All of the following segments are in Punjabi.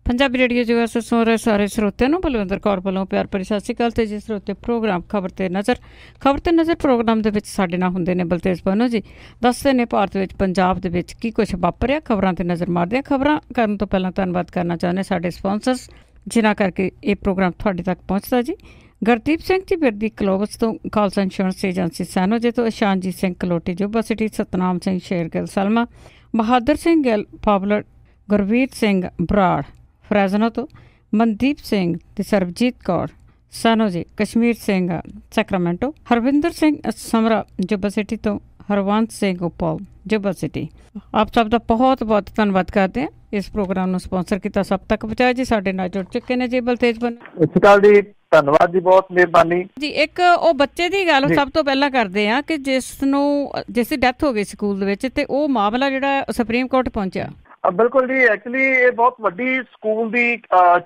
पंजाबी रेडियो जो है सुन रहे सारे ਸਰੋਤਿਆਂ ਨੂੰ ਬਲਵਿੰਦਰ ਕੌਰ ਵੱਲੋਂ ਪਿਆਰ ਭਰੀ ਸਤਿ ਸ਼੍ਰੀ ਅਕਾਲ। ਤੇ ਜੀ ਸਰੋਤੇ ਪ੍ਰੋਗਰਾਮ ਖਬਰ ਤੇ ਨਜ਼ਰ ਪ੍ਰੋਗਰਾਮ ਦੇ ਵਿੱਚ ਸਾਡੇ ਨਾਲ ਹੁੰਦੇ ਨੇ ਬਲਤੇਜ ਪੰਨੂ ਜੀ। ਦੱਸਦੇ ਨੇ ਭਾਰਤ ਵਿੱਚ ਪੰਜਾਬ ਦੇ ਵਿੱਚ ਕੀ ਕੁਛ ਵਾਪਰਿਆ। ਖਬਰਾਂ ਤੇ ਨਜ਼ਰ ਮਾਰਦੇ ਹਾਂ। ਖਬਰਾਂ ਕਰਨ ਤੋਂ ਪਹਿਲਾਂ ਧੰਨਵਾਦ ਕਰਨਾ ਚਾਹੁੰਦੇ ਸਾਡੇ ਸਪਾਂਸਰਸ ਜਿਨ੍ਹਾਂ ਕਰਕੇ ਇਹ ਪ੍ਰੋਗਰਾਮ ਤੁਹਾਡੇ ਤੱਕ ਪਹੁੰਚਦਾ ਜੀ। ਗੁਰਦੀਪ ਸਿੰਘ ਜੀ ਬਿਰਦੀ ਕਲੋਵਸ ਤੋਂ, ਖਾਲਸਾ ਇੰਸ਼ੋਰੈਂਸ ਏਜੰਸੀ ਸੈਨੋਜੇ ਤੋਂ, ਇਸ਼ਾਨਜੀਤ ਸਿੰਘ ਕਲੋਟੀ ਜੋਬਾ ਸਿਟੀ, ਸਤਨਾਮ ਸਿੰਘ ਸ਼ੇਰਗਿੱਲ ਸਲਮਾ, ਬਹਾਦਰ ਸਿੰਘ ਗਿੱਲ ਪਾਵਲਰ, ਗੁਰਵੀਰ ਸਿੰਘ ਬਰਾੜ ਫਰੈਜ਼ਨੋ ਤੋਂ, ਮਨਦੀਪ ਸਿੰਘ ਤੇ ਸਰਬਜੀਤ ਕੌਰ ਸੈਨੋਜੇ, ਕਸ਼ਮੀਰ ਸਿੰਘ ਸੈਕਰਾਮੈਂਟੋ, ਹਰਵਿੰਦਰ ਸਿੰਘ ਸਮਰਾ ਜੋਬਾ ਸਿਟੀ ਤੋਂ, ਹਰਵੰਤ ਸਿੰਘ ਉਪਾਲ ਜੋਬਾ ਸਿਟੀ। ਆਪ ਸਭ ਦਾ ਬਹੁਤ ਬਹੁਤ ਧੰਨਵਾਦ ਕਰਦੇ ਹਾਂ। ਇਸ ਪ੍ਰੋਗਰਾਮ ਨੂੰ ਸਪਾਂਸਰ ਕੀਤਾ ਸਭ ਤੱਕ ਪਹੁੰਚਾਇਆ ਜੀ। ਸਾਡੇ ਨਾਲ ਜੁੜ ਚੁੱਕੇ ਨੇ ਜੀ ਬਲਤੇਜ ਪੰਨੂ। ਸਤਿ ਸ਼੍ਰੀ ਅਕਾਲ ਜੀ, ਧੰਨਵਾਦ ਜੀ, ਬਹੁਤ ਮਿਹਰਬਾਨੀ ਜੀ। ਇੱਕ ਉਹ ਬੱਚੇ ਦੀ ਗੱਲ ਸਭ ਤੋਂ ਪਹਿਲਾਂ ਕਰਦੇ ਆ ਕਿ ਜਿਸ ਦੀ ਡੈਥ ਹੋ ਗਈ ਸਕੂਲ ਦੇ ਵਿੱਚ, ਤੇ ਉਹ ਮਾਮਲਾ ਜਿਹੜਾ ਸੁਪਰੀਮ ਕੋਰਟ ਪਹੁੰਚਿਆ। ਬਿਲਕੁਲ ਜੀ, ਐਕਚੁਅਲੀ ਇਹ ਬਹੁਤ ਵੱਡੀ ਸਕੂਲ ਦੀ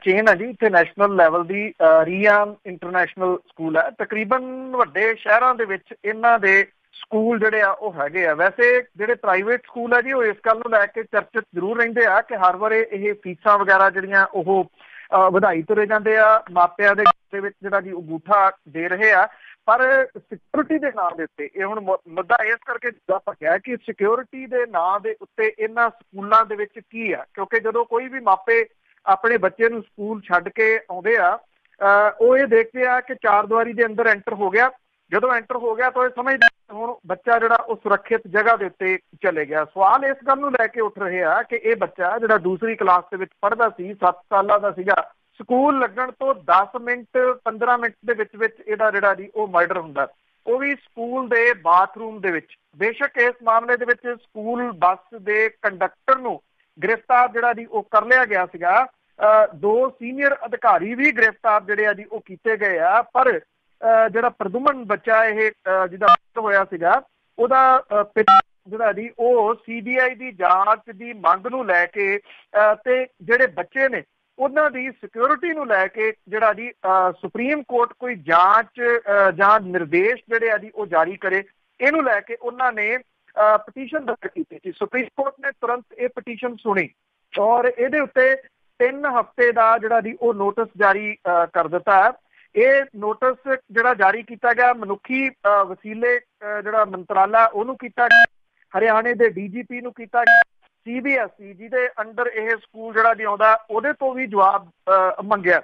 ਚੇਨ ਹੈ ਜੀ। ਇੱਥੇ ਨੈਸ਼ਨਲ ਲੈਵਲ ਦੀ ਰੀਆਮ ਇੰਟਰਨੈਸ਼ਨਲ ਸਕੂਲ ਹੈ। ਤਕਰੀਬਨ ਵੱਡੇ ਸ਼ਹਿਰਾਂ ਦੇ ਵਿੱਚ ਇਹਨਾਂ ਦੇ ਸਕੂਲ ਜਿਹੜੇ ਆ ਉਹ ਹੈਗੇ ਆ। ਵੈਸੇ ਜਿਹੜੇ ਪ੍ਰਾਈਵੇਟ ਸਕੂਲ ਆ ਜੀ, ਉਹ ਇਸ ਗੱਲ ਨੂੰ ਲੈ ਕੇ ਚਰਚਿਤ ਜ਼ਰੂਰ ਰਹਿੰਦੇ ਆ ਕਿ ਹਰ ਵਾਰੇ ਇਹ ਫੀਸਾਂ ਵਗੈਰਾ ਜਿਹੜੀਆਂ ਉਹ ਵਧਾਈ ਤੁਰੇ ਜਾਂਦੇ ਆ। ਮਾਪਿਆਂ ਦੇ ਵਿੱਚ ਜਿਹੜਾ ਜੀ ਅੰਗੂਠਾ ਦੇ ਰਹੇ ਆ, ਪਰ ਸਿਕਿਉਰਿਟੀ ਦੇ ਨਾਂ ਦੇ ਉੱਤੇ ਇਹ ਹੁਣ ਮੁੱਦਾ ਇਸ ਕਰਕੇ ਆਪਾਂ ਕਿਹਾ ਕਿ ਸਿਕਿਉਰਿਟੀ ਦੇ ਨਾਂ ਦੇ ਉੱਤੇ ਇਹਨਾਂ ਸਕੂਲਾਂ ਦੇ ਵਿੱਚ ਕੀ ਆ। ਕਿਉਂਕਿ ਜਦੋਂ ਕੋਈ ਵੀ ਮਾਪੇ ਆਪਣੇ ਬੱਚੇ ਨੂੰ ਸਕੂਲ ਛੱਡ ਕੇ ਆਉਂਦੇ ਆ, ਉਹ ਇਹ ਦੇਖਦੇ ਆ ਕਿ ਚਾਰ ਦੀਵਾਰੀ ਦੇ ਅੰਦਰ ਐਂਟਰ ਹੋ ਗਿਆ। ਜਦੋਂ ਐਂਟਰ ਹੋ ਗਿਆ ਤਾਂ ਇਹ ਸਮਝਦੇ ਹੁਣ ਬੱਚਾ ਜਿਹੜਾ ਉਹ ਸੁਰੱਖਿਅਤ ਜਗ੍ਹਾ ਦੇ ਉੱਤੇ ਚਲੇ ਗਿਆ। ਸਵਾਲ ਇਸ ਗੱਲ ਨੂੰ ਲੈ ਕੇ ਉੱਠ ਰਹੇ ਆ ਕਿ ਇਹ ਬੱਚਾ ਜਿਹੜਾ ਦੂਸਰੀ ਕਲਾਸ ਦੇ ਵਿੱਚ ਪੜ੍ਹਦਾ ਸੀ, 7 ਸਾਲਾਂ ਦਾ ਸੀਗਾ, ਸਕੂਲ ਲੱਗਣ ਤੋਂ 10 ਮਿੰਟ 15 ਮਿੰਟ ਦੇ ਵਿੱਚ ਇਹਦਾ ਜਿਹੜਾ ਜੀ ਉਹ ਮਰਡਰ ਹੁੰਦਾ, ਉਹ ਵੀ ਸਕੂਲ ਦੇ ਬਾਥਰੂਮ ਦੇ ਵਿੱਚ। ਬੇਸ਼ੱਕ ਇਸ ਮਾਮਲੇ ਦੇ ਵਿੱਚ ਸਕੂਲ ਬੱਸ ਦੇ ਕੰਡਕਟਰ ਨੂੰ ਗ੍ਰਿਫਤਾਰ ਜਿਹੜਾ ਜੀ ਉਹ ਕਰ ਲਿਆ ਗਿਆ ਸੀਗਾ। 2 ਸੀਨੀਅਰ ਅਧਿਕਾਰੀ ਵੀ ਗ੍ਰਿਫਤਾਰ ਜਿਹੜੇ ਆ ਜੀ ਉਹ ਕੀਤੇ ਗਏ ਆ। ਪਰ ਜਿਹੜਾ ਪ੍ਰਦੁਮਨ ਬੱਚਾ ਇਹ ਜਿਹਦਾ ਹੋਇਆ ਸੀਗਾ, ਉਹਦਾ ਪਿਤਾ ਜਿਹੜਾ ਜੀ ਉਹ CBI ਦੀ ਜਾਂਚ ਦੀ ਮੰਗ ਨੂੰ ਲੈ ਕੇ ਤੇ ਜਿਹੜੇ ਬੱਚੇ ਨੇ ਉਹਨਾਂ ਦੀ ਸਿਕਿਉਰਿਟੀ ਨੂੰ ਲੈ ਕੇ ਜਿਹੜਾ ਜੀ ਸੁਪਰੀਮ ਕੋਰਟ ਕੋਈ ਜਾਂਚ ਜਾਂ ਨਿਰਦੇਸ਼ ਜਿਹੜੇ ਆ ਜੀ ਉਹ ਜਾਰੀ ਕਰੇ, ਇਹਨੂੰ ਲੈ ਕੇ ਉਹਨਾਂ ਨੇ ਪਟੀਸ਼ਨ ਦਾਇਰ ਕੀਤੀ ਸੀ। ਸੁਪਰੀਮ ਕੋਰਟ ਨੇ ਤੁਰੰਤ ਇਹ ਪਟੀਸ਼ਨ ਸੁਣੀ ਔਰ ਇਹਦੇ ਉੱਤੇ 3 ਹਫ਼ਤੇ ਦਾ ਜਿਹੜਾ ਜੀ ਉਹ ਨੋਟਿਸ ਜਾਰੀ ਕਰ ਦਿੱਤਾ ਹੈ। ਇਹ ਨੋਟਿਸ ਜਿਹੜਾ ਜਾਰੀ ਕੀਤਾ ਗਿਆ ਮਨੁੱਖੀ ਵਸੀਲੇ ਜਿਹੜਾ ਮੰਤਰਾਲਾ ਉਹਨੂੰ ਕੀਤਾ ਗਿਆ, ਹਰਿਆਣੇ ਦੇ DGP ਨੂੰ ਕੀਤਾ ਗਿਆ, CBSE ਜਿਹਦੇ ਅੰਡਰ ਇਹ ਸਕੂਲ ਜਿਹੜਾ ਜੀ ਆਉਂਦਾ ਉਹਦੇ ਤੋਂ ਵੀ ਜਵਾਬ ਮੰਗਿਆ।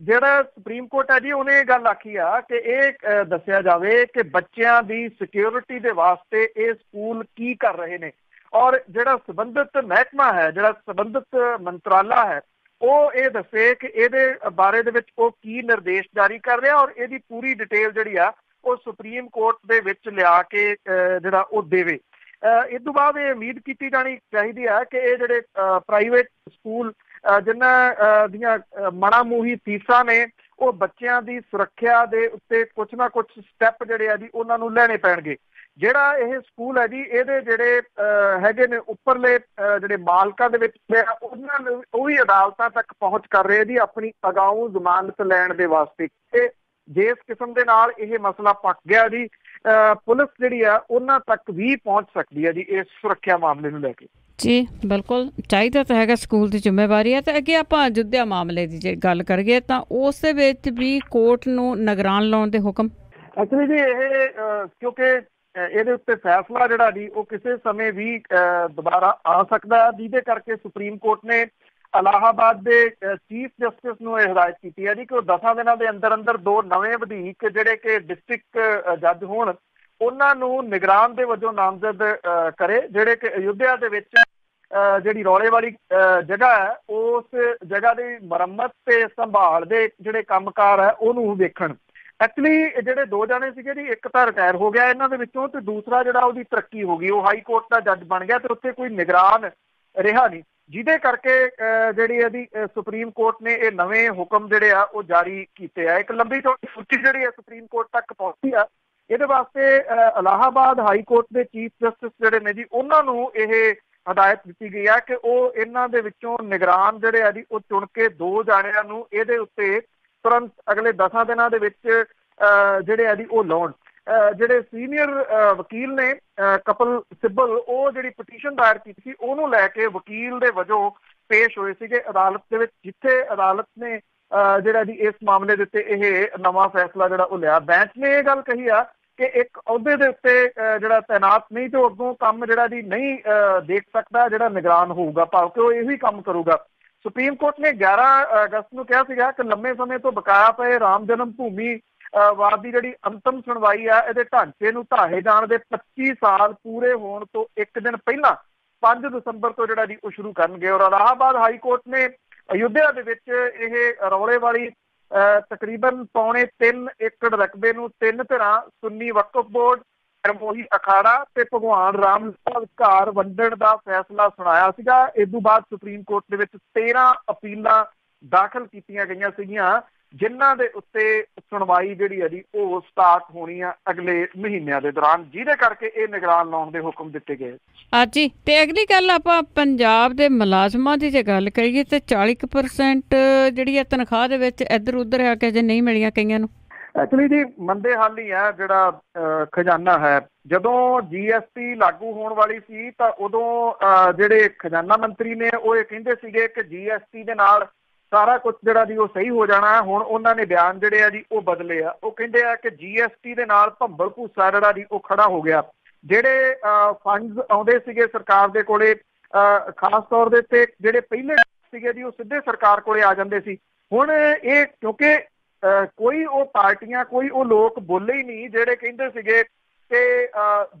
ਜਿਹੜਾ ਸੁਪਰੀਮ ਕੋਰਟ ਹੈ ਜੀ ਉਹਨੇ ਇਹ ਗੱਲ ਆਖੀ ਆ ਕਿ ਇਹ ਦੱਸਿਆ ਜਾਵੇ ਕਿ ਬੱਚਿਆਂ ਦੀ ਸਿਕਿਉਰਿਟੀ ਦੇ ਵਾਸਤੇ ਇਹ ਸਕੂਲ ਕੀ ਕਰ ਰਹੇ ਨੇ ਔਰ ਜਿਹੜਾ ਸੰਬੰਧਿਤ ਮਹਿਕਮਾ ਹੈ, ਜਿਹੜਾ ਸੰਬੰਧਿਤ ਮੰਤਰਾਲਾ ਹੈ, ਉਹ ਇਹ ਦੱਸੇ ਕਿ ਇਹਦੇ ਬਾਰੇ ਦੇ ਵਿੱਚ ਉਹ ਕੀ ਨਿਰਦੇਸ਼ ਜਾਰੀ ਕਰ ਰਿਹਾ ਔਰ ਇਹਦੀ ਪੂਰੀ ਡਿਟੇਲ ਜਿਹੜੀ ਆ ਉਹ ਸੁਪਰੀਮ ਕੋਰਟ ਦੇ ਵਿੱਚ ਲਿਆ ਕੇ ਜਿਹੜਾ ਉਹ ਦੇਵੇ। ਇਸ ਤੋਂ ਬਾਅਦ ਇਹ ਉਮੀਦ ਕੀਤੀ ਜਾਣੀ ਚਾਹੀਦੀ ਹੈ ਕਿ ਇਹ ਜਿਹੜੇ ਪ੍ਰਾਈਵੇਟ ਸਕੂਲ ਜਿਨ੍ਹਾਂ ਦੀਆਂ ਮਣਾਮੂਹੀ ਫੀਸਾਂ ਨੇ, ਉਹ ਬੱਚਿਆਂ ਦੀ ਸੁਰੱਖਿਆ ਦੇ ਉੱਤੇ ਕੁਛ ਨਾ ਕੁਛ ਸਟੈਪ ਜਿਹੜੇ ਆ ਜੀ ਉਹਨਾਂ ਨੂੰ ਲੈਣੇ ਪੈਣਗੇ। ਜਿਹੜਾ ਇਹ ਸਕੂਲ ਹੈ ਜੀ, ਇਹਦੇ ਜਿਹੜੇ ਹੈਗੇ ਨੇ ਉੱਪਰਲੇ ਜਿਹੜੇ ਮਾਲਕਾਂ ਦੇ ਵਿੱਚ ਉਹਨਾਂ ਨੂੰ ਉਹ ਵੀ ਅਦਾਲਤਾਂ ਤੱਕ ਪਹੁੰਚ ਕਰ ਰਹੇ ਜੀ ਆਪਣੀ ਅਗਾਊਂ ਜ਼ਮਾਨਤ ਲੈਣ ਦੇ ਵਾਸਤੇ। ਤੇ ਜਿਸ ਕਿਸਮ ਦੇ ਨਾਲ ਇਹ ਮਸਲਾ ਪੱਕ ਗਿਆ ਜੀ, ਪੁਲਿਸ ਜਿਹੜੀ ਆ ਉਹਨਾਂ ਤੱਕ ਵੀ ਪਹੁੰਚ ਸਕਦੀ ਹੈ ਜੀ ਇਸ ਸੁਰੱਖਿਆ ਮਾਮਲੇ ਨੂੰ ਲੈ ਕੇ। ਜੀ ਬਿਲਕੁਲ ਚਾਹੀਦਾ ਤਾਂ ਹੈਗਾ, ਸਕੂਲ ਦੀ ਜ਼ਿੰਮੇਵਾਰੀ ਹੈ। ਤੇ ਅੱਗੇ ਆਪਾਂ ਅਯੁੱਧਿਆ ਮਾਮਲੇ ਦੀ ਜੇ ਗੱਲ ਕਰੀਏ ਤਾਂ ਉਸ ਦੇ ਵਿੱਚ ਵੀ ਕੋਰਟ ਨੂੰ ਨਿਗਰਾਨ ਲਾਉਣ ਦੇ ਹੁਕਮ। ਐਕਚੁਅਲੀ ਜੀ ਇਹ ਕਿਉਂਕਿ ਇਹਦੇ ਉੱਤੇ ਫੈਸਲਾ ਜਿਹੜਾ ਜੀ ਉਹ ਕਿਸੇ ਸਮੇਂ ਵੀ ਦੁਬਾਰਾ ਆ ਸਕਦਾ, ਜਿਹਦੇ ਕਰਕੇ ਸੁਪਰੀਮ ਕੋਰਟ ਨੇ ਇਲਾਹਾਬਾਦ ਦੇ ਚੀਫ ਜਸਟਿਸ ਨੂੰ ਇਹ ਹਦਾਇਤ ਕੀਤੀ ਹੈ ਜੀ ਕਿ ਉਹ 10 ਦਿਨਾਂ ਦੇ ਅੰਦਰ 2 ਨਵੇਂ ਵਧੇਕ ਜਿਹੜੇ ਕਿ ਡਿਸਟ੍ਰਿਕਟ ਜੱਜ ਹੋਣ, ਉਹਨਾਂ ਨੂੰ ਨਿਗਰਾਨ ਦੇ ਵਜੋਂ ਨਾਮਜ਼ਦ ਕਰੇ, ਜਿਹੜੇ ਕਿ ਅਯੁੱਧਿਆ ਦੇ ਵਿੱਚ ਜਿਹੜੀ ਰੌਲੇ ਵਾਲੀ ਜਗ੍ਹਾ ਹੈ ਉਸ ਜਗ੍ਹਾ ਦੀ ਮੁਰੰਮਤ ਤੇ ਸੰਭਾਲ ਦੇ ਜਿਹੜੇ ਕੰਮਕਾਰ ਹੈ ਉਹਨੂੰ ਵੇਖਣ। ਐਕਚੁਅਲੀ ਜਿਹੜੇ 2 ਜਾਣੇ ਸੀਗੇ ਜੀ, ਇੱਕ ਤਾਂ ਰਿਟਾਇਰ ਹੋ ਗਿਆ ਇਹਨਾਂ ਦੇ ਵਿੱਚੋਂ ਤੇ ਦੂਸਰਾ ਜਿਹੜਾ ਉਹਦੀ ਤਰੱਕੀ ਹੋ ਗਈ, ਉਹ ਹਾਈ ਕੋਰਟ ਦਾ ਜੱਜ ਬਣ ਗਿਆ ਤੇ ਉੱਥੇ ਕੋਈ ਨਿਗਰਾਨ ਰਿਹਾ ਨਹੀਂ, ਜਿਹਦੇ ਕਰਕੇ ਜਿਹੜੀ ਇਹਦੀ ਸੁਪਰੀਮ ਕੋਰਟ ਨੇ ਇਹ ਨਵੇਂ ਹੁਕਮ ਜਿਹੜੇ ਆ ਉਹ ਜਾਰੀ ਕੀਤੇ ਆ। ਇੱਕ ਲੰਬੀ ਚੌੜੀ ਸੂਚੀ ਜਿਹੜੀ ਹੈ ਸੁਪਰੀਮ ਕੋਰਟ ਤੱਕ ਪਹੁੰਚੀ ਆ। ਇਹਦੇ ਵਾਸਤੇ ਇਲਾਹਾਬਾਦ ਹਾਈ ਕੋਰਟ ਦੇ ਚੀਫ ਜਸਟਿਸ ਜਿਹੜੇ ਨੇ ਜੀ ਉਹਨਾਂ ਨੂੰ ਇਹ ਹਦਾਇਤ ਦਿੱਤੀ ਗਈ ਆ ਕਿ ਉਹ ਇਹਨਾਂ ਦੇ ਵਿੱਚੋਂ ਨਿਗਰਾਨ ਜਿਹੜੇ ਆ ਜੀ ਉਹ ਚੁਣ ਕੇ 2 ਜਾਣਿਆਂ ਨੂੰ ਇਹਦੇ ਉੱਤੇ ਤੁਰੰਤ ਅਗਲੇ 10 ਦਿਨਾਂ ਦੇ ਵਿੱਚ ਜਿਹੜੇ ਆ ਜੀ ਉਹ ਲਾਉਣ। ਜਿਹੜੇ ਸੀਨੀਅਰ ਵਕੀਲ ਨੇ ਕਪਿਲ ਸਿੱਬਲ, ਉਹ ਜਿਹੜੀ ਪਟੀਸ਼ਨ ਦਾਇਰ ਕੀਤੀ ਸੀ ਉਹਨੂੰ ਲੈ ਕੇ ਵਕੀਲ ਦੇ ਵਜੋਂ ਪੇਸ਼ ਹੋਏ ਸੀਗੇ ਅਦਾਲਤ ਦੇ ਵਿੱਚ, ਜਿੱਥੇ ਅਦਾਲਤ ਨੇ ਜਿਹੜਾ ਜੀ ਇਸ ਮਾਮਲੇ ਦੇ ਉੱਤੇ ਇਹ ਨਵਾਂ ਫੈਸਲਾ ਜਿਹੜਾ ਉਹ ਲਿਆ। ਬੈਂਚ ਨੇ ਇਹ ਗੱਲ ਕਹੀ ਆ ਕਿ ਇੱਕ ਅਹੁਦੇ ਦੇ ਉੱਤੇ ਜਿਹੜਾ ਤੈਨਾਤ ਨਹੀਂ ਤੇ ਅੱਗੋਂ ਕੰਮ ਜਿਹੜਾ ਜੀ ਨਹੀਂ ਦੇਖ ਸਕਦਾ ਜਿਹੜਾ ਨਿਗਰਾਨ ਹੋਊਗਾ, ਭਾਵ ਕਿ ਉਹ ਇਹੀ ਕੰਮ ਕਰੂਗਾ। ਸੁਪਰੀਮ ਕੋਰਟ ਨੇ 11 ਅਗਸਤ ਨੂੰ ਕਿਹਾ ਸੀਗਾ ਕਿ ਲੰਮੇ ਸਮੇਂ ਤੋਂ ਬਕਾਇਆ ਪਏ ਰਾਮ ਜਨਮ ਭੂਮੀ ਵਾਦ ਦੀ ਜਿਹੜੀ ਅੰਤਮ ਸੁਣਵਾਈ ਆ, ਇਹਦੇ ਢਾਂਚੇ ਨੂੰ ਢਾਹੇ ਜਾਣ ਦੇ 25 ਸਾਲ ਪੂਰੇ ਹੋਣ ਤੋਂ ਇੱਕ ਦਿਨ ਪਹਿਲਾਂ 5 ਦਸੰਬਰ ਤੋਂ ਜਿਹੜਾ ਜੀ ਉਹ ਸ਼ੁਰੂ ਕਰਨਗੇ। ਔਰ ਇਲਾਹਾਬਾਦ ਹਾਈ ਕੋਰਟ ਨੇ ਅਯੁੱਧਿਆ ਦੇ ਵਿੱਚ ਇਹ ਰੌਲੇ ਵਾਲੀ ਤਕਰੀਬਨ 3.25 ਏਕੜ ਰਕਬੇ ਨੂੰ 3 ਧਿਰਾਂ ਸੁੰਨੀ ਵਕਫ ਬੋਰਡ, ਮੋਹੀ ਅਖਾੜਾ ਤੇ ਭਗਵਾਨ ਰਾਮ ਦਾ ਅਧਿਕਾਰ ਵੰਡਣ ਦਾ ਫੈਸਲਾ ਸੁਣਾਇਆ ਸੀਗਾ। ਇਸ ਤੋਂ ਬਾਅਦ ਸੁਪਰੀਮ ਕੋਰਟ ਦੇ ਵਿੱਚ 13 ਅਪੀਲਾਂ ਦਾਖਲ ਕੀਤੀਆਂ ਗਈਆਂ ਸੀਗੀਆਂ, ਜਿਨ੍ਹਾਂ ਦੇ ਉੱਤੇ ਸੁਣਵਾਈ ਜਿਹੜੀ ਹੈ ਜੀ ਉਹ ਸਟਾਰਟ ਹੋਣੀ ਆ ਅਗਲੇ ਮਹੀਨਿਆਂ ਦੇ ਦੌਰਾਨ, ਜਿਹਦੇ ਕਰਕੇ ਇਹ ਨਿਗਰਾਨ ਲਾਉਣ ਦੇ ਹੁਕਮ ਦਿੱਤੇ ਗਏ। ਜੀ ਤੇ ਅਗਲੀ ਗੱਲ ਆਪਾਂ ਪੰਜਾਬ ਦੇ ਮੁਲਾਜ਼ਮਾਂ ਦੀ ਜੇ ਗੱਲ ਕਰੀਏ ਤੇ 40% ਜਿਹੜੀ ਹੈ ਤਨਖਾਹ ਦੇ ਵਿੱਚ ਇੱਧਰ ਉੱਧਰ ਆ ਕੇ ਅਜੇ ਨਹੀਂ ਮਿਲੀਆਂ ਕਈਆਂ ਨੂੰ। ਐਕਚੁਅਲੀ ਜੀ ਮੰਦੇ ਹਾਲ ਹੀ ਹੈ ਜਿਹੜਾ ਖਜ਼ਾਨਾ ਹੈ। ਜਦੋਂ GST ਲਾਗੂ ਹੋਣ ਵਾਲੀ ਸੀ ਤਾਂ ਉਦੋਂ ਜਿਹੜੇ ਖਜ਼ਾਨਾ ਮੰਤਰੀ ਨੇ ਉਹ ਇਹ ਕਹਿੰਦੇ ਸੀਗੇ ਕਿ GST ਦੇ ਨਾਲ ਸਾਰਾ ਕੁਝ ਜਿਹੜਾ ਜੀ ਉਹ ਸਹੀ ਹੋ ਜਾਣਾ। ਹੁਣ ਉਹਨਾਂ ਨੇ ਬਿਆਨ ਜਿਹੜੇ ਆ ਜੀ ਉਹ ਬਦਲੇ ਆ। ਉਹ ਕਹਿੰਦੇ ਆ ਕਿ GST ਦੇ ਨਾਲ ਭੰਬਲ ਭੂਸਾ ਜਿਹੜਾ ਜੀ ਉਹ ਖੜਾ ਹੋ ਗਿਆ। ਜਿਹੜੇ ਫੰਡਸ ਆਉਂਦੇ ਸੀਗੇ ਸਰਕਾਰ ਦੇ ਕੋਲੇ, ਖਾਸ ਤੌਰ ਦੇ ਉੱਤੇ ਜਿਹੜੇ ਪਹਿਲੇ ਸੀਗੇ ਜੀ ਉਹ ਸਿੱਧੇ ਸਰਕਾਰ ਕੋਲੇ ਆ ਜਾਂਦੇ ਸੀ। ਹੁਣ ਇਹ ਕਿਉਂਕਿ ਕੋਈ ਉਹ ਪਾਰਟੀਆਂ, ਕੋਈ ਉਹ ਲੋਕ ਬੋਲੇ ਹੀ ਨਹੀਂ ਜਿਹੜੇ ਕਹਿੰਦੇ ਸੀਗੇ ਕਿ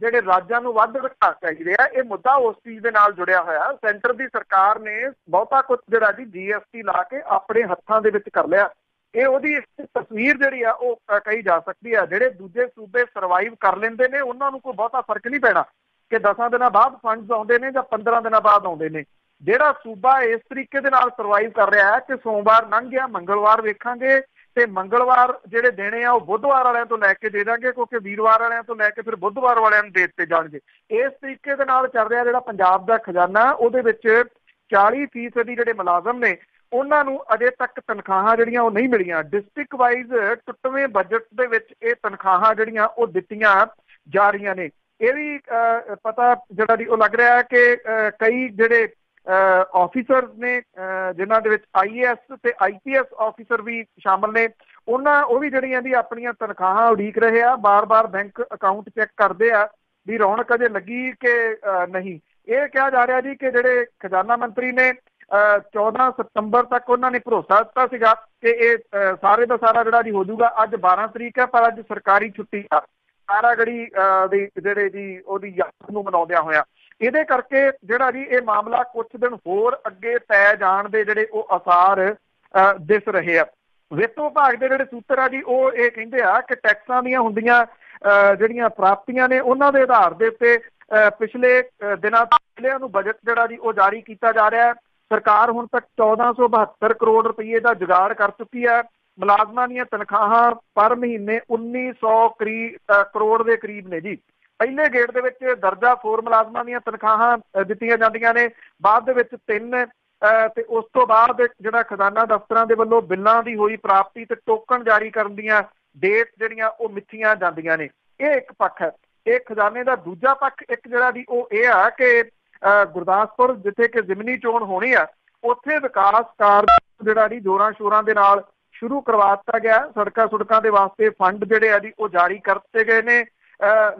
ਜਿਹੜੇ ਰਾਜਾਂ ਨੂੰ ਵੱਧ ਘਟਾ ਚਾਹੀਦੇ ਆ। ਇਹ ਮੁੱਦਾ ਉਸ ਚੀਜ਼ ਦੇ ਨਾਲ ਜੁੜਿਆ ਹੋਇਆ। ਸੈਂਟਰ ਦੀ ਸਰਕਾਰ ਨੇ ਬਹੁਤਾ ਕੁਝ ਜਿਹੜਾ ਜੀ GST ਲਾ ਕੇ ਆਪਣੇ ਹੱਥਾਂ ਦੇ ਵਿੱਚ ਕਰ ਲਿਆ। ਇਹ ਉਹਦੀ ਤਸਵੀਰ ਜਿਹੜੀ ਆ ਉਹ ਕਹੀ ਜਾ ਸਕਦੀ ਆ। ਜਿਹੜੇ ਦੂਜੇ ਸੂਬੇ ਸਰਵਾਈਵ ਕਰ ਲੈਂਦੇ ਨੇ ਉਹਨਾਂ ਨੂੰ ਕੋਈ ਬਹੁਤਾ ਫਰਕ ਨਹੀਂ ਪੈਣਾ ਕਿ 10 ਦਿਨਾਂ ਬਾਅਦ ਫੰਡਸ ਆਉਂਦੇ ਨੇ ਜਾਂ 15 ਦਿਨਾਂ ਬਾਅਦ ਆਉਂਦੇ ਨੇ। ਜਿਹੜਾ ਸੂਬਾ ਇਸ ਤਰੀਕੇ ਦੇ ਨਾਲ ਸਰਵਾਈਵ ਕਰ ਰਿਹਾ ਹੈ ਕਿ ਸੋਮਵਾਰ ਲੰਘ ਗਿਆ, ਮੰਗਲਵਾਰ ਵੇਖਾਂਗੇ ਤੇ ਮੰਗਲਵਾਰ ਜਿਹੜੇ ਦੇਣੇ ਆ ਉਹ ਬੁੱਧਵਾਰ ਵਾਲਿਆਂ ਤੋਂ ਲੈ ਕੇ ਦੇ ਦਾਂਗੇ, ਕਿਉਂਕਿ ਵੀਰਵਾਰ ਵਾਲਿਆਂ ਤੋਂ ਲੈ ਕੇ ਫਿਰ ਬੁੱਧਵਾਰ ਵਾਲਿਆਂ ਨੂੰ ਦੇ ਦਿੱਤੇ ਜਾਣਗੇ। ਇਸ ਤਰੀਕੇ ਦੇ ਨਾਲ ਚੱਲ ਰਿਹਾ ਜਿਹੜਾ ਪੰਜਾਬ ਦਾ ਖਜ਼ਾਨਾ, ਉਹਦੇ ਵਿੱਚ 40% ਜਿਹੜੇ ਮੁਲਾਜ਼ਮ ਨੇ ਉਹਨਾਂ ਨੂੰ ਅਜੇ ਤੱਕ ਤਨਖਾਹਾਂ ਜਿਹੜੀਆਂ ਉਹ ਨਹੀਂ ਮਿਲੀਆਂ। ਡਿਸਟ੍ਰਿਕਟ ਵਾਈਜ਼ ਟੁੱਟਵੇਂ ਬਜਟ ਦੇ ਵਿੱਚ ਇਹ ਤਨਖਾਹਾਂ ਜਿਹੜੀਆਂ ਉਹ ਦਿੱਤੀਆਂ ਜਾ ਰਹੀਆਂ ਨੇ। ਇਹ ਵੀ ਪਤਾ ਜਿਹੜਾ ਜੀ ਉਹ ਲੱਗ ਰਿਹਾ ਹੈ ਕਿ ਕਈ ਜਿਹੜੇ ਆਫਿਸਰਸ ਨੇ ਜਿਨ੍ਹਾਂ ਦੇ ਵਿੱਚ IAS ਤੇ IPS ਆਫਿਸਰ ਵੀ ਸ਼ਾਮਲ ਨੇ, ਉਹ ਵੀ ਜਿਹੜੀਆਂ ਦੀ ਆਪਣੀਆਂ ਤਨਖਾਹਾਂ ਉਡੀਕ ਰਹੇ ਆ। ਬਾਰ-ਬਾਰ ਬੈਂਕ ਅਕਾਊਂਟ ਚੈੱਕ ਕਰਦੇ ਆ ਵੀ ਰੌਣਕ ਅਜੇ ਲੱਗੀ ਕਿ ਨਹੀਂ। ਇਹ ਕਿਹਾ ਜਾ ਰਿਹਾ ਜੀ ਕਿ ਜਿਹੜੇ ਖਜ਼ਾਨਾ ਮੰਤਰੀ ਨੇ 14 ਸਤੰਬਰ ਤੱਕ ਉਹਨਾਂ ਨੇ ਭਰੋਸਾ ਦਿੱਤਾ ਸੀਗਾ ਕਿ ਇਹ ਸਾਰੇ ਦਾ ਸਾਰਾ ਜਿਹੜਾ ਜੀ ਹੋ ਜਾਊਗਾ। ਅੱਜ 12 ਤਰੀਕ ਹੈ ਪਰ ਅੱਜ ਸਰਕਾਰੀ ਛੁੱਟੀ ਆ ਸਾਰਾਗੜੀ ਦੀ ਜਿਹੜੇ ਜੀ ਉਹਦੀ ਯਾਦ ਨੂੰ ਮਨਾਉਂਦਿਆਂ ਹੋਇਆ। ਇਹਦੇ ਕਰਕੇ ਜਿਹੜਾ ਜੀ ਇਹ ਮਾਮਲਾ ਕੁਝ ਦਿਨ ਹੋਰ ਅੱਗੇ ਪੈ ਜਾਣ ਦੇ ਜਿਹੜੇ ਉਹ ਆਸਾਰ ਦਿਸ ਰਹੇ ਆ। ਵਿੱਤ ਵਿਭਾਗ ਦੇ ਜਿਹੜੇ ਸੂਤਰ ਆ ਜੀ ਉਹ ਇਹ ਕਹਿੰਦੇ ਆ ਕਿ ਟੈਕਸਾਂ ਦੀਆਂ ਹੁੰਦੀਆਂ ਜਿਹੜੀਆਂ ਪ੍ਰਾਪਤੀਆਂ ਨੇ ਉਹਨਾਂ ਦੇ ਆਧਾਰ ਦੇ ਉੱਤੇ ਪਿਛਲੇ ਦਿਨਾਂ ਪਹਿਲਿਆਂ ਨੂੰ ਬਜਟ ਜਿਹੜਾ ਜੀ ਉਹ ਜਾਰੀ ਕੀਤਾ ਜਾ ਰਿਹਾ ਹੈ। ਸਰਕਾਰ ਹੁਣ ਤੱਕ 1472 ਕਰੋੜ ਰੁਪਏ ਦਾ ਜੁਗਾੜ ਕਰ ਚੁੱਕੀ ਹੈ। ਮੁਲਾਜ਼ਮਾਂ ਦੀਆਂ ਤਨਖਾਹਾਂ ਪਰ ਮਹੀਨੇ 1900 ਕਰੋੜ ਦੇ ਕਰੀਬ ਨੇ ਜੀ। ਪਹਿਲੇ ਗੇੜ ਦੇ ਵਿੱਚ ਦਰਜਾ 4 ਮੁਲਾਜ਼ਮਾਂ ਦੀਆਂ ਤਨਖਾਹਾਂ ਦਿੱਤੀਆਂ ਜਾਂਦੀਆਂ ਨੇ, ਬਾਅਦ ਦੇ ਵਿੱਚ 3 ਤੇ ਉਸ ਤੋਂ ਬਾਅਦ ਜਿਹੜਾ ਖਜ਼ਾਨਾ ਦਫ਼ਤਰਾਂ ਦੇ ਵੱਲੋਂ ਬਿੱਲਾਂ ਦੀ ਹੋਈ ਪ੍ਰਾਪਤੀ ਤੇ ਟੋਕਨ ਜਾਰੀ ਕਰਨ ਦੀਆਂ ਡੇਟ ਜਿਹੜੀਆਂ ਉਹ ਮਿੱਥੀਆਂ ਜਾਂਦੀਆਂ ਨੇ। ਇਹ ਇੱਕ ਪੱਖ ਹੈ। ਇਹ ਖਜ਼ਾਨੇ ਦਾ ਦੂਜਾ ਪੱਖ ਇੱਕ ਜਿਹੜਾ ਦੀ ਉਹ ਇਹ ਆ ਕਿ ਗੁਰਦਾਸਪੁਰ ਜਿੱਥੇ ਕਿ ਜ਼ਿਮਨੀ ਚੋਣ ਹੋਣੀ ਆ, ਉੱਥੇ ਵਿਕਾਸ ਕਾਰਜ ਜਿਹੜਾ ਜੀ ਜ਼ੋਰਾਂ ਸ਼ੋਰਾਂ ਦੇ ਨਾਲ ਸ਼ੁਰੂ ਕਰਵਾ ਦਿੱਤਾ ਗਿਆ। ਸੜਕਾਂ ਦੇ ਵਾਸਤੇ ਫੰਡ ਜਿਹੜੇ ਆ ਜੀ ਉਹ ਜਾਰੀ ਕਰ ਦਿੱਤੇ ਗਏ ਨੇ।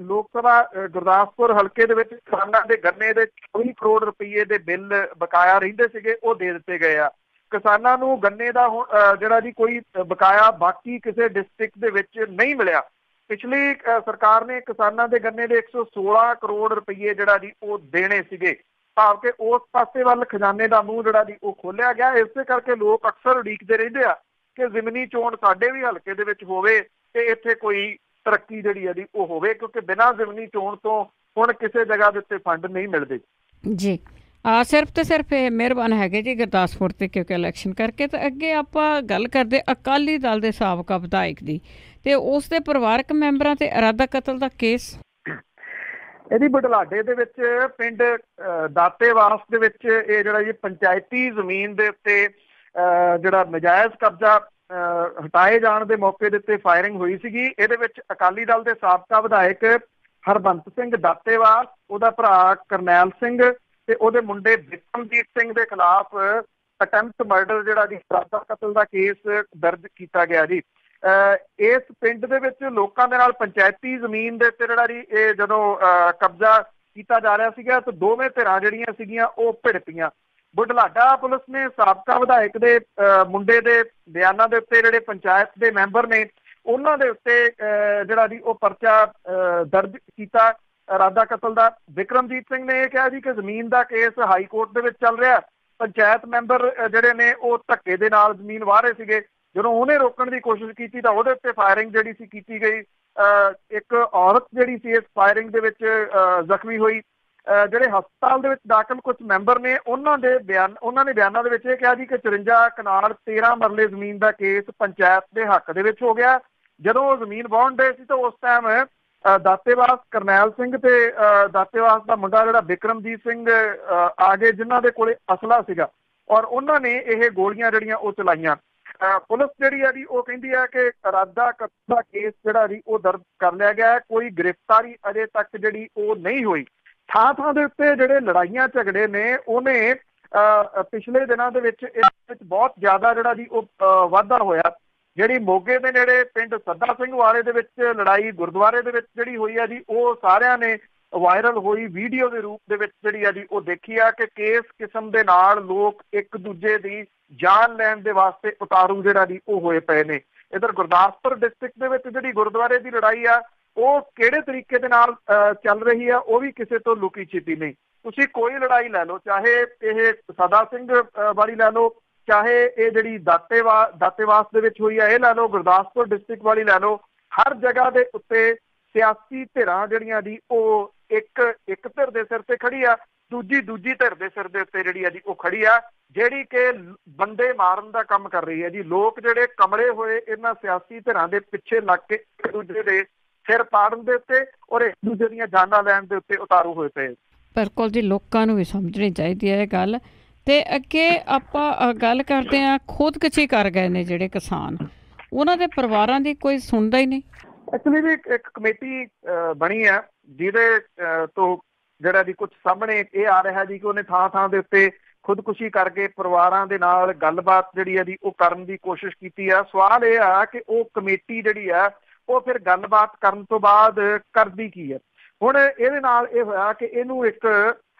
ਲੋਕ ਸਭਾ ਗੁਰਦਾਸਪੁਰ ਹਲਕੇ ਦੇ ਵਿੱਚ ਕਿਸਾਨਾਂ ਦੇ ਗੰਨੇ ਦੇ 24 ਕਰੋੜ ਰੁਪਏ ਦੇ ਬਿੱਲ ਬਕਾਇਆ ਰਹਿੰਦੇ ਸੀਗੇ, ਉਹ ਦੇ ਦਿੱਤੇ ਗਏ ਆ। ਕਿਸਾਨਾਂ ਨੂੰ ਗੰਨੇ ਦਾ ਜਿਹੜਾ ਜੀ ਕੋਈ ਬਕਾਇਆ ਬਾਕੀ ਕਿਸੇ ਡਿਸਟ੍ਰਿਕਟ ਦੇ ਵਿੱਚ ਨਹੀਂ ਮਿਲਿਆ। ਪਿਛਲੀ ਸਰਕਾਰ ਨੇ ਕਿਸਾਨਾਂ ਦੇ ਗੰਨੇ ਦੇ 116 ਕਰੋੜ ਰੁਪਏ ਜਿਹੜਾ ਜੀ ਉਹ ਦੇਣੇ ਸੀਗੇ, ਭਾਵ ਕਿ ਉਸ ਪਾਸੇ ਵੱਲ ਖਜ਼ਾਨੇ ਦਾ ਮੂੰਹ ਜਿਹੜਾ ਜੀ ਉਹ ਖੋਲਿਆ ਗਿਆ। ਇਸੇ ਕਰਕੇ ਲੋਕ ਅਕਸਰ ਉਡੀਕਦੇ ਰਹਿੰਦੇ ਆ ਕਿ ਜ਼ਿਮਨੀ ਚੋਣ ਸਾਡੇ ਵੀ ਹਲਕੇ ਦੇ ਵਿੱਚ ਹੋਵੇ ਤੇ ਇੱਥੇ ਕੋਈ ਤਰੱਕੀ ਜਿਹੜੀ ਹੈ ਜੀ ਉਹ ਹੋਵੇ, ਕਿਉਂਕਿ ਬਿਨਾਂ ਜ਼ਿਮਨੀ ਚੋਣ ਤੋਂ ਹੁਣ ਕਿਸੇ ਜਗ੍ਹਾ ਦੇ ਉੱਤੇ ਫੰਡ ਨਹੀਂ ਮਿਲਦੇ ਜੀ। ਸਿਰਫ ਤੇ ਸਿਰਫ ਇਹ ਮਿਹਰਬਾਨ ਹੈਗੇ ਜੀ ਗੁਰਦਾਸਪੁਰ ਤੇ, ਕਿਉਂਕਿ ਇਲੈਕਸ਼ਨ ਕਰਕੇ। ਤਾਂ ਅੱਗੇ ਆਪਾਂ ਗੱਲ ਕਰਦੇ ਅਕਾਲੀ ਦਲ ਦੇ ਸਾਬਕਾ ਵਿਧਾਇਕ ਦੀ ਤੇ ਉਸ ਦੇ ਪਰਿਵਾਰਕ ਮੈਂਬਰਾਂ ਤੇ ਇਰਾਦਾ ਕਤਲ ਦਾ ਕੇਸ। ਇਹਦੀ ਬੁਢਲਾਡੇ ਦੇ ਵਿੱਚ ਪਿੰਡ ਦਾਤੇਵਾਸ ਦੇ ਵਿੱਚ ਇਹ ਜਿਹੜਾ ਜੀ ਪੰਚਾਇਤੀ ਜ਼ਮੀਨ ਦੇ ਉੱਤੇ ਜਿਹੜਾ ਨਜਾਇਜ਼ ਕਬਜ਼ਾ ਹਟਾਏ ਜਾਣ ਦੇ ਮੌਕੇ ਦੇ ਉੱਤੇ ਫਾਇਰਿੰਗ ਹੋਈ ਸੀਗੀ। ਇਹਦੇ ਵਿੱਚ ਅਕਾਲੀ ਦਲ ਦੇ ਸਾਬਕਾ ਵਿਧਾਇਕ ਹਰਬੰਤ ਸਿੰਘ ਦਾਤੇਵਾਸ, ਉਹਦਾ ਭਰਾ ਕਰਨੈਲ ਸਿੰਘ ਤੇ ਉਹਦੇ ਮੁੰਡੇ ਬਿਕਰਮਜੀਤ ਸਿੰਘ ਦੇ ਖਿਲਾਫ ਅਟੈਂਪਟ ਮਰਡਰ ਜਿਹੜਾ ਜੀ ਇਰਾਦਾ ਕਤਲ ਦਾ ਕੇਸ ਦਰਜ ਕੀਤਾ ਗਿਆ ਜੀ। ਇਸ ਪਿੰਡ ਦੇ ਵਿੱਚ ਲੋਕਾਂ ਦੇ ਨਾਲ ਪੰਚਾਇਤੀ ਜ਼ਮੀਨ ਦੇ ਉੱਤੇ ਜਿਹੜਾ ਜੀ ਇਹ ਜਦੋਂ ਕਬਜ਼ਾ ਕੀਤਾ ਜਾ ਰਿਹਾ ਸੀਗਾ ਤਾਂ ਦੋਵੇਂ ਧਿਰਾਂ ਜਿਹੜੀਆਂ ਸੀਗੀਆਂ ਉਹ ਭਿੜਪੀਆਂ। ਬੁਢਲਾਡਾ ਪੁਲਿਸ ਨੇ ਸਾਬਕਾ ਵਿਧਾਇਕ ਦੇ ਮੁੰਡੇ ਦੇ ਬਿਆਨਾਂ ਦੇ ਉੱਤੇ ਜਿਹੜੇ ਪੰਚਾਇਤ ਦੇ ਮੈਂਬਰ ਨੇ ਉਹਨਾਂ ਦੇ ਉੱਤੇ ਜਿਹੜਾ ਜੀ ਉਹ ਪਰਚਾ ਦਰਜ ਕੀਤਾ ਇਰਾਦਾ ਕਤਲ ਦਾ। ਬਿਕਰਮਜੀਤ ਸਿੰਘ ਨੇ ਇਹ ਕਿਹਾ ਜੀ ਕਿ ਜ਼ਮੀਨ ਦਾ ਕੇਸ ਹਾਈ ਕੋਰਟ ਦੇ ਵਿੱਚ ਚੱਲ ਰਿਹਾ, ਪੰਚਾਇਤ ਮੈਂਬਰ ਜਿਹੜੇ ਨੇ ਉਹ ਧੱਕੇ ਦੇ ਨਾਲ ਜ਼ਮੀਨ ਵਾਹ ਰਹੇ ਸੀਗੇ, ਜਦੋਂ ਉਹਨੇ ਰੋਕਣ ਦੀ ਕੋਸ਼ਿਸ਼ ਕੀਤੀ ਤਾਂ ਉਹਦੇ ਉੱਤੇ ਫਾਇਰਿੰਗ ਜਿਹੜੀ ਸੀ ਕੀਤੀ ਗਈ। ਇੱਕ ਔਰਤ ਜਿਹੜੀ ਸੀ ਇਸ ਫਾਇਰਿੰਗ ਦੇ ਵਿੱਚ ਜ਼ਖਮੀ ਹੋਈ। ਜਿਹੜੇ ਹਸਪਤਾਲ ਦੇ ਵਿੱਚ ਦਾਖਲ ਕੁਝ ਮੈਂਬਰ ਨੇ ਉਹਨਾਂ ਨੇ ਬਿਆਨਾਂ ਦੇ ਵਿੱਚ ਇਹ ਕਿਹਾ ਜੀ ਕਿ 54 ਕਨਾਲ 13 ਮਰਲੇ ਜ਼ਮੀਨ ਦਾ ਕੇਸ ਪੰਚਾਇਤ ਦੇ ਹੱਕ ਦੇ ਵਿੱਚ ਹੋ ਗਿਆ। ਜਦੋਂ ਉਹ ਜ਼ਮੀਨ ਵਾਹੁਣ ਦੇ ਸੀ ਤਾਂ ਉਸ ਟਾਈਮ ਦਾਤੇਵਾਸ ਕਰਨੈਲ ਸਿੰਘ ਤੇ ਦਾਤੇਵਾਸ ਦਾ ਮੁੰਡਾ ਜਿਹੜਾ ਬਿਕਰਮਜੀਤ ਸਿੰਘ ਆ ਗਏ, ਜਿਨ੍ਹਾਂ ਦੇ ਕੋਲੇ ਅਸਲਾ ਸੀਗਾ ਔਰ ਉਹਨਾਂ ਨੇ ਇਹ ਗੋਲੀਆਂ ਜਿਹੜੀਆਂ ਉਹ ਚਲਾਈਆਂ। ਪੁਲਿਸ ਜਿਹੜੀ ਆ ਜੀ ਉਹ ਕਹਿੰਦੀ ਹੈ ਕਿ ਇਰਾਦਾ ਕਤਲ ਦਾ ਕੇਸ ਜਿਹੜਾ ਜੀ ਉਹ ਦਰਜ ਕਰ ਲਿਆ ਗਿਆ ਹੈ, ਕੋਈ ਗ੍ਰਿਫਤਾਰੀ ਅਜੇ ਤੱਕ ਜਿਹੜੀ ਉਹ ਨਹੀਂ ਹੋਈ। ਥਾਂ ਥਾਂ ਦੇ ਉੱਤੇ ਜਿਹੜੇ ਲੜਾਈਆਂ ਝਗੜੇ ਨੇ ਉਹਨੇ ਪਿਛਲੇ ਦਿਨਾਂ ਦੇ ਵਿੱਚ ਇਸ ਵਿੱਚ ਬਹੁਤ ਜ਼ਿਆਦਾ ਜਿਹੜਾ ਜੀ ਉਹ ਵਾਧਾ ਹੋਇਆ। ਜਿਹੜੀ ਮੋਗੇ ਦੇ ਨੇੜੇ ਪਿੰਡ ਸੱਦਾ ਸਿੰਘ ਵਾਲੇ ਦੇ ਵਿੱਚ ਲੜਾਈ ਗੁਰਦੁਆਰੇ ਦੇ ਵਿੱਚ ਜਿਹੜੀ ਹੋਈ ਆ ਜੀ ਉਹ ਸਾਰਿਆਂ ਨੇ ਵਾਇਰਲ ਹੋਈ ਵੀਡੀਓ ਦੇ ਰੂਪ ਦੇ ਵਿੱਚ ਜਿਹੜੀ ਆ ਜੀ ਉਹ ਦੇਖੀ ਆ ਕਿ ਕਿਸ ਕਿਸਮ ਦੇ ਨਾਲ ਲੋਕ ਇੱਕ ਦੂਜੇ ਦੀ ਜਾਨ ਲੈਣ ਦੇ ਵਾਸਤੇ ਉਤਾਰੂ ਜਿਹੜਾ ਜੀ ਉਹ ਹੋਏ ਪਏ ਨੇ। ਇੱਧਰ ਗੁਰਦਾਸਪੁਰ ਡਿਸਟ੍ਰਿਕਟ ਦੇ ਵਿੱਚ ਜਿਹੜੀ ਗੁਰਦੁਆਰੇ ਦੀ ਲੜਾਈ ਆ ਉਹ ਕਿਹੜੇ ਤਰੀਕੇ ਦੇ ਨਾਲ ਚੱਲ ਰਹੀ ਆ ਉਹ ਵੀ ਕਿਸੇ ਤੋਂ ਲੁਕੀ ਛਿਪੀ ਨਹੀਂ। ਤੁਸੀਂ ਕੋਈ ਲੜਾਈ ਲੈ ਲਓ, ਚਾਹੇ ਇਹ ਸਦਾ ਸਿੰਘ ਵਾਲੀ ਲੈ ਲਓ, ਚਾਹੇ ਇਹ ਜਿਹੜੀ ਦਾਤੇਵਾਸ ਦੇ ਵਿੱਚ ਹੋਈ ਆ ਇਹ ਲੈ ਲਓ, ਗੁਰਦਾਸਪੁਰ ਡਿਸਟ੍ਰਿਕਟ ਵਾਲੀ ਲੈ ਲਓ, ਹਰ ਜਗ੍ਹਾ ਦੇ ਉੱਤੇ ਸਿਆਸੀ ਧਿਰਾਂ ਜਿਹੜੀਆਂ ਜੀ ਉਹ ਇੱਕ ਧਿਰ ਦੇ ਸਿਰ ਤੇ ਖੜੀ ਆ, ਦੂਜੀ ਧਿਰ ਦੇ ਸਿਰ ਦੇ ਉੱਤੇ ਜਿਹੜੀ ਆ ਜੀ ਉਹ ਖੜੀ ਆ, ਜਿਹੜੀ ਕਿ ਬੰਦੇ ਮਾਰਨ ਦਾ ਕੰਮ ਕਰ ਰਹੀ ਹੈ ਜੀ। ਲੋਕ ਜਿਹੜੇ ਕਮਲੇ ਹੋਏ ਇਹਨਾਂ ਸਿਆਸੀ ਧਿਰਾਂ ਦੇ ਪਿੱਛੇ ਲੱਗ ਕੇ ਇੱਕ ਦੂਜੇ ਦੇ ਸਿਰ ਪਾੜਨ ਦੇ ਉੱਤੇ ਔਰ ਇੱਕ ਦੂਜੇ ਦੀਆਂ ਜਾਨਾਂ ਲੈਣ ਦੇ ਉੱਤੇ ਉਤਾਰੂ ਹੋਏ ਪਏ। ਬਿਲਕੁਲ ਜੀ, ਲੋਕਾਂ ਨੂੰ ਵੀ ਸਮਝਣੀ ਚਾਹੀਦੀ ਹੈ ਇਹ ਗੱਲ। ਤੇ ਅੱਗੇ ਆਪਾਂ ਗੱਲ ਕਰਦੇ ਹਾਂ, ਖੁਦਕੁਸ਼ੀ ਕਰ ਗਏ ਨੇ ਜਿਹੜੇ ਕਿਸਾਨ, ਉਹਨਾਂ ਦੇ ਪਰਿਵਾਰਾਂ ਦੀ ਕੋਈ ਸੁਣਦਾ ਹੀ ਨਹੀਂ। ਐਕਚੁਅਲੀ ਵੀ ਇੱਕ ਕਮੇਟੀ ਬਣੀ ਆ ਜਿਹਦੇ ਤੋਂ ਜਿਹੜਾ ਜੀ ਕੁਝ ਸਾਹਮਣੇ ਇਹ ਆ ਰਿਹਾ ਜੀ ਕਿ ਉਹਨੇ ਥਾਂ ਥਾਂ ਦੇ ਉੱਤੇ ਖੁਦਕੁਸ਼ੀ ਕਰਕੇ ਪਰਿਵਾਰਾਂ ਦੇ ਨਾਲ ਗੱਲਬਾਤ ਜਿਹੜੀ ਆ ਜੀ ਉਹ ਕਰਨ ਦੀ ਕੋਸ਼ਿਸ਼ ਕੀਤੀ ਆ। ਸਵਾਲ ਇਹ ਆ ਕਿ ਉਹ ਕਮੇਟੀ ਜਿਹੜੀ ਆ ਉਹ ਫਿਰ ਗੱਲਬਾਤ ਕਰਨ ਤੋਂ ਬਾਅਦ ਕਰਦੀ ਕੀ ਹੈ। ਹੁਣ ਇਹਦੇ ਨਾਲ ਇਹ ਹੋਇਆ ਕਿ ਇਹਨੂੰ ਇੱਕ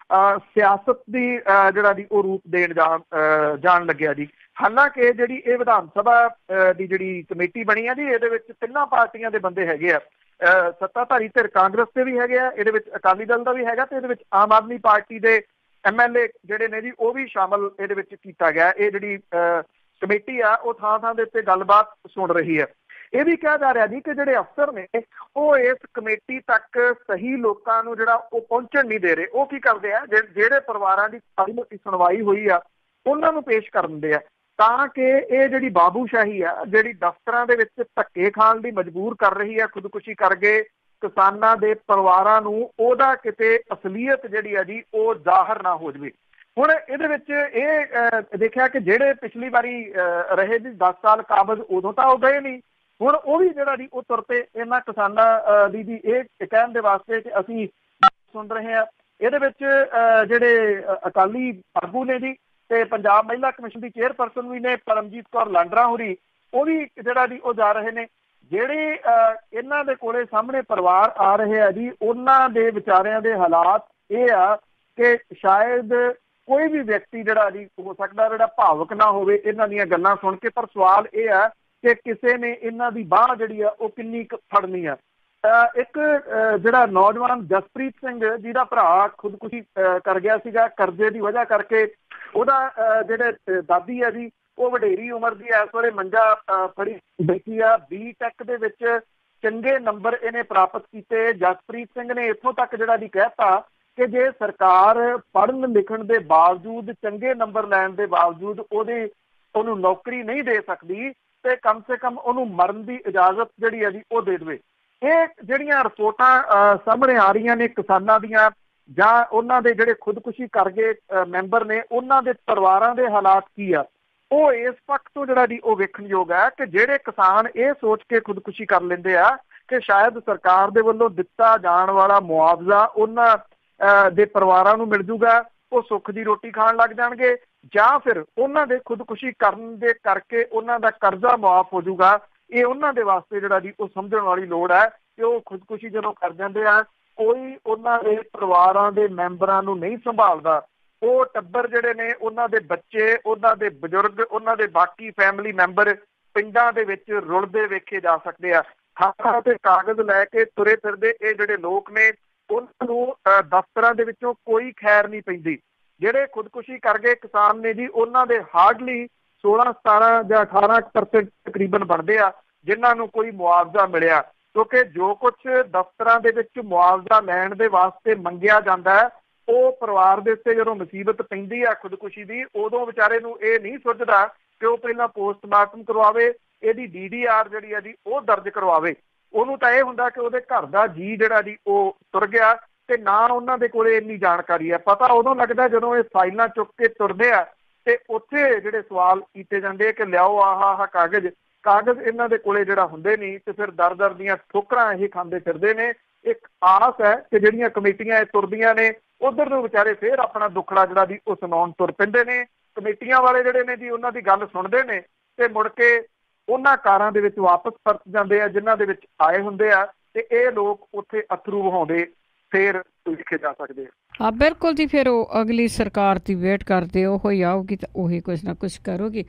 ਸਿਆਸਤ ਦੀ ਜਿਹੜਾ ਜੀ ਉਹ ਰੂਪ ਦੇਣ ਜਾਣ ਲੱਗਿਆ ਜੀ। ਹਾਲਾਂਕਿ ਜਿਹੜੀ ਇਹ ਵਿਧਾਨ ਸਭਾ ਦੀ ਜਿਹੜੀ ਕਮੇਟੀ ਬਣੀ ਆ ਜੀ ਇਹਦੇ ਵਿੱਚ ਤਿੰਨਾਂ ਪਾਰਟੀਆਂ ਦੇ ਬੰਦੇ ਹੈਗੇ ਆ। ਸੱਤਾਧਾਰੀ ਧਿਰ ਕਾਂਗਰਸ ਦੇ ਵੀ ਹੈਗੇ ਆ, ਇਹਦੇ ਵਿੱਚ ਅਕਾਲੀ ਦਲ ਦਾ ਵੀ ਹੈਗਾ ਤੇ ਇਹਦੇ ਵਿੱਚ ਆਮ ਆਦਮੀ ਪਾਰਟੀ ਦੇ MLA ਜਿਹੜੇ ਨੇ ਜੀ ਉਹ ਵੀ ਸ਼ਾਮਲ ਇਹਦੇ ਵਿੱਚ ਕੀਤਾ ਗਿਆ। ਇਹ ਜਿਹੜੀ ਕਮੇਟੀ ਆ ਉਹ ਥਾਂ ਥਾਂ ਦੇ ਉੱਤੇ ਗੱਲਬਾਤ ਸੁਣ ਰਹੀ ਹੈ। ਇਹ ਵੀ ਕਿਹਾ ਜਾ ਰਿਹਾ ਜੀ ਕਿ ਜਿਹੜੇ ਅਫਸਰ ਨੇ ਉਹ ਇਸ ਕਮੇਟੀ ਤੱਕ ਸਹੀ ਲੋਕਾਂ ਨੂੰ ਜਿਹੜਾ ਉਹ ਪਹੁੰਚਣ ਨਹੀਂ ਦੇ ਰਹੇ। ਉਹ ਕੀ ਕਰਦੇ ਆ, ਜਿਹੜੇ ਪਰਿਵਾਰਾਂ ਦੀ ਸਾਰੀ ਸੁਣਵਾਈ ਹੋਈ ਆ ਉਹਨਾਂ ਨੂੰ ਪੇਸ਼ ਕਰ ਦਿੰਦੇ ਆ ਤਾਂ ਕਿ ਇਹ ਜਿਹੜੀ ਬਾਬੂਸ਼ਾਹੀ ਆ ਜਿਹੜੀ ਦਫ਼ਤਰਾਂ ਦੇ ਵਿੱਚ ਧੱਕੇ ਖਾਣ ਲਈ ਮਜਬੂਰ ਕਰ ਰਹੀ ਆ ਖੁਦਕੁਸ਼ੀ ਕਰਕੇ ਕਿਸਾਨਾਂ ਦੇ ਪਰਿਵਾਰਾਂ ਨੂੰ, ਉਹਦਾ ਕਿਤੇ ਅਸਲੀਅਤ ਜਿਹੜੀ ਆ ਜੀ ਉਹ ਜ਼ਾਹਰ ਨਾ ਹੋ ਜਾਵੇ। ਹੁਣ ਇਹਦੇ ਵਿੱਚ ਇਹ ਦੇਖਿਆ ਕਿ ਜਿਹੜੇ ਪਿਛਲੀ ਵਾਰੀ ਰਹੇ ਜੀ 10 ਸਾਲ ਕਾਬਜ਼ ਉਦੋਂ ਤਾਂ ਉਹ ਗਏ ਨਹੀਂ, ਹੁਣ ਉਹ ਵੀ ਜਿਹੜਾ ਜੀ ਉਹ ਤੁਰ ਪਏ ਇਹਨਾਂ ਕਿਸਾਨਾਂ ਦੀ ਜੀ ਇਹ ਕਹਿਣ ਦੇ ਵਾਸਤੇ ਕਿ ਅਸੀਂ ਸੁਣ ਰਹੇ ਹਾਂ। ਇਹਦੇ ਵਿੱਚ ਜਿਹੜੇ ਅਕਾਲੀ ਆਗੂ ਨੇ ਜੀ ਤੇ ਪੰਜਾਬ ਮਹਿਲਾ ਕਮਿਸ਼ਨ ਦੀ ਚੇਅਰਪਰਸਨ ਵੀ ਨੇ ਪਰਮਜੀਤ ਕੌਰ ਲਾਂਡਰਾ ਹੋਰੀ, ਉਹ ਵੀ ਜਿਹੜਾ ਜੀ ਉਹ ਜਾ ਰਹੇ ਨੇ। ਜਿਹੜੇ ਇਹਨਾਂ ਦੇ ਕੋਲੇ ਸਾਹਮਣੇ ਪਰਿਵਾਰ ਆ ਰਹੇ ਆ ਜੀ ਉਹਨਾਂ ਦੇ ਵਿਚਾਰਿਆਂ ਦੇ ਹਾਲਾਤ ਇਹ ਆ ਕਿ ਸ਼ਾਇਦ ਕੋਈ ਵੀ ਵਿਅਕਤੀ ਜਿਹੜਾ ਜੀ ਹੋ ਸਕਦਾ ਜਿਹੜਾ ਭਾਵੁਕ ਨਾ ਹੋਵੇ ਇਹਨਾਂ ਦੀਆਂ ਗੱਲਾਂ ਸੁਣ ਕੇ, ਪਰ ਸਵਾਲ ਇਹ ਆ ਕਿ ਕਿਸੇ ਨੇ ਇਹਨਾਂ ਦੀ ਬਾਂਹ ਜਿਹੜੀ ਆ ਉਹ ਕਿੰਨੀ ਫੜਨੀ ਆ। ਇੱਕ ਜਿਹੜਾ ਨੌਜਵਾਨ ਜਸਪ੍ਰੀਤ ਸਿੰਘ ਜਿਹਦਾ ਭਰਾ ਖੁਦਕੁਸ਼ੀ ਕਰ ਗਿਆ ਸੀਗਾ ਕਰਜ਼ੇ ਦੀ ਵਜ੍ਹਾ ਕਰਕੇ, ਉਹਦਾ ਜਿਹੜੇ ਦਾਦੀ ਆ ਜੀ ਉਹ ਵਡੇਰੀ ਉਮਰ ਦੀ ਇਸ ਵੇਲੇ ਮੰਜਾ ਫੜੀ ਬੈਠੀ ਆ। B.Tech ਦੇ ਵਿੱਚ ਚੰਗੇ ਨੰਬਰ ਇਹਨੇ ਪ੍ਰਾਪਤ ਕੀਤੇ। ਜਸਪ੍ਰੀਤ ਸਿੰਘ ਨੇ ਇੱਥੋਂ ਤੱਕ ਜਿਹੜਾ ਜੀ ਕਹਿਤਾ ਕਿ ਜੇ ਸਰਕਾਰ ਪੜ੍ਹਨ ਲਿਖਣ ਦੇ ਬਾਵਜੂਦ, ਚੰਗੇ ਨੰਬਰ ਲੈਣ ਦੇ ਬਾਵਜੂਦ ਉਹਨੂੰ ਨੌਕਰੀ ਨਹੀਂ ਦੇ ਸਕਦੀ ਤੇ ਕਮ ਸੇ ਕਮ ਉਹਨੂੰ ਮਰਨ ਦੀ ਇਜਾਜ਼ਤ ਜਿਹੜੀ ਹੈ ਜੀ ਉਹ ਦੇ ਦੇਵੇ। ਇਹ ਜਿਹੜੀਆਂ ਰਿਪੋਰਟਾਂ ਸਾਹਮਣੇ ਆ ਰਹੀਆਂ ਨੇ ਕਿਸਾਨਾਂ ਦੀਆਂ ਜਾਂ ਉਹਨਾਂ ਦੇ ਜਿਹੜੇ ਖੁਦਕੁਸ਼ੀ ਕਰ ਗਏ ਮੈਂਬਰ ਨੇ ਉਹਨਾਂ ਦੇ ਪਰਿਵਾਰਾਂ ਦੇ ਹਾਲਾਤ ਕੀ ਆ, ਉਹ ਇਸ ਪੱਖ ਤੋਂ ਜਿਹੜਾ ਜੀ ਉਹ ਵੇਖਣਯੋਗ ਹੈ ਕਿ ਜਿਹੜੇ ਕਿਸਾਨ ਇਹ ਸੋਚ ਕੇ ਖੁਦਕੁਸ਼ੀ ਕਰ ਲੈਂਦੇ ਆ ਕਿ ਸ਼ਾਇਦ ਸਰਕਾਰ ਦੇ ਵੱਲੋਂ ਦਿੱਤਾ ਜਾਣ ਵਾਲਾ ਮੁਆਵਜ਼ਾ ਉਹਨਾਂ ਦੇ ਪਰਿਵਾਰਾਂ ਨੂੰ ਮਿਲ ਜੂਗਾ, ਉਹ ਸੁੱਖ ਦੀ ਰੋਟੀ ਖਾਣ ਲੱਗ ਜਾਣਗੇ, ਜਾਂ ਫਿਰ ਉਹਨਾਂ ਦੇ ਖੁਦਕੁਸ਼ੀ ਕਰਨ ਦੇ ਕਰਕੇ ਉਹਨਾਂ ਦਾ ਕਰਜ਼ਾ ਮੁਆਫ ਹੋ ਜਾਊਗਾ। ਇਹ ਉਹਨਾਂ ਦੇ ਵਾਸਤੇ ਜਿਹੜਾ ਜੀ ਉਹ ਸਮਝਣ ਵਾਲੀ ਲੋੜ ਹੈ ਕਿ ਉਹ ਖੁਦਕੁਸ਼ੀ ਜਦੋਂ ਕਰ ਜਾਂਦੇ ਆ, ਕੋਈ ਉਹਨਾਂ ਦੇ ਪਰਿਵਾਰਾਂ ਦੇ ਮੈਂਬਰਾਂ ਨੂੰ ਨਹੀਂ ਸੰਭਾਲਦਾ। ਉਹ ਟੱਬਰ ਜਿਹੜੇ ਨੇ, ਉਹਨਾਂ ਦੇ ਬੱਚੇ, ਉਹਨਾਂ ਦੇ ਬਜ਼ੁਰਗ, ਉਹਨਾਂ ਦੇ ਬਾਕੀ ਫੈਮਿਲੀ ਮੈਂਬਰ ਪਿੰਡਾਂ ਦੇ ਵਿੱਚ ਰੁਲਦੇ ਵੇਖੇ ਜਾ ਸਕਦੇ ਆ। ਥਾਂ ਤੇ ਕਾਗਜ਼ ਲੈ ਕੇ ਤੁਰੇ ਫਿਰਦੇ ਇਹ ਜਿਹੜੇ ਲੋਕ ਨੇ, ਉਹਨਾਂ ਨੂੰ ਦਫ਼ਤਰਾਂ ਦੇ ਵਿੱਚੋਂ ਕੋਈ ਖੈਰ ਨਹੀਂ ਪੈਂਦੀ। ਜਿਹੜੇ ਖੁਦਕੁਸ਼ੀ ਕਰ ਗਏ ਕਿਸਾਨ ਨੇ ਜੀ, ਉਹਨਾਂ ਦੇ ਹਾਰਡਲੀ 16-17 ਜਾਂ 18% ਤਕਰੀਬਨ ਬਣਦੇ ਆ ਜਿਨ੍ਹਾਂ ਨੂੰ ਕੋਈ ਮੁਆਵਜ਼ਾ ਮਿਲਿਆ, ਕਿਉਂਕਿ ਜੋ ਕੁਛ ਦਫ਼ਤਰਾਂ ਦੇ ਵਿੱਚ ਮੁਆਵਜ਼ਾ ਲੈਣ ਦੇ ਵਾਸਤੇ ਮੰਗਿਆ ਜਾਂਦਾ ਹੈ, ਉਹ ਪਰਿਵਾਰ ਦੇ ਉੱਤੇ ਜਦੋਂ ਮੁਸੀਬਤ ਪੈਂਦੀ ਆ ਖੁਦਕੁਸ਼ੀ ਦੀ, ਉਦੋਂ ਵਿਚਾਰੇ ਨੂੰ ਇਹ ਨਹੀਂ ਸੁੱਝਦਾ ਕਿ ਉਹ ਪਹਿਲਾਂ ਪੋਸਟਮਾਰਟਮ ਕਰਵਾਵੇ, ਇਹਦੀ DDR ਜਿਹੜੀ ਆ ਜੀ ਉਹ ਦਰਜ ਕਰਵਾਵੇ। ਉਹਨੂੰ ਤਾਂ ਇਹ ਹੁੰਦਾ ਕਿ ਉਹਦੇ ਘਰ ਦਾ ਜੀ ਜਿਹੜਾ ਜੀ ਉਹ ਤੁਰ ਗਿਆ, ਤੇ ਨਾ ਉਹਨਾਂ ਦੇ ਕੋਲੇ ਇੰਨੀ ਜਾਣਕਾਰੀ ਹੈ। ਪਤਾ ਉਦੋਂ ਲੱਗਦਾ ਜਦੋਂ ਇਹ ਫਾਈਲਾਂ ਚੁੱਕ ਕੇ ਤੁਰਦੇ ਆ ਤੇ ਉੱਥੇ ਜਿਹੜੇ ਸਵਾਲ ਕੀਤੇ ਜਾਂਦੇ ਕਿ ਲਿਆਓ ਆਹ ਕਾਗਜ਼ ਇਹਨਾਂ ਦੇ ਕੋਲੇ ਜਿਹੜਾ ਹੁੰਦੇ ਨਹੀਂ, ਤੇ ਫਿਰ ਦਰ ਦੀਆਂ ਠੋਕਰਾਂ ਇਹ ਖਾਂਦੇ ਫਿਰਦੇ ਨੇ। ਇੱਕ ਆਸ ਹੈ ਕਿ ਜਿਹੜੀਆਂ ਕਮੇਟੀਆਂ ਇਹ ਤੁਰਦੀਆਂ ਨੇ, ਉਧਰ ਨੂੰ ਵਿਚਾਰੇ ਫੇਰ ਆਪਣਾ ਦੁੱਖੜਾ ਜਿਹੜਾ ਜੀ ਉਹ ਸੁਣਾਉਣ ਤੁਰ ਪੈਂਦੇ ਨੇ। ਕਮੇਟੀਆਂ ਵਾਲੇ ਜਿਹੜੇ ਨੇ ਜੀ ਉਹਨਾਂ ਦੀ ਗੱਲ ਸੁਣਦੇ ਨੇ ਤੇ ਮੁੜ ਕੇ ਉਹਨਾਂ ਕਾਰਾਂ ਦੇ ਵਿੱਚ ਵਾਪਸ ਪਰਤ ਜਾਂਦੇ ਆ ਜਿਨ੍ਹਾਂ ਦੇ ਵਿੱਚ ਆਏ ਹੁੰਦੇ ਆ, ਤੇ ਇਹ ਲੋਕ ਉੱਥੇ ਅਥਰੂ ਵਹਾਉਂਦੇ ਫੇਰ ਲਿਖੇ ਜਾ ਸਕਦੇ ਆ। ਹਾਂ ਬਿਲਕੁਲ ਜੀ, ਫਿਰ ਉਹ ਅਗਲੀ ਸਰਕਾਰ ਦੀ ਵੇਟ ਕਰਦੇ, ਉਹ ਹੀ ਆਊਗੀ ਤਾਂ ਉਹੀ ਕੁਛ ਨਾ ਕੁਛ ਕਰੂਗੀ।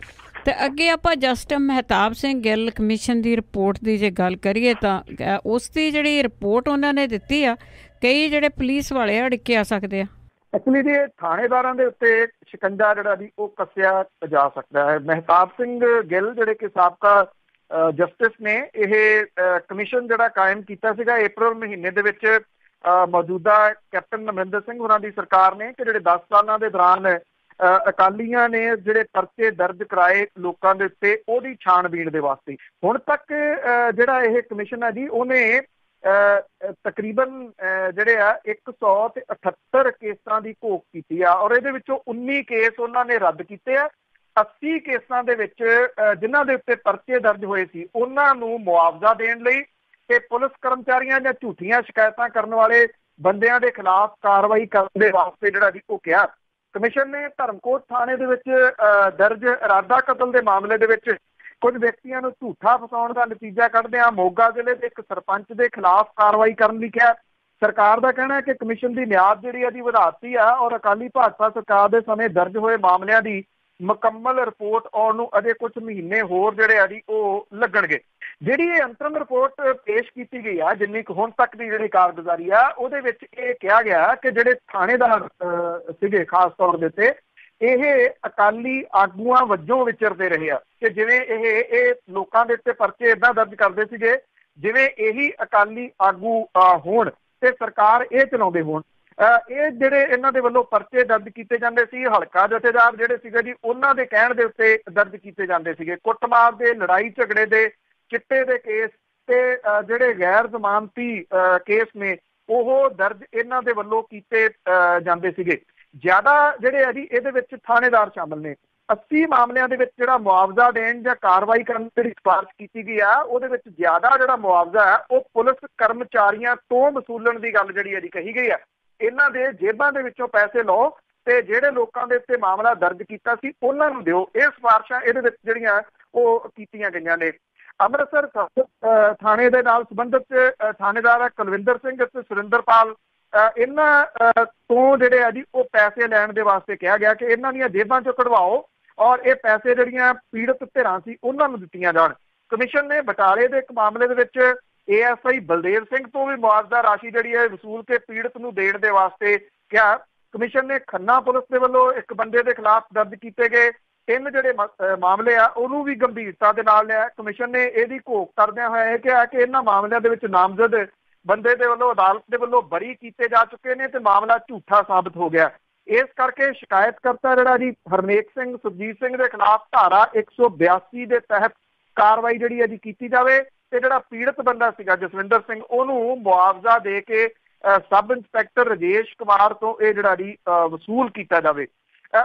ਤੇ ਅੱਗੇ ਆਪਾਂ ਜਸਟਿਸ ਮਹਿਤਾਬ ਸਿੰਘ ਗਿੱਲ ਕਮਿਸ਼ਨ ਦੀ ਰਿਪੋਰਟ ਦੀ ਜੇ ਗੱਲ ਕਰੀਏ ਤਾਂ ਉਸ ਦੀ ਜਿਹੜੀ ਰਿਪੋਰਟ ਉਹਨਾਂ ਨੇ ਦਿੱਤੀ ਆ, ਕਈ ਜਿਹੜੇ ਪੁਲਿਸ ਵਾਲੇ ਆ ਅੜਿੱਕੇ ਆ ਸਕਦੇ ਆ। ਐਕਚੁਅਲੀ ਜੀ ਥਾਣੇਦਾਰਾਂ ਦੇ ਉੱਤੇ ਸ਼ਿਕੰਜਾ ਜਿਹੜਾ ਜੀ ਉਹ ਕੱਸਿਆ ਜਾ ਸਕਦਾ ਹੈ। ਮਹਿਤਾਬ ਸਿੰਘ ਗਿੱਲ ਜਿਹੜੇ ਕਿ ਸਾਬਕਾ ਜਸਟਿਸ ਨੇ, ਇਹ ਕਮਿਸ਼ਨ ਜਿਹੜਾ ਕਾਇਮ ਕੀਤਾ ਸੀਗਾ April ਮਹੀਨੇ ਦੇ ਵਿੱਚ ਮੌਜੂਦਾ ਕੈਪਟਨ ਅਮਰਿੰਦਰ ਸਿੰਘ ਹੋਰਾਂ ਦੀ ਸਰਕਾਰ ਨੇ, ਕਿ ਜਿਹੜੇ 10 ਸਾਲਾਂ ਦੇ ਦੌਰਾਨ ਅਕਾਲੀਆਂ ਨੇ ਜਿਹੜੇ ਪਰਚੇ ਦਰਜ ਕਰਾਏ ਲੋਕਾਂ ਦੇ ਉੱਤੇ, ਉਹਦੀ ਛਾਣਬੀਣ ਦੇ ਵਾਸਤੇ। ਹੁਣ ਤੱਕ ਜਿਹੜਾ ਇਹ ਕਮਿਸ਼ਨ ਹੈ ਜੀ, ਉਹਨੇ ਤਕਰੀਬਨ ਜਿਹੜੇ ਆ 178 ਕੇਸਾਂ ਦੀ ਘੋਖ ਕੀਤੀ ਆ, ਔਰ ਇਹਦੇ ਵਿੱਚੋਂ 19 ਕੇਸ ਉਹਨਾਂ ਨੇ ਰੱਦ ਕੀਤੇ ਆ। 80 ਕੇਸਾਂ ਦੇ ਵਿੱਚ ਜਿਨ੍ਹਾਂ ਦੇ ਉੱਤੇ ਪਰਚੇ ਦਰਜ ਹੋਏ ਸੀ, ਉਹਨਾਂ ਨੂੰ ਮੁਆਵਜ਼ਾ ਦੇਣ ਲਈ ਤੇ ਪੁਲਿਸ ਕਰਮਚਾਰੀਆਂ ਜਾਂ ਝੂਠੀਆਂ ਸ਼ਿਕਾਇਤਾਂ ਕਰਨ ਵਾਲੇ ਬੰਦਿਆਂ ਦੇ ਖਿਲਾਫ ਕਾਰਵਾਈ ਕਰਨ ਦੇ ਵਾਸਤੇ ਜਿਹੜਾ ਜੀ ਉਹ ਕਿਹਾ। ਕਮਿਸ਼ਨ ਨੇ ਧਰਮਕੋਟ ਥਾਣੇ ਦੇ ਵਿੱਚ ਦਰਜ ਇਰਾਦਾ ਕਤਲ ਦੇ ਮਾਮਲੇ ਦੇ ਵਿੱਚ ਕੁਝ ਵਿਅਕਤੀਆਂ ਨੂੰ ਝੂਠਾ ਫਸਾਉਣ ਦਾ ਨਤੀਜਾ ਕੱਢਦਿਆਂ ਮੋਗਾ ਜ਼ਿਲ੍ਹੇ ਦੇ ਇੱਕ ਸਰਪੰਚ ਦੇ ਖਿਲਾਫ ਕਾਰਵਾਈ ਕਰਨ ਲਈ ਕਿਹਾ। ਸਰਕਾਰ ਦਾ ਕਹਿਣਾ ਹੈ ਕਿ ਕਮਿਸ਼ਨ ਦੀ ਮਿਆਦ ਜਿਹੜੀ ਇਹਦੀ ਵਧਾ ਦਿੱਤੀ ਆ, ਔਰ ਅਕਾਲੀ ਭਾਜਪਾ ਸਰਕਾਰ ਦੇ ਸਮੇਂ ਦਰਜ ਹੋਏ ਮਾਮਲਿਆਂ ਦੀ ਮੁਕੰਮਲ ਰਿਪੋਰਟ ਆਉਣ ਨੂੰ ਅਜੇ ਕੁਝ ਮਹੀਨੇ ਹੋਰ ਜਿਹੜੇ ਆ ਜੀ ਉਹ ਲੱਗਣਗੇ। ਜਿਹੜੀ ਇਹ ਅੰਤਰਿਮ ਰਿਪੋਰਟ ਪੇਸ਼ ਕੀਤੀ ਗਈ ਆ, ਜਿੰਨੀ ਕੁ ਹੁਣ ਤੱਕ ਦੀ ਜਿਹੜੀ ਕਾਰਗੁਜ਼ਾਰੀ ਆ, ਉਹਦੇ ਵਿੱਚ ਇਹ ਕਿਹਾ ਗਿਆ ਕਿ ਜਿਹੜੇ ਥਾਣੇਦਾਰ ਸੀਗੇ ਖਾਸ ਤੌਰ ਦੇ ਉੱਤੇ, ਇਹ ਅਕਾਲੀ ਆਗੂਆਂ ਵਜੋਂ ਵਿਚਰਦੇ ਰਹੇ ਆ, ਕਿ ਜਿਵੇਂ ਇਹ ਲੋਕਾਂ ਦੇ ਉੱਤੇ ਪਰਚੇ ਏਦਾਂ ਦਰਜ ਕਰਦੇ ਸੀਗੇ ਜਿਵੇਂ ਇਹੀ ਅਕਾਲੀ ਆਗੂ ਹੋਣ ਤੇ ਸਰਕਾਰ ਇਹ ਚਲਾਉਂਦੇ ਹੋਣ। ਇਹ ਜਿਹੜੇ ਇਹਨਾਂ ਦੇ ਵੱਲੋਂ ਪਰਚੇ ਦਰਜ ਕੀਤੇ ਜਾਂਦੇ ਸੀ, ਹਲਕਾ ਜਥੇਦਾਰ ਜਿਹੜੇ ਸੀਗੇ ਜੀ ਉਹਨਾਂ ਦੇ ਕਹਿਣ ਦੇ ਉੱਤੇ ਦਰਜ ਕੀਤੇ ਜਾਂਦੇ ਸੀਗੇ। ਕੁੱਟਮਾਰ ਦੇ, ਲੜਾਈ ਝਗੜੇ ਦੇ, ਚਿੱਟੇ ਦੇ ਕੇਸ ਤੇ ਜਿਹੜੇ ਗੈਰ ਜ਼ਮਾਨਤੀ ਕੇਸ ਨੇ ਉਹ ਦਰਜ ਇਹਨਾਂ ਦੇ ਵੱਲੋਂ ਕੀਤੇ ਜਾਂਦੇ ਸੀਗੇ। ਜ਼ਿਆਦਾ ਜਿਹੜੇ ਆ ਜੀ ਇਹਦੇ ਵਿੱਚ ਥਾਣੇਦਾਰ ਸ਼ਾਮਲ ਨੇ। 80 ਮਾਮਲਿਆਂ ਦੇ ਵਿੱਚ ਜਿਹੜਾ ਮੁਆਵਜ਼ਾ ਦੇਣ ਜਾਂ ਕਾਰਵਾਈ ਕਰਨ ਦੀ ਜਿਹੜੀ ਸਿਫਾਰਿਸ਼ ਕੀਤੀ ਗਈ ਆ, ਉਹਦੇ ਵਿੱਚ ਜ਼ਿਆਦਾ ਜਿਹੜਾ ਮੁਆਵਜ਼ਾ ਹੈ ਉਹ ਪੁਲਿਸ ਕਰਮਚਾਰੀਆਂ ਤੋਂ ਵਸੂਲਣ ਦੀ ਗੱਲ ਜਿਹੜੀ ਹੈ ਜੀ ਕਹੀ ਗਈ ਆ। ਇਹਨਾਂ ਦੇ ਜੇਬਾਂ ਦੇ ਵਿੱਚੋਂ ਪੈਸੇ ਲਓ ਤੇ ਜਿਹੜੇ ਲੋਕਾਂ ਦੇ ਉੱਤੇ ਮਾਮਲਾ ਦਰਜ ਕੀਤਾ ਸੀ ਉਹਨਾਂ ਨੂੰ ਦਿਓ। ਇਹ ਸਿਫਾਰਿਸ਼ਾਂ ਇਹਦੇ ਵਿੱਚ ਜਿਹੜੀਆਂ ਉਹ ਕੀਤੀਆਂ ਗਈਆਂ ਨੇ। ਅੰਮ੍ਰਿਤਸਰ ਥਾਣੇ ਦੇ ਨਾਲ ਸੰਬੰਧਿਤ ਥਾਣੇਦਾਰ ਕੁਲਵਿੰਦਰ ਸਿੰਘ ਅਤੇ ਸੁਰਿੰਦਰਪਾਲ, ਇਹਨਾਂ ਤੋਂ ਜਿਹੜੇ ਆ ਜੀ ਉਹ ਪੈਸੇ ਲੈਣ ਦੇ ਵਾਸਤੇ ਕਿਹਾ ਗਿਆ ਕਿ ਇਹਨਾਂ ਦੀਆਂ ਜੇਬਾਂ ਚੋਂ ਕਢਵਾਓ ਔਰ ਇਹ ਪੈਸੇ ਜਿਹੜੀਆਂ ਪੀੜਤ ਧਿਰਾਂ ਸੀ ਉਹਨਾਂ ਨੂੰ ਦਿੱਤੀਆਂ ਜਾਣ। ਕਮਿਸ਼ਨ ਨੇ ਬਟਾਲੇ ਦੇ ਇੱਕ ਮਾਮਲੇ ਦੇ ਵਿੱਚ ASI ਬਲਦੇਵ ਸਿੰਘ ਤੋਂ ਵੀ ਮੁਆਵਜ਼ਾ ਰਾਸ਼ੀ ਜਿਹੜੀ ਹੈ ਵਸੂਲ ਕੇ ਪੀੜਤ ਨੂੰ ਦੇਣ ਦੇ ਵਾਸਤੇ ਕਿਹਾ। ਕਮਿਸ਼ਨ ਨੇ ਖੰਨਾ ਪੁਲਿਸ ਦੇ ਵੱਲੋਂ ਇੱਕ ਬੰਦੇ ਦੇ ਖਿਲਾਫ ਦਰਜ ਕੀਤੇ ਗਏ 3 ਜਿਹੜੇ ਮਾਮਲੇ ਆ ਉਹਨੂੰ ਵੀ ਗੰਭੀਰਤਾ ਦੇ ਨਾਲ ਲਿਆ। ਕਮਿਸ਼ਨ ਨੇ ਇਹਦੀ ਘੋਖ ਕਰਦਿਆਂ ਹੋਇਆ ਇਹ ਕਿਹਾ ਕਿ ਇਹਨਾਂ ਮਾਮਲਿਆਂ ਦੇ ਵਿੱਚ ਨਾਮਜ਼ਦ ਬੰਦੇ ਦੇ ਵੱਲੋਂ ਅਦਾਲਤ ਦੇ ਵੱਲੋਂ ਬਰੀ ਕੀਤੇ ਜਾ ਚੁੱਕੇ ਨੇ ਤੇ ਮਾਮਲਾ ਝੂਠਾ ਸਾਬਤ ਹੋ ਗਿਆ। ਇਸ ਕਰਕੇ ਸ਼ਿਕਾਇਤਕਰਤਾ ਜਿਹੜਾ ਜੀ ਹਰਨੇਕ ਸਿੰਘ, ਸੁਰਜੀਤ ਸਿੰਘ ਦੇ ਖਿਲਾਫ ਧਾਰਾ 182 ਦੇ ਤਹਿਤ ਕਾਰਵਾਈ ਜਿਹੜੀ ਹੈ ਜੀ ਕੀਤੀ ਜਾਵੇ ਤੇ ਜਿਹੜਾ ਪੀੜਤ ਬੰਦਾ ਸੀਗਾ ਜਸਵਿੰਦਰ ਸਿੰਘ, ਉਹਨੂੰ ਮੁਆਵਜ਼ਾ ਦੇ ਕੇ ਸਬ ਇੰਸਪੈਕਟਰ ਰਜੇਸ਼ ਕੁਮਾਰ ਤੋਂ ਇਹ ਜਿਹੜਾ ਜੀ ਵਸੂਲ ਕੀਤਾ ਜਾਵੇ।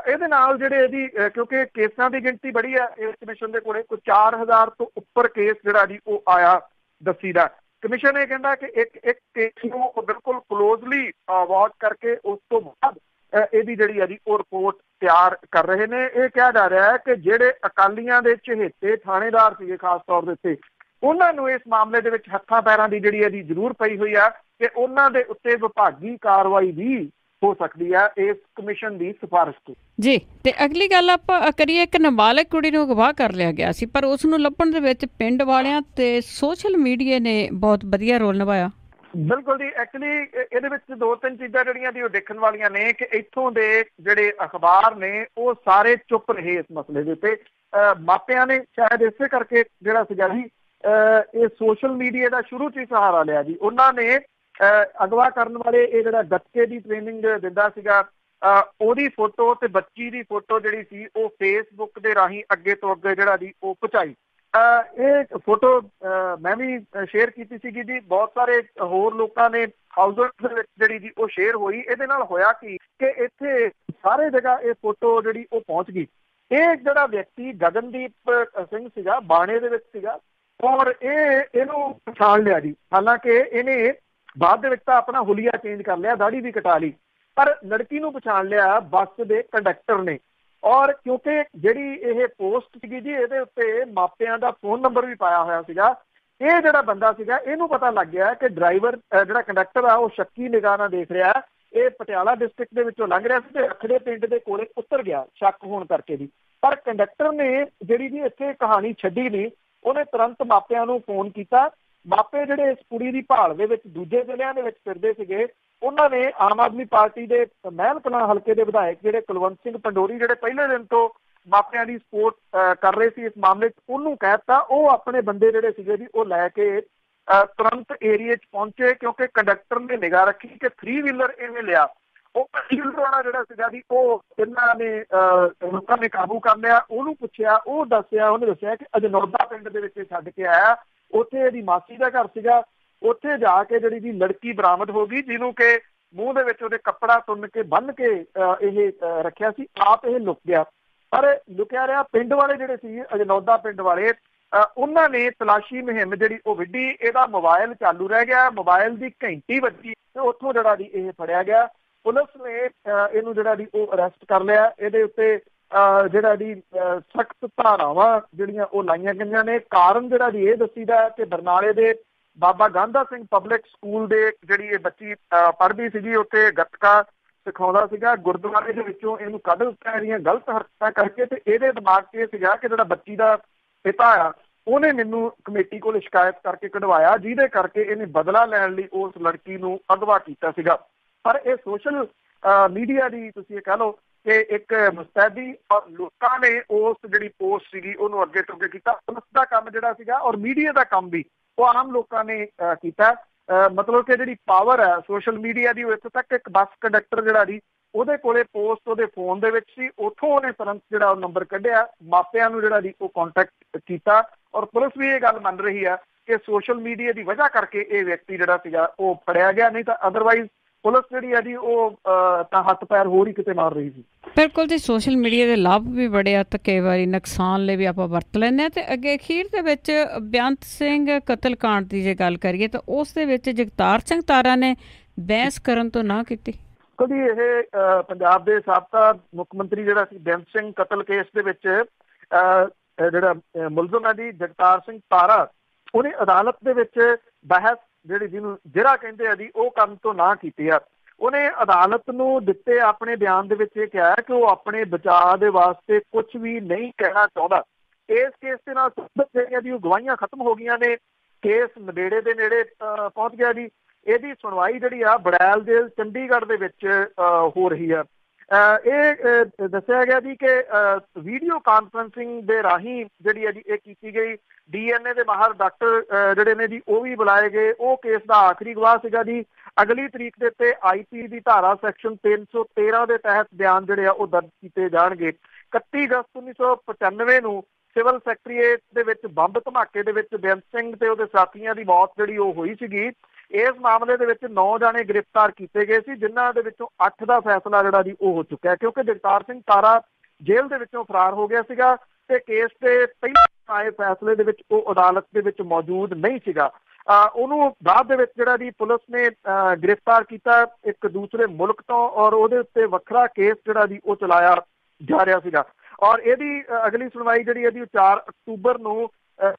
ਇਹਦੇ ਨਾਲ ਜਿਹੜੇ ਇਹਦੀ ਕਿਉਂਕਿ ਕੇਸਾਂ ਦੀ ਗਿਣਤੀ ਬੜੀ ਹੈ ਇਸ ਕਮਿਸ਼ਨ ਦੇ ਕੋਲੇ, ਕੋਈ 4000 ਤੋਂ ਉੱਪਰ ਕੇਸ ਜਿਹੜਾ ਜੀ ਉਹ ਆਇਆ ਦੱਸੀਦਾ। ਕਮਿਸ਼ਨ ਇਹ ਕਹਿੰਦਾ ਕਿ ਇੱਕ ਕੇਸ ਨੂੰ ਬਿਲਕੁਲ ਕਲੋਜ਼ਲੀ ਵਾਚ ਕਰਕੇ ਉਸ ਤੋਂ ਬਾਅਦ ਇਹਦੀ ਜਿਹੜੀ ਹੈ ਉਹ ਰਿਪੋਰਟ ਤਿਆਰ ਕਰ ਰਹੇ ਨੇ। ਇਹ ਕਿਹਾ ਜਾ ਰਿਹਾ ਹੈ ਕਿ ਜਿਹੜੇ ਅਕਾਲੀਆਂ ਦੇ ਚਹੇਤੇ ਥਾਣੇਦਾਰ ਸੀਗੇ ਖਾਸ ਤੌਰ ਦੇ ਉੱਤੇ, ਉਹਨਾਂ ਨੂੰ ਇਸ ਮਾਮਲੇ ਦੇ ਵਿੱਚ ਹੱਥਾਂ ਪੈਰਾਂ ਦੀ ਜਿਹੜੀ ਇਹਦੀ ਜ਼ਰੂਰ ਪਈ ਹੋਈ ਆ ਕਿ ਉਹਨਾਂ ਦੇ ਉੱਤੇ ਵਿਭਾਗੀ ਕਾਰਵਾਈ ਵੀ ਹੋ ਸਕਦੀ ਆ ਇਸ ਕਮਿਸ਼ਨ ਦੀ ਸਿਫਾਰਿਸ਼ ਤੋਂ। ਜੀ, ਤੇ ਅਗਲੀ ਗੱਲ ਆਪਾਂ ਕਰੀਏ, ਇੱਕ ਨਾਬਾਲਗ ਕੁੜੀ ਨੂੰ ਅਗਵਾ ਕਰ ਲਿਆ ਗਿਆ ਸੀ, ਪਰ ਉਸ ਨੂੰ ਲੱਭਣ ਦੇ ਵਿੱਚ ਪਿੰਡ ਵਾਲਿਆਂ ਤੇ ਸੋਸ਼ਲ ਮੀਡੀਆ ਨੇ ਬਹੁਤ ਵਧੀਆ ਰੋਲ ਨਿਭਾਇਆ। ਬਿਲਕੁਲ ਜੀ, ਐਕਚੁਅਲੀ ਇਹਦੇ ਵਿੱਚ ਦੋ ਤਿੰਨ ਚੀਜ਼ਾਂ ਜਿਹੜੀਆਂ ਦੀ ਉਹ ਦੇਖਣ ਵਾਲੀਆਂ ਨੇ ਕਿ ਇੱਥੋਂ ਦੇ ਜਿਹੜੇ ਅਖਬਾਰ ਨੇ ਉਹ ਸਾਰੇ ਚੁੱਪ ਰਹੇ ਇਸ ਮਸਲੇ ਦੇ ਉੱਤੇ। ਮਾਪਿਆਂ ਨੇ ਸ਼ਾਇਦ ਇਸੇ ਕਰਕੇ ਜਿਹੜਾ ਸੀਗਾ ਜੀ ਇਹ ਸੋਸ਼ਲ ਮੀਡੀਆ ਦਾ ਸ਼ੁਰੂ 'ਚ ਹੀ ਸਹਾਰਾ ਲਿਆ ਜੀ। ਉਹਨਾਂ ਨੇ ਅਗਵਾ ਕਰਨ ਵਾਲੇ ਇਹ ਜਿਹੜਾ ਗੱਤਕੇ ਦੀ ਟ੍ਰੇਨਿੰਗ ਦਿੰਦਾ ਸੀਗਾ ਉਹਦੀ ਫੋਟੋ ਤੇ ਬੱਚੀ ਦੀ ਫੋਟੋ ਜਿਹੜੀ ਸੀ ਉਹ ਫੇਸਬੁੱਕ ਦੇ ਰਾਹੀਂ ਅੱਗੇ ਤੋਂ ਅੱਗੇ ਜਿਹੜਾ ਜੀ ਉਹ ਪਹੁੰਚਾਈ। ਇਹ ਫੋਟੋ ਮੈਂ ਵੀ ਸ਼ੇਅਰ ਕੀਤੀ ਸੀਗੀ ਜੀ, ਬਹੁਤ ਸਾਰੇ ਹੋਰ ਲੋਕਾਂ ਨੇ ਥਾਊਜ਼ੈਂਡ ਦੇ ਵਿੱਚ ਜਿਹੜੀ ਜੀ ਉਹ ਸ਼ੇਅਰ ਹੋਈ। ਇਹਦੇ ਨਾਲ ਹੋਇਆ ਕਿ ਇੱਥੇ ਸਾਰੇ ਜਗ੍ਹਾ ਇਹ ਫੋਟੋ ਜਿਹੜੀ ਉਹ ਪਹੁੰਚ ਗਈ। ਇਹ ਜਿਹੜਾ ਵਿਅਕਤੀ ਗਗਨਦੀਪ ਸਿੰਘ ਸੀਗਾ, ਬਾਣੇ ਦੇ ਵਿੱਚ ਸੀਗਾ, ਔਰ ਇਹਨੂੰ ਪਛਾਣ ਲਿਆ ਜੀ। ਹਾਲਾਂਕਿ ਇਹਨੇ ਬਾਅਦ ਦੇ ਵਿੱਚ ਤਾਂ ਆਪਣਾ ਹੁਲੀਆ ਚੇਂਜ ਕਰ ਲਿਆ, ਦਾੜੀ ਵੀ ਕਟਾ ਲਈ, ਪਰ ਲੜਕੀ ਨੂੰ ਪਛਾਣ ਲਿਆ ਬੱਸ ਦੇ ਕੰਡਕਟਰ ਨੇ। ਔਰ ਕਿਉਂਕਿ ਜਿਹੜੀ ਇਹ ਪੋਸਟ ਸੀਗੀ ਜੀ ਇਹਦੇ ਉੱਤੇ ਮਾਪਿਆਂ ਦਾ ਫੋਨ ਨੰਬਰ ਵੀ ਪਾਇਆ ਹੋਇਆ ਸੀਗਾ, ਇਹ ਜਿਹੜਾ ਬੰਦਾ ਸੀਗਾ ਇਹਨੂੰ ਪਤਾ ਲੱਗ ਗਿਆ ਕਿ ਡਰਾਈਵਰ ਜਿਹੜਾ ਕੰਡਕਟਰ ਆ ਉਹ ਸ਼ੱਕੀ ਨਿਗਾਹ ਨਾਲ ਦੇਖ ਰਿਹਾ। ਇਹ ਪਟਿਆਲਾ ਡਿਸਟ੍ਰਿਕਟ ਦੇ ਵਿੱਚੋਂ ਲੰਘ ਰਿਹਾ ਸੀ ਤੇ ਅਖੜੇ ਪਿੰਡ ਦੇ ਕੋਲੇ ਉਤਰ ਗਿਆ ਸ਼ੱਕ ਹੋਣ ਕਰਕੇ ਜੀ। ਪਰ ਕੰਡਕਟਰ ਨੇ ਜਿਹੜੀ ਜੀ ਇੱਥੇ ਕਹਾਣੀ ਛੱਡੀ ਨਹੀਂ, ਉਹਨੇ ਤੁਰੰਤ ਮਾਪਿਆਂ ਨੂੰ ਫੋਨ ਕੀਤਾ। ਮਾਪੇ ਜਿਹੜੇ ਇਸ ਕੁੜੀ ਦੀ ਭਾਲ ਦੇ ਵਿੱਚ ਦੂਜੇ ਜ਼ਿਲ੍ਹਿਆਂ ਦੇ ਵਿੱਚ ਫਿਰਦੇ ਸੀਗੇ, ਉਹਨਾਂ ਨੇ ਆਮ ਆਦਮੀ ਪਾਰਟੀ ਦੇ ਮਹਿਲ ਕਲਾਂ ਹਲਕੇ ਦੇ ਵਿਧਾਇਕ ਜਿਹੜੇ ਕੁਲਵੰਤ ਸਿੰਘ ਪੰਡੋਰੀ, ਜਿਹੜੇ ਪਹਿਲੇ ਦਿਨ ਤੋਂ ਮਾਪਿਆਂ ਦੀ ਸਪੋਰਟ ਕਰ ਰਹੇ ਸੀ ਇਸ ਮਾਮਲੇ 'ਚ, ਉਹਨੂੰ ਕਹਿ ਦਿੱਤਾ ਉਹ ਆਪਣੇ ਬੰਦੇ ਜਿਹੜੇ ਸੀਗੇ ਜੀ ਉਹ ਲੈ ਕੇ ਤੁਰੰਤ ਏਰੀਏ 'ਚ ਪਹੁੰਚੇ। ਕਿਉਂਕਿ ਕੰਡਕਟਰ ਨੇ ਨਿਗਾਹ ਰੱਖੀ ਕਿ 3 ਵੀਲਰ ਇਹਨੇ ਲਿਆ। ਉਹ 3 ਵੀਲਰ ਵਾਲਾ ਜਿਹੜਾ ਸੀਗਾ ਜੀ ਉਹ ਇਹਨਾਂ ਨੇ ਲੋਕਾਂ ਨੇ ਕਾਬੂ ਕਰ ਲਿਆ। ਉਹਨੂੰ ਪੁੱਛਿਆ, ਉਹਨੇ ਦੱਸਿਆ ਕਿ ਅਜਨੌਦਾ ਪਿੰਡ ਦੇ ਵਿੱਚ ਛੱਡ ਕੇ ਆਇਆ, ਉੱਥੇ ਇਹਦੀ ਮਾਸੀ ਦਾ ਘਰ ਸੀਗਾ। ਉੱਥੇ ਜਾ ਕੇ ਜਿਹੜੀ ਜੀ ਲੜਕੀ ਬਰਾਮਦ ਹੋ ਗਈ, ਜਿਹਨੂੰ ਕਿ ਮੂੰਹ ਦੇ ਵਿੱਚ ਉਹਦੇ ਕੱਪੜਾ ਤੁੰਨ ਕੇ ਬੰਨ੍ਹ ਕੇ ਇਹ ਰੱਖਿਆ ਸੀ। ਆਪ ਇਹ ਲੁਕ ਗਿਆ, ਪਰ ਲੁਕਿਆ ਰਿਹਾ। ਪਿੰਡ ਵਾਲੇ ਜਿਹੜੇ ਸੀ ਅਜਨੌਦਾ ਪਿੰਡ ਵਾਲੇ, ਉਹਨਾਂ ਨੇ ਤਲਾਸ਼ੀ ਮੁਹਿੰਮ ਜਿਹੜੀ ਉਹ ਵਿੱਢੀ। ਇਹਦਾ ਮੋਬਾਈਲ ਚਾਲੂ ਰਹਿ ਗਿਆ, ਮੋਬਾਈਲ ਦੀ ਘੰਟੀ ਵੱਜੀ ਤੇ ਉੱਥੋਂ ਜਿਹੜਾ ਜੀ ਇਹ ਫੜਿਆ ਗਿਆ। ਪੁਲਿਸ ਨੇ ਇਹਨੂੰ ਜਿਹੜਾ ਜੀ ਉਹ ਅਰੈਸਟ ਕਰ ਲਿਆ। ਇਹਦੇ ਉੱਤੇ ਜਿਹੜਾ ਜੀ ਸਖਤ ਧਾਰਾਵਾਂ ਜਿਹੜੀਆਂ ਉਹ ਲਾਈਆਂ ਗਈਆਂ ਨੇ। ਕਾਰਨ ਜਿਹੜਾ ਜੀ ਇਹ ਦੱਸੀਦਾ ਕਿ ਬਰਨਾਲੇ ਦੇ ਬਾਬਾ ਗਾਂਧਾ ਸਿੰਘ ਪਬਲਿਕ ਸਕੂਲ ਦੇ ਜਿਹੜੀ ਇਹ ਬੱਚੀ ਪੜ੍ਹਦੀ ਸੀਗੀ, ਉੱਥੇ ਗੱਤਕਾ ਸਿਖਾਉਂਦਾ ਸੀਗਾ। ਗੁਰਦੁਆਰੇ ਦੇ ਵਿੱਚੋਂ ਇਹਨੂੰ ਕੱਢ ਦਿੱਤਾ ਇਹਦੀਆਂ ਗਲਤ ਹਰਕਤਾਂ ਕਰਕੇ। ਤੇ ਇਹਦੇ ਦਿਮਾਗ 'ਚ ਇਹ ਸੀਗਾ ਕਿ ਜਿਹੜਾ ਬੱਚੀ ਦਾ ਪਿਤਾ ਆ ਉਹਨੇ ਮੈਨੂੰ ਕਮੇਟੀ ਕੋਲ ਸ਼ਿਕਾਇਤ ਕਰਕੇ ਕਢਵਾਇਆ, ਜਿਹਦੇ ਕਰਕੇ ਇਹਨੇ ਬਦਲਾ ਲੈਣ ਲਈ ਉਸ ਲੜਕੀ ਨੂੰ ਅਗਵਾ ਕੀਤਾ ਸੀਗਾ। ਪਰ ਇਹ ਸੋਸ਼ਲ ਮੀਡੀਆ ਦੀ ਤੁਸੀਂ ਇਹ ਕਹਿ ਲਓ ਕਿ ਇੱਕ ਮੁਸਤੈਦੀ, ਔਰ ਲੋਕਾਂ ਨੇ ਉਸ ਜਿਹੜੀ ਪੋਸਟ ਸੀਗੀ ਉਹਨੂੰ ਅੱਗੇ ਤੋਂ ਅੱਗੇ ਕੀਤਾ। ਪੁਲਿਸ ਦਾ ਕੰਮ ਜਿਹੜਾ ਸੀਗਾ ਔਰ ਮੀਡੀਆ ਦਾ ਕੰਮ ਵੀ ਉਹ ਆਮ ਲੋਕਾਂ ਨੇ ਕੀਤਾ। ਮਤਲਬ ਕਿ ਜਿਹੜੀ ਪਾਵਰ ਹੈ ਸੋਸ਼ਲ ਮੀਡੀਆ ਦੀ, ਉਹ ਇੱਥੇ ਤੱਕ ਇੱਕ ਬੱਸ ਕੰਡਕਟਰ ਜਿਹੜਾ ਜੀ ਉਹਦੇ ਕੋਲੇ ਪੋਸਟ ਉਹਦੇ ਫੋਨ ਦੇ ਵਿੱਚ ਸੀ, ਉੱਥੋਂ ਉਹਨੇ ਤੁਰੰਤ ਜਿਹੜਾ ਉਹ ਨੰਬਰ ਕੱਢਿਆ, ਮਾਪਿਆਂ ਨੂੰ ਜਿਹੜਾ ਜੀ ਉਹ ਕੰਟੈਕਟ ਕੀਤਾ। ਔਰ ਪੁਲਿਸ ਵੀ ਇਹ ਗੱਲ ਮੰਨ ਰਹੀ ਆ ਕਿ ਸੋਸ਼ਲ ਮੀਡੀਆ ਦੀ ਵਜ੍ਹਾ ਕਰਕੇ ਇਹ ਵਿਅਕਤੀ ਜਿਹੜਾ ਸੀਗਾ ਉਹ ਫੜਿਆ ਗਿਆ, ਨਹੀਂ ਤਾਂ ਅਦਰਵਾਈਜ਼ ਪੁਲਿਸ ਜਿਹੜੀ ਆ ਜੀ ਉਹ ਤਾਂ ਹੱਥ ਪੈਰ ਹੋਰ ਹੀ ਕਿਤੇ ਮਾਰ ਰਹੀ ਸੀ। ਬਿਲਕੁਲ ਜੀ, ਸੋਸ਼ਲ ਮੀਡੀਆ ਦੇ ਲਾਭ ਵੀ ਬੜੇ ਆ ਤੇ ਕਈ ਵਾਰੀ ਨੁਕਸਾਨ ਲਈ ਵੀ ਆਪਾਂ ਵਰਤ ਲੈਂਦੇ ਹਾਂ। ਤੇ ਅੱਗੇ ਅਖੀਰ ਦੇ ਵਿੱਚ ਬੇਅੰਤ ਸਿੰਘ ਕਤਲਕਾਂਡ ਦੀ ਜੇ ਗੱਲ ਕਰੀਏ ਤਾਂ ਉਸ ਦੇ ਵਿੱਚ ਜਗਤਾਰ ਸਿੰਘ ਤਾਰਾ ਨੇ ਬਹਿਸ ਕਰਨ ਤੋਂ ਨਾ ਕੀਤੀ। ਕਦੀ ਇਹ ਪੰਜਾਬ ਦੇ ਸਾਬਕਾ ਮੁੱਖ ਮੰਤਰੀ ਜਿਹੜਾ ਸੀ ਬੇਅੰਤ ਸਿੰਘ ਕਤਲ ਕੇਸ ਦੇ ਵਿੱਚ ਜਿਹੜਾ ਮੁਲਜ਼ਮ ਹੈ ਜੀ ਜਗਤਾਰ ਸਿੰਘ ਤਾਰਾ, ਉਹਨੇ ਅਦਾਲਤ ਦੇ ਵਿੱਚ ਬਹਿਸ ਜਿਹੜਾ ਕਹਿੰਦੇ ਆ ਜੀ ਉਹ ਕੰਮ ਤੋਂ ਨਾ ਕੀਤੀ ਆ। ਉਹਨੇ ਅਦਾਲਤ ਨੂੰ ਦਿੱਤੇ ਆਪਣੇ ਬਿਆਨ ਦੇ ਵਿੱਚ ਇਹ ਕਿਹਾ ਕਿ ਉਹ ਆਪਣੇ ਬਚਾਅ ਦੇ ਵਾਸਤੇ ਕੁਝ ਵੀ ਨਹੀਂ ਕਹਿਣਾ ਚਾਹੁੰਦਾ। ਇਸ ਕੇਸ ਦੇ ਨਾਲ ਸੰਬੰਧਿਤ ਜਿਹੜੀਆਂ ਦੀ ਉਹ ਗਵਾਹੀਆਂ ਖਤਮ ਹੋ ਗਈਆਂ ਨੇ, ਕੇਸ ਨੇੜੇ ਦੇ ਨੇੜੇ ਪਹੁੰਚ ਗਿਆ ਜੀ। ਇਹਦੀ ਸੁਣਵਾਈ ਜਿਹੜੀ ਆ ਬੜੈਲ ਜੇਲ੍ਹ ਚੰਡੀਗੜ੍ਹ ਦੇ ਵਿੱਚ ਹੋ ਰਹੀ ਆ। ਇਹ ਦੱਸਿਆ ਗਿਆ ਜੀ ਕਿ ਵੀਡੀਓ ਕਾਨਫਰੰਸਿੰਗ ਦੇ ਰਾਹੀਂ ਜਿਹੜੀ ਹੈ ਜੀ ਇਹ ਕੀਤੀ ਗਈ। DNA ਦੇ ਮਾਹਰ ਡਾਕਟਰ ਜਿਹੜੇ ਨੇ ਜੀ ਉਹ ਵੀ ਬੁਲਾਏ ਗਏ। ਉਹ ਕੇਸ ਦਾ ਆਖਰੀ ਗਵਾਹ ਸੀਗਾ ਜੀ। ਅਗਲੀ ਤਰੀਕ ਦੇ ਉੱਤੇ IP ਦੀ ਧਾਰਾ ਸੈਕਸ਼ਨ 313 ਦੇ ਤਹਿਤ ਬਿਆਨ ਜਿਹੜੇ ਆ ਉਹ ਦਰਜ ਕੀਤੇ ਜਾਣਗੇ। 31 ਅਗਸਤ 1995 ਨੂੰ ਸਿਵਲ ਸੈਕਟਰੀਏਟ ਦੇ ਵਿੱਚ ਬੰਬ ਧਮਾਕੇ ਦੇ ਵਿੱਚ ਬੇਅੰਤ ਸਿੰਘ ਤੇ ਉਹਦੇ ਸਾਥੀਆਂ ਦੀ ਮੌਤ ਜਿਹੜੀ ਉਹ ਹੋਈ ਸੀਗੀ। ਇਸ ਮਾਮਲੇ ਦੇ ਵਿੱਚ 9 ਜਾਣੇ ਗ੍ਰਿਫਤਾਰ ਕੀਤੇ ਗਏ ਸੀ, ਜਿਨ੍ਹਾਂ ਦੇ ਵਿੱਚੋਂ 8 ਦਾ ਫੈਸਲਾ ਜਿਹੜਾ ਜੀ ਉਹ ਹੋ ਚੁੱਕਿਆ, ਕਿਉਂਕਿ ਜਗਤਾਰ ਸਿੰਘ ਤਾਰਾ ਜੇਲ੍ਹ ਦੇ ਵਿੱਚੋਂ ਫਰਾਰ ਹੋ ਗਿਆ ਸੀਗਾ ਤੇ ਕੇਸ ਦੇ ਪਹਿਲੇ ਆਏ ਫੈਸਲੇ ਦੇ ਵਿੱਚ ਉਹ ਅਦਾਲਤ ਦੇ ਵਿੱਚ ਮੌਜੂਦ ਨਹੀਂ ਸੀਗਾ। ਉਹਨੂੰ ਬਾਅਦ ਦੇ ਵਿੱਚ ਜਿਹੜਾ ਜੀ ਪੁਲਿਸ ਨੇ ਗ੍ਰਿਫਤਾਰ ਕੀਤਾ ਇੱਕ ਦੂਸਰੇ ਮੁਲਕ ਤੋਂ, ਔਰ ਉਹਦੇ ਉੱਤੇ ਵੱਖਰਾ ਕੇਸ ਜਿਹੜਾ ਜੀ ਉਹ ਚਲਾਇਆ ਜਾ ਰਿਹਾ ਸੀਗਾ। ਔਰ ਇਹਦੀ ਅਗਲੀ ਸੁਣਵਾਈ ਜਿਹੜੀ ਇਹਦੀ 4 ਅਕਤੂਬਰ ਨੂੰ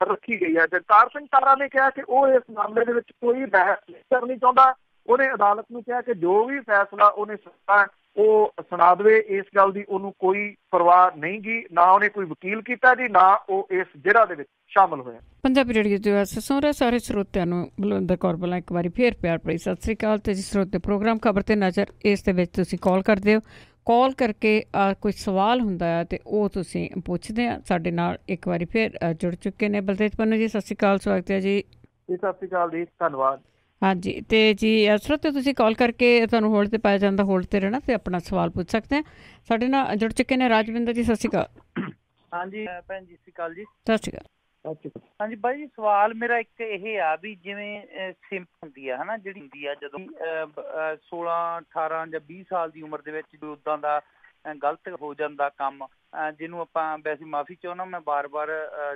ਰੱਖੀ ਗਈ ਹੈ। ਜਗਤਾਰ ਸਿੰਘ ਤਾਰਾ ਨੇ ਕਿਹਾ ਕਿ ਉਹ ਇਸ ਮਾਮਲੇ ਦੇ ਵਿੱਚ ਕੋਈ ਬਹਿਸ ਨਹੀਂ ਕਰਨੀ ਚਾਹੁੰਦਾ। ਉਹਨੇ ਅਦਾਲਤ ਨੂੰ ਕਿਹਾ ਕਿ ਜੋ ਵੀ ਫੈਸਲਾ ਉਹਨੇ ਸੁਣਾਉਣਾ ਉਹ ਸੁਣਾ ਦੇਵੇ, ਇਸ ਗੱਲ ਦੀ ਉਹਨੂੰ ਕੋਈ ਪਰਵਾਹ ਨਹੀਂ ਗੀ। ਨਾ ਉਹਨੇ ਕੋਈ ਵਕੀਲ ਕੀਤਾ ਜੀ, ਨਾ ਉਹ ਇਸ ਜ਼ਿਲ੍ਹਾ ਦੇ ਵਿੱਚ ਸ਼ਾਮਲ ਹੋਇਆ। ਪੰਜਾਬੀ ਰੇਡੀਓ ਦੇ ਸੁਣ ਸਾਰੇ ਸਰੋਤਿਆਂ ਨੂੰ ਬਲਵਿੰਦਰ ਕੌਰ ਵੱਲੋਂ ਇੱਕ ਵਾਰੀ ਫੇਰ ਪਿਆਰ ਭਰੀ ਸਤਿ ਸ੍ਰੀ ਅਕਾਲ। ਤੇ ਜੀ ਸਰੋਤੇ ਪ੍ਰੋਗਰਾਮ ਖਬਰ ਤੇ ਨਜ਼ਰ, ਇਸ ਦੇ ਵਿੱਚ ਤੁਸੀਂ ਕਾਲ ਕਰਦੇ ਹੋ। ਕਾਲ ਕਰਕੇ ਕੋਈ ਸਵਾਲ ਹੁੰਦਾ ਹੈ ਤੇ ਉਹ ਤੁਸੀਂ ਪੁੱਛਦੇ ਆ। ਸਾਡੇ ਨਾਲ ਇੱਕ ਵਾਰੀ ਫਿਰ ਜੁੜ ਚੁੱਕੇ ਨੇ ਬਲਤੇਜ ਪੰਨੂ ਜੀ। ਸਤਿ ਸ੍ਰੀ ਅਕਾਲ, ਸਵਾਗਤ ਹੈ ਜੀ। ਸਤਿ ਸ੍ਰੀ ਅਕਾਲ ਜੀ, ਧੰਨਵਾਦ। ਹਾਂਜੀ, ਤੇ ਜੀ ਸਰੋਤੇ ਤੁਸੀਂ ਕਾਲ ਕਰਕੇ ਤੁਹਾਨੂੰ ਹੋਲਡ ਤੇ ਪਾਇਆ ਜਾਂਦਾ, ਹੋਲਡ ਤੇ ਰਹਿਣਾ ਤੇ ਆਪਣਾ ਸਵਾਲ ਪੁੱਛ ਸਕਦੇ ਆ। ਸਾਡੇ ਨਾਲ ਜੁੜ ਚੁੱਕੇ ਨੇ ਰਾਜਵਿੰਦਰ ਜੀ। ਸਤਿ ਸ੍ਰੀ ਅਕਾਲ। ਹਾਂਜੀ ਭੈਣ ਜੀ, ਸਤਿ ਸ਼੍ਰੀ ਅਕਾਲ ਜੀ। ਸਤਿ ਸ਼੍ਰੀ ਅਕਾਲ। ਹਾਂਜੀ ਬਾਈ ਜੀ, ਸਵਾਲ ਮੇਰਾ ਇੱਕ ਇਹ ਆ ਵੀ ਜਿਵੇਂ ਸਿੰਪ ਹੁੰਦੀ ਆ ਹਨਾ, ਜਿਹੜੀ ਹੁੰਦੀ ਆ ਜਦੋਂ 16, 18 ਜਾਂ 20 ਸਾਲ ਦੀ ਉਮਰ ਦੇ ਵਿੱਚ ਉੱਦਾਂ ਦਾ ਗਲਤ ਹੋ ਜਾਂਦਾ ਕੰਮ, ਜਿਹਨੂੰ ਆਪਾਂ ਵੈਸੇ ਮਾਫੀ ਚਾਹੁੰਦਾ ਮੈਂ ਬਾਰ-ਬਾਰ,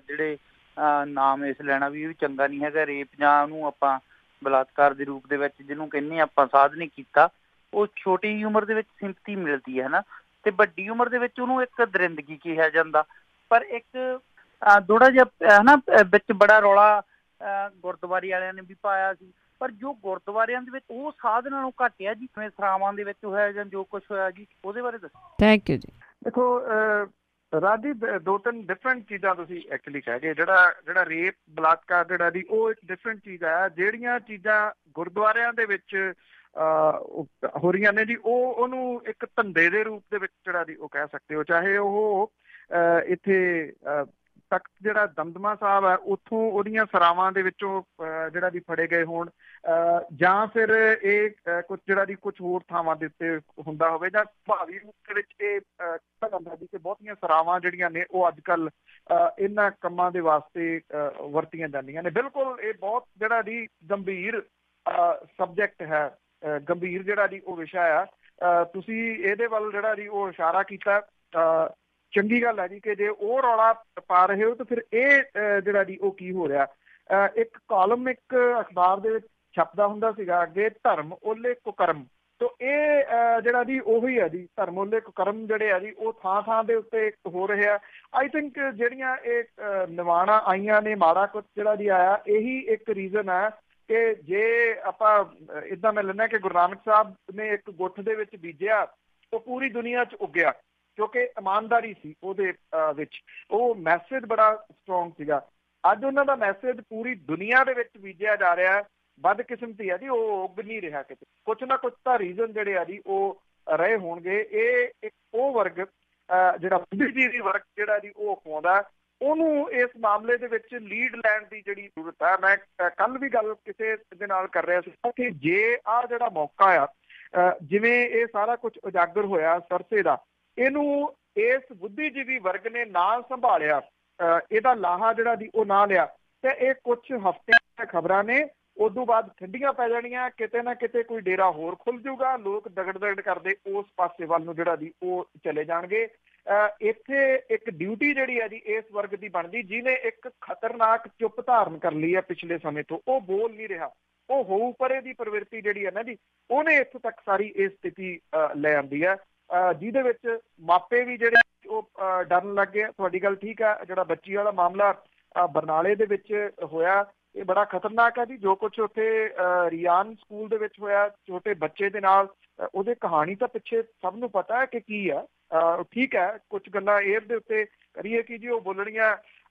ਜਿਹੜੇ ਨਾਮ ਇਸ ਲੈਣਾ ਵੀ ਇਹ ਵੀ ਚੰਗਾ ਨਹੀਂ ਹੈਗਾ, ਰੇਪ ਜਾਂ ਉਹਨੂੰ ਆਪਾਂ ਬਲਾਤਕਾਰ ਦੇ ਰੂਪ ਦੇ ਵਿੱਚ ਜਿਹਨੂੰ ਕਹਿੰਦੇ ਆਪਾਂ ਸਾਧ ਨਹੀਂ ਕੀਤਾ, ਉਹ ਛੋਟੀ ਉਮਰ ਦੇ ਵਿੱਚ ਸਿੰਪਤੀ ਮਿਲਦੀ ਹੈ ਹਨਾ, ਤੇ ਵੱਡੀ ਉਮਰ ਦੇ ਵਿੱਚ ਉਹਨੂੰ ਇੱਕ ਦਰਿੰਦਗੀ ਕਿਹਾ ਜਾਂਦਾ। ਪਰ ਇੱਕ ਥੋੜਾ ਜਿਹਾ ਹਨਾ ਵਿੱਚ ਬੜਾ ਰੌਲਾ ਗੁਰਦੁਆਰੇ ਵਾਲਿਆਂ ਨੇ ਵੀ ਪਾਇਆ ਸੀ, ਪਰ ਜੋ ਗੁਰਦੁਆਰਿਆਂ ਦੇ ਵਿੱਚ ਉਹ ਸਾਧ ਨਾਲੋਂ ਘੱਟ ਆ ਜੀ, ਜਿਵੇਂ ਸਰਾਵਾਂ ਦੇ ਵਿੱਚ ਹੋਇਆ ਜਾਂ ਜੋ ਕੁਛ ਹੋਇਆ ਜੀ, ਉਹਦੇ ਬਾਰੇ ਦੱਸੋ। ਥੈਂਕ ਯੂ ਜੀ। ਦੇਖੋ ਰਾਜੀ, 2-3 ਡਿਫਰੈਂਟ ਚੀਜ਼ਾਂ ਤੁਸੀਂ ਐਕਚੁਅਲੀ ਕਹਿ ਗਏ। ਜਿਹੜਾ ਰੇਪ ਬਲਾਤਕਾਰ ਜਿਹੜਾ ਜੀ ਉਹ ਇੱਕ ਡਿਫਰੈਂਟ ਚੀਜ਼ ਹੈ। ਜਿਹੜੀਆਂ ਚੀਜ਼ਾਂ ਗੁਰਦੁਆਰਿਆਂ ਦੇ ਵਿੱਚ ਹੋ ਰਹੀਆਂ ਨੇ ਜੀ, ਉਹਨੂੰ ਇੱਕ ਧੰਦੇ ਦੇ ਰੂਪ ਦੇ ਵਿੱਚ ਜਿਹੜਾ ਜੀ ਉਹ ਕਹਿ ਸਕਦੇ ਹੋ। ਚਾਹੇ ਉਹ ਇੱਥੇ ਤਖਤ ਜਿਹੜਾ ਦਮਦਮਾ ਸਾਹਿਬ ਹੈ ਉੱਥੋਂ ਉਹਦੀਆਂ ਸਰਾਵਾਂ ਦੇ ਵਿੱਚੋਂ ਜਿਹੜਾ ਵੀ ਫੜੇ ਗਏ ਹੋਣ, ਜਾਂ ਫਿਰ ਇਹ ਕੁਛ ਜਿਹੜਾ ਦੀ ਕੁਛ ਹੋਰ ਥਾਵਾਂ ਦੇ ਉੱਤੇ ਹੁੰਦਾ ਹੋਵੇ, ਜਾਂ ਭਾਵੀ ਰੂਪ ਦੇ ਵਿੱਚ ਇਹ ਕਿਹਾ ਜਾਂਦਾ ਜੀ ਕਿ ਬਹੁਤੀਆਂ ਸਰਾਵਾਂ ਜਿਹੜੀਆਂ ਨੇ ਉਹ ਅੱਜ ਕੱਲ੍ਹ ਇਹਨਾਂ ਕੰਮਾਂ ਦੇ ਵਾਸਤੇ ਵਰਤੀਆਂ ਜਾਂਦੀਆਂ ਨੇ। ਬਿਲਕੁਲ ਇਹ ਬਹੁਤ ਜਿਹੜਾ ਦੀ ਗੰਭੀਰ ਸਬਜੈਕਟ ਹੈ, ਗੰਭੀਰ ਜਿਹੜਾ ਦੀ ਉਹ ਵਿਸ਼ਾ ਆ। ਤੁਸੀਂ ਇਹਦੇ ਵੱਲ ਜਿਹੜਾ ਦੀ ਉਹ ਇਸ਼ਾਰਾ ਕੀਤਾ, ਚੰਗੀ ਗੱਲ ਹੈ ਜੀ ਕਿ ਜੇ ਉਹ ਰੌਲਾ ਪਾ ਰਹੇ ਹੋ ਤਾਂ ਫਿਰ ਇਹ ਜਿਹੜਾ ਜੀ ਉਹ ਕੀ ਹੋ ਰਿਹਾ। ਇੱਕ ਕਾਲਮ ਇੱਕ ਅਖਬਾਰ ਦੇ ਵਿੱਚ ਛਪਦਾ ਹੁੰਦਾ ਸੀਗਾ ਅੱਗੇ, ਧਰਮ ਓਲੇ ਕੁਕਰਮ। ਤੋ ਇਹ ਜਿਹੜਾ ਜੀ ਉਹੀ ਹੈ ਜੀ, ਧਰਮ ਓਲੇ ਕੁਕਰਮ ਜਿਹੜੇ ਆ ਜੀ ਉਹ ਥਾਂ ਦੇ ਉੱਤੇ ਹੋ ਰਹੇ ਆ। ਆਈ ਥਿੰਕ ਜਿਹੜੀਆਂ ਇਹ ਨਿਵਾਣਾ ਆਈਆਂ ਨੇ, ਮਾੜਾ ਕੁਛ ਜਿਹੜਾ ਜੀ ਆਇਆ, ਇਹੀ ਇੱਕ ਰੀਜ਼ਨ ਹੈ ਕਿ ਜੇ ਆਪਾਂ ਇੱਦਾਂ ਮੈਂ ਲੈਂਦਾ ਕਿ ਗੁਰੂ ਨਾਨਕ ਸਾਹਿਬ ਨੇ ਇੱਕ ਗੁੱਠ ਦੇ ਵਿੱਚ ਬੀਜਿਆ, ਉਹ ਪੂਰੀ ਦੁਨੀਆ 'ਚ ਉੱਗਿਆ, ਕਿਉਂਕਿ ਇਮਾਨਦਾਰੀ ਸੀ ਉਹਦੇ ਵਿੱਚ। ਉਹ ਮੈਸੇਜ ਬੜਾ ਸਟਰੋਂਗ ਸੀਗਾ। ਅੱਜ ਉਹਨਾਂ ਦਾ ਮੈਸੇਜ ਪੂਰੀ ਦੁਨੀਆ ਦੇ ਵਿੱਚ ਬੀਜਿਆ ਜਾ ਰਿਹਾ, ਬਦਕਿਸਮਤੀ ਹੈ ਜੀ, ਉਹ ਉੱਗ ਨਹੀਂ ਰਿਹਾ ਕਿਤੇ। ਕੁਛ ਨਾ ਕੁਛ ਤਾਂ ਰੀਜ਼ਨ ਜਿਹੜੇ ਆ ਜੀ ਉਹ ਰਹੇ ਹੋਣਗੇ। ਇਹ ਇੱਕ ਉਹ ਵਰਗ ਜਿਹੜਾ ਬੁੱਧੀਜੀਵੀ ਵਰਗ ਜਿਹੜਾ ਜੀ ਉਹ ਅਖਵਾਉਂਦਾ, ਉਹਨੂੰ ਇਸ ਮਾਮਲੇ ਦੇ ਵਿੱਚ ਲੀਡ ਲੈਣ ਦੀ ਜਿਹੜੀ ਜ਼ਰੂਰਤ ਹੈ। ਮੈਂ ਕੱਲ ਵੀ ਗੱਲ ਕਿਸੇ ਦੇ ਨਾਲ ਕਰ ਰਿਹਾ ਸੀ ਕਿ ਜੇ ਆਹ ਜਿਹੜਾ ਮੌਕਾ ਆ, ਜਿਵੇਂ ਇਹ ਸਾਰਾ ਕੁਛ ਉਜਾਗਰ ਹੋਇਆ ਸਰਸੇ ਦਾ, ਇਹਨੂੰ ਇਸ ਬੁੱਧੀਜੀਵੀ ਵਰਗ ਨੇ ਨਾ ਸੰਭਾਲਿਆ, ਇਹਦਾ ਲਾਹਾ ਜਿਹੜਾ ਦੀ ਉਹ ਨਾ ਲਿਆ, ਤੇ ਇਹ ਕੁਛ ਹਫ਼ਤਿਆਂ ਦੀਆਂ ਖਬਰਾਂ ਨੇ, ਉਦੋਂ ਬਾਅਦ ਠੰਡੀਆਂ ਪੈ ਜਾਣੀਆਂ, ਕਿਤੇ ਨਾ ਕਿਤੇ ਕੋਈ ਡੇਰਾ ਹੋਰ ਖੁੱਲ ਜਾਊਗਾ, ਲੋਕ ਦਗੜ ਕਰਦੇ ਉਸ ਪਾਸੇ ਵੱਲ ਨੂੰ ਜਿਹੜਾ ਦੀ ਉਹ ਚਲੇ ਜਾਣਗੇ। ਇੱਥੇ ਇੱਕ ਡਿਊਟੀ ਜਿਹੜੀ ਹੈ ਜੀ ਇਸ ਵਰਗ ਦੀ ਬਣਦੀ, ਜਿਹਨੇ ਇੱਕ ਖਤਰਨਾਕ ਚੁੱਪ ਧਾਰਨ ਕਰ ਲਈ ਹੈ ਪਿਛਲੇ ਸਮੇਂ ਤੋਂ, ਉਹ ਬੋਲ ਨਹੀਂ ਰਿਹਾ, ਉਹ ਹੋਊ ਪਰੇ ਦੀ ਪ੍ਰਵਿਰਤੀ ਜਿਹੜੀ ਹੈ ਨਾ ਜੀ, ਉਹਨੇ ਇੱਥੋਂ ਤੱਕ ਸਾਰੀ ਇਹ ਸਥਿਤੀ ਲੈ ਆਂਦੀ ਹੈ, ਜਿਹਦੇ ਵਿੱਚ ਮਾਪੇ ਵੀ ਜਿਹੜੇ ਉਹ ਡਰਨ ਲੱਗ ਗਏ। ਤੁਹਾਡੀ ਗੱਲ ਠੀਕ ਆ। ਜਿਹੜਾ ਬੱਚੀ ਵਾਲਾ ਮਾਮਲਾ ਬਰਨਾਲੇ ਦੇ ਵਿੱਚ ਹੋਇਆ, ਇਹ ਬੜਾ ਖਤਰਨਾਕ ਹੈ ਜੀ, ਜੋ ਕੁਛ ਉੱਥੇ ਰਿਆਨ ਸਕੂਲ ਦੇ ਵਿੱਚ ਹੋਇਆ ਛੋਟੇ ਬੱਚੇ ਦੇ ਨਾਲ। ਉਹਦੇ ਕਹਾਣੀ ਤਾਂ ਪਿੱਛੇ ਸਭ ਨੂੰ ਪਤਾ ਹੈ ਕਿ ਕੀ ਆ। ਠੀਕ ਹੈ, ਕੁਛ ਗੱਲਾਂ ਏਅਰ ਦੇ ਉੱਤੇ ਕਰੀਏ ਕਿ ਜੀ ਉਹ ਬੋਲਣੀਆਂ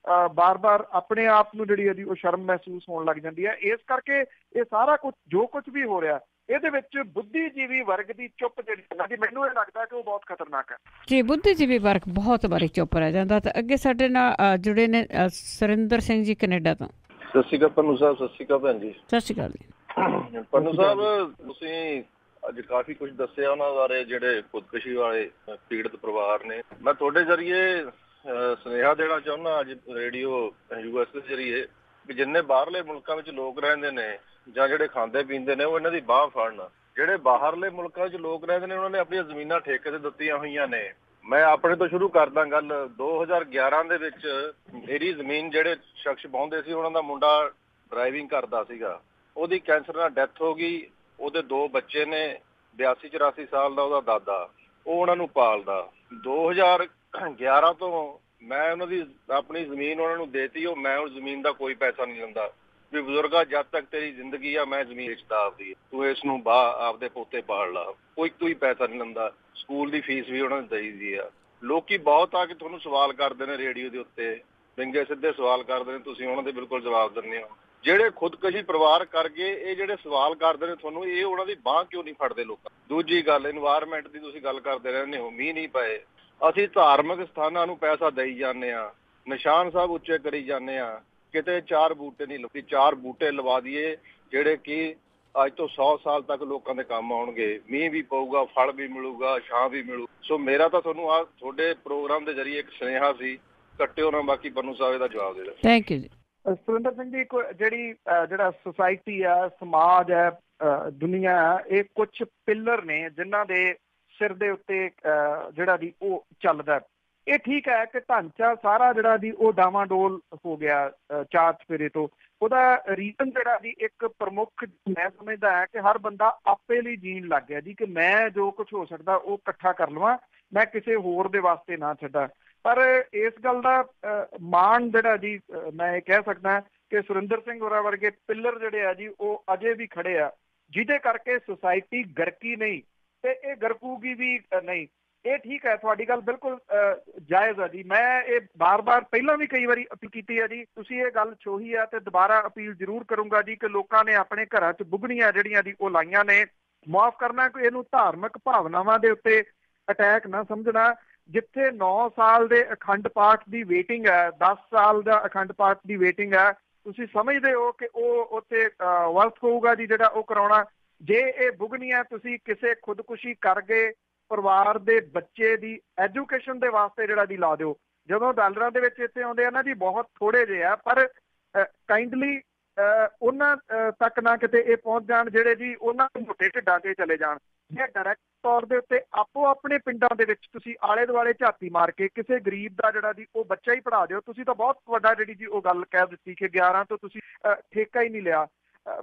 ਬਾਰ-ਬਾਰ ਆਪਣੇ ਆਪ ਨੂੰ ਜਿਹੜੀ ਇਹਦੀ ਉਹ ਸ਼ਰਮ ਮਹਿਸੂਸ ਹੋਣ ਲੱਗ ਜਾਂਦੀ ਹੈ। ਇਸ ਕਰਕੇ ਇਹ ਸਾਰਾ ਕੁਛ ਜੋ ਕੁਛ ਵੀ ਹੋ ਰਿਹਾ, ਇਹਦੇ ਵਿੱਚ ਬੁੱਧੀਜੀਵੀ ਵਰਗ ਦੀ ਚੁੱਪ ਜਿਹੜੀ ਹੈ, ਮੈਨੂੰ ਇਹ ਲੱਗਦਾ ਕਿ ਉਹ ਬਹੁਤ ਖਤਰਨਾਕ ਹੈ ਜੀ। ਬੁੱਧੀਜੀਵੀ ਵਰਗ ਬਹੁਤ ਵਾਰੀ ਚੁੱਪ ਰਹਿ ਜਾਂਦਾ। ਤਾਂ ਅੱਗੇ ਸਾਡੇ ਨਾਲ ਜੁੜੇ ਨੇ ਸੁਰਿੰਦਰ ਸਿੰਘ ਜੀ ਕੈਨੇਡਾ ਤੋਂ। ਸਤਿ ਸ਼੍ਰੀ ਅਕਾਲ ਪੰਨੂ ਸਾਹਿਬ। ਸਤਿ ਸ਼੍ਰੀ ਅਕਾਲ ਭੈਣ ਜੀ। ਸਤਿ ਸ਼੍ਰੀ ਅਕਾਲ ਜੀ। ਪੰਨੂ ਸਾਹਿਬ, ਤੁਸੀਂ ਅੱਜ ਕਾਫੀ ਕੁਝ ਦੱਸਿਆ ਉਹਨਾਂ ਬਾਰੇ, ਜਿਹੜੇ ਖੁਦਕੁਸ਼ੀ ਵਾਲੇ ਪੀੜਤ ਪਰਿਵਾਰ ਨੇ। ਮੈਂ ਤੁਹਾਡੇ ਜ਼ਰੀਏ ਸੁਨੇਹਾ ਦੇਣਾ ਚਾਹੁੰਦਾ ਅੱਜ ਰੇਡੀਓ US ਦੇ ਜ਼ਰੀਏ, ਵੀ ਜਿੰਨੇ ਬਾਹਰਲੇ ਮੁਲਕਾਂ ਵਿੱਚ ਲੋਕ ਰਹਿੰਦੇ ਨੇ ਜਾਂ ਜਿਹੜੇ ਖਾਂਦੇ ਪੀਂਦੇ ਨੇ, ਉਹ ਇਹਨਾਂ ਦੀ ਬਾਂਹ ਫੜਨ। ਜਿਹੜੇ ਬਾਹਰਲੇ ਮੁਲਕਾਂ 'ਚ ਲੋਕ ਰਹਿੰਦੇ ਨੇ, ਉਹਨਾਂ ਨੇ ਆਪਣੀਆਂ ਜ਼ਮੀਨਾਂ ਠੇਕੇ ਤੇ ਦਿੱਤੀਆਂ ਹੋਈਆਂ ਨੇ। ਮੈਂ ਆਪਣੇ ਤੋਂ ਸ਼ੁਰੂ ਕਰਦਾ ਗੱਲ। 2011 ਦੇ ਵਿੱਚ ਮੇਰੀ ਜ਼ਮੀਨ ਜਿਹੜੇ ਸ਼ਖਸ ਵਾਹੁੰਦੇ ਸੀ, ਉਹਨਾਂ ਦਾ ਮੁੰਡਾ ਡਰਾਈਵਿੰਗ ਕਰਦਾ ਸੀਗਾ, ਉਹਦੀ ਕੈਂਸਰ ਨਾਲ ਡੈਥ ਹੋ ਗਈ। ਉਹਦੇ 2 ਬੱਚੇ ਨੇ, 82-84 ਸਾਲ ਦਾ ਉਹਦਾ ਦਾਦਾ, ਉਹ ਉਹਨਾਂ ਨੂੰ ਪਾਲਦਾ। 2011 ਤੋਂ ਮੈਂ ਉਹਨਾਂ ਦੀ ਆਪਣੀ ਜ਼ਮੀਨ ਉਹਨਾਂ ਨੂੰ ਦੇਤੀ। ਉਹ ਮੈਂ ਉਸ ਜ਼ਮੀਨ ਦਾ ਕੋਈ ਪੈਸਾ ਨਹੀਂ ਲੈਂਦਾ ਵੀ ਬਜ਼ੁਰਗਾ ਜਦ ਤੱਕ ਤੇਰੀ ਜ਼ਿੰਦਗੀ ਆ ਮੈਂ ਜ਼ਮੀਨ ਵੇਚਦਾ ਆਪਦੀ, ਤੂੰ ਇਸ ਨੂੰ ਆਪਦੇ ਪੋਤੇ ਪਾਲ ਲਾ। ਕੋਈ ਪੈਸਾ ਨਹੀਂ ਲੈਂਦਾ। ਸਕੂਲ ਦੀ ਫੀਸ ਵੀ ਉਹਨਾਂ ਨੂੰ ਦੇਈਦੀ ਆ। ਲੋਕੀ ਬਹੁਤ ਆ ਕੇ ਤੁਹਾਨੂੰ ਸਵਾਲ ਕਰਦੇ ਨੇ ਰੇਡੀਓ ਦੇ ਉੱਤੇ, ਵਿੰਗੇ ਸਿੱਧੇ ਸਵਾਲ ਕਰਦੇ ਨੇ, ਤੁਸੀਂ ਉਹਨਾਂ ਦੇ ਬਿਲਕੁਲ ਜਵਾਬ ਦਿੰਦੇ ਹੋ। ਜਿਹੜੇ ਖੁਦਕੁਸ਼ੀ ਪਰਿਵਾਰ ਕਰ ਗਏ, ਇਹ ਜਿਹੜੇ ਸਵਾਲ ਕਰਦੇ ਨੇ ਤੁਹਾਨੂੰ, ਇਹ ਉਹਨਾਂ ਦੀ ਬਾਂਹ ਕਿਉਂ ਨਹੀਂ ਫੜਦੇ ਲੋਕਾਂ। ਦੂਜੀ ਗੱਲ, ਇਨਵਾਇਰਮੈਂਟ ਦੀ ਤੁਸੀਂ ਗੱਲ ਕਰਦੇ ਰਹਿੰਦੇ ਹੋ, ਮੀਂਹ ਨਹੀਂ ਪਏ। ਅਸੀਂ ਧਾਰਮਿਕ ਸਥਾਨਾਂ ਨੂੰ ਪੈਸਾ ਦੇਈ ਜਾਂਦੇ ਹਾਂ, ਨਿਸ਼ਾਨ ਸਾਹਿਬ ਉੱਚੇ ਕਰੀ ਜਾਂਦੇ ਹਾਂ, ਕਿਤੇ 4 ਬੂਟੇ ਨਹੀਂ ਲੱਗੇ। 4 ਬੂਟੇ ਲਵਾ ਦਈਏ ਜਿਹੜੇ ਕਿ ਅੱਜ ਤੋਂ 100 ਸਾਲ ਤੱਕ ਲੋਕਾਂ ਦੇ ਕੰਮ ਆਉਣਗੇ। ਮੀਂਹ ਵੀ ਪਊਗਾ, ਫਲ ਵੀ ਮਿਲੂਗਾ, ਛਾਂ ਵੀ ਮਿਲੂ। ਸੋ ਮੇਰਾ ਤਾਂ ਤੁਹਾਨੂੰ ਆ ਤੁਹਾਡੇ ਪ੍ਰੋਗਰਾਮ ਦੇ ਜ਼ਰੀਏ ਇੱਕ ਸੁਨੇਹਾ ਸੀ, ਕੱਟਿਓ ਨਾ, ਬਾਕੀ ਪੰਨੂ ਸਾਹਿਬ ਦਾ ਜਵਾਬ ਦੇ ਦਿਓ। ਥੈਂਕ ਯੂ ਜੀ। ਸੁਰਿੰਦਰ ਸਿੰਘ ਜੀ, ਜਿਹੜਾ ਸੁਸਾਇਟੀ ਆ, ਸਮਾਜ ਹੈ, ਦੁਨੀਆ ਹੈ, ਇਹ ਕੁਛ ਪਿੱਲਰ ਨੇ ਜਿਨ੍ਹਾਂ ਦੇ ਸਿਰ ਦੇ ਉੱਤੇ ਜਿਹੜਾ ਦੀ ਉਹ ਚੱਲਦਾ। ਇਹ ਠੀਕ ਹੈ ਕਿ ਢਾਂਚਾ ਸਾਰਾ ਜਿਹੜਾ ਦੀ ਉਹ ਡਾਵਾਂਡੋਲ ਹੋ ਗਿਆ 4 ਚੁਫੇਰੇ ਤੋਂ। ਉਹਦਾ ਰੀਜ਼ਨ ਜਿਹੜਾ ਦੀ ਇੱਕ ਪ੍ਰਮੁੱਖ ਮੈਂ ਸਮਝਦਾ ਹੈ ਕਿ ਹਰ ਬੰਦਾ ਆਪੇ ਲਈ ਜੀਣ ਲੱਗ ਗਿਆ ਜੀ, ਕਿ ਮੈਂ ਜੋ ਕੁਝ ਹੋ ਸਕਦਾ ਉਹ ਇਕੱਠਾ ਕਰ ਲਵਾਂ, ਮੈਂ ਕਿਸੇ ਹੋਰ ਦੇ ਵਾਸਤੇ ਨਾ ਛੱਡਾਂ। ਪਰ ਇਸ ਗੱਲ ਦਾ ਮਾਣ ਜਿਹੜਾ ਜੀ ਮੈਂ ਇਹ ਕਹਿ ਸਕਦਾ ਕਿ ਸੁਰਿੰਦਰ ਸਿੰਘ ਹੋਰਾਂ ਵਰਗੇ ਪਿੱਲਰ ਜਿਹੜੇ ਆ ਜੀ ਉਹ ਅਜੇ ਵੀ ਖੜੇ ਆ, ਜਿਹਦੇ ਕਰਕੇ ਸੁਸਾਇਟੀ ਗਰਕੀ ਨਹੀਂ ਤੇ ਇਹ ਗਰਕੂਗੀ ਵੀ ਨਹੀਂ। ਇਹ ਠੀਕ ਹੈ, ਤੁਹਾਡੀ ਗੱਲ ਬਿਲਕੁਲ ਜਾਇਜ਼ ਆ ਜੀ। ਮੈਂ ਇਹ ਬਾਰ-ਬਾਰ ਪਹਿਲਾਂ ਵੀ ਕਈ ਵਾਰੀ ਅਪੀਲ ਕੀਤੀ ਹੈ ਜੀ, ਤੁਸੀਂ ਇਹ ਗੱਲ ਛੋਹੀ ਆ ਤੇ ਦੁਬਾਰਾ ਅਪੀਲ ਜ਼ਰੂਰ ਕਰੂੰਗਾ ਜੀ ਕਿ ਲੋਕਾਂ ਨੇ ਆਪਣੇ ਘਰਾਂ 'ਚ ਬੁਗਣੀਆਂ ਜਿਹੜੀਆਂ ਦੀ ਉਹ ਲਾਈਆਂ ਨੇ, ਮਾਫ਼ ਕਰਨਾ ਕਿ ਇਹਨੂੰ ਧਾਰਮਿਕ ਭਾਵਨਾਵਾਂ ਦੇ ਉੱਤੇ ਅਟੈਕ ਨਾ ਸਮਝਣਾ। ਜਿੱਥੇ 9 ਸਾਲ ਦੇ ਅਖੰਡ ਪਾਠ ਦੀ ਵੇਟਿੰਗ ਹੈ, 10 ਸਾਲ ਦਾ ਅਖੰਡ ਪਾਠ ਦੀ ਵੇਟਿੰਗ ਹੈ, ਤੁਸੀਂ ਸਮਝਦੇ ਹੋ ਕਿ ਉਹ ਉੱਥੇ ਵਰਤ ਹੋਊਗਾ ਜੀ ਜਿਹੜਾ ਉਹ ਕਰਾਉਣਾ। ਜੇ ਇਹ ਬੁਗਣੀਆਂ ਤੁਸੀਂ ਕਿਸੇ ਖੁਦਕੁਸ਼ੀ ਕਰ ਗਏ ਪਰਿਵਾਰ ਦੇ ਬੱਚੇ ਦੀ ਐਜੂਕੇਸ਼ਨ ਦੇ ਵਾਸਤੇ ਜਿਹੜਾ ਦੀ ਲਾ ਦਿਓ। ਜਦੋਂ ਡਾਲਰਾਂ ਦੇ ਵਿੱਚ ਇੱਥੇ ਆਉਂਦੇ ਆ ਨਾ ਜੀ, ਬਹੁਤ ਥੋੜੇ ਜਿਹੇ ਆ, ਪਰ ਕਾਈਂਡਲੀ ਉਹਨਾਂ ਤੱਕ ਨਾ ਕਿਤੇ ਇਹ ਪਹੁੰਚ ਜਾਣ ਜਿਹੜੇ ਜੀ ਉਹਨਾਂ ਦੇ ਮੋਟੇ ਢਿੱਡਾਂ ਤੇ ਚਲੇ ਜਾਣ। ਜੇ ਡਾਇਰੈਕਟ ਤੌਰ ਦੇ ਉੱਤੇ ਆਪੋ ਆਪਣੇ ਪਿੰਡਾਂ ਦੇ ਵਿੱਚ ਤੁਸੀਂ ਆਲੇ ਦੁਆਲੇ ਝਾਤੀ ਮਾਰ ਕੇ ਕਿਸੇ ਗਰੀਬ ਦਾ ਜਿਹੜਾ ਦੀ ਉਹ ਬੱਚਾ ਹੀ ਪੜ੍ਹਾ ਦਿਓ। ਤੁਸੀਂ ਤਾਂ ਬਹੁਤ ਵੱਡਾ ਜਿਹੜੀ ਜੀ ਉਹ ਗੱਲ ਕਹਿ ਦਿੱਤੀ ਕਿ 11 ਤੋਂ ਤੁਸੀਂ ਠੇਕਾ ਹੀ ਨਹੀਂ ਲਿਆ।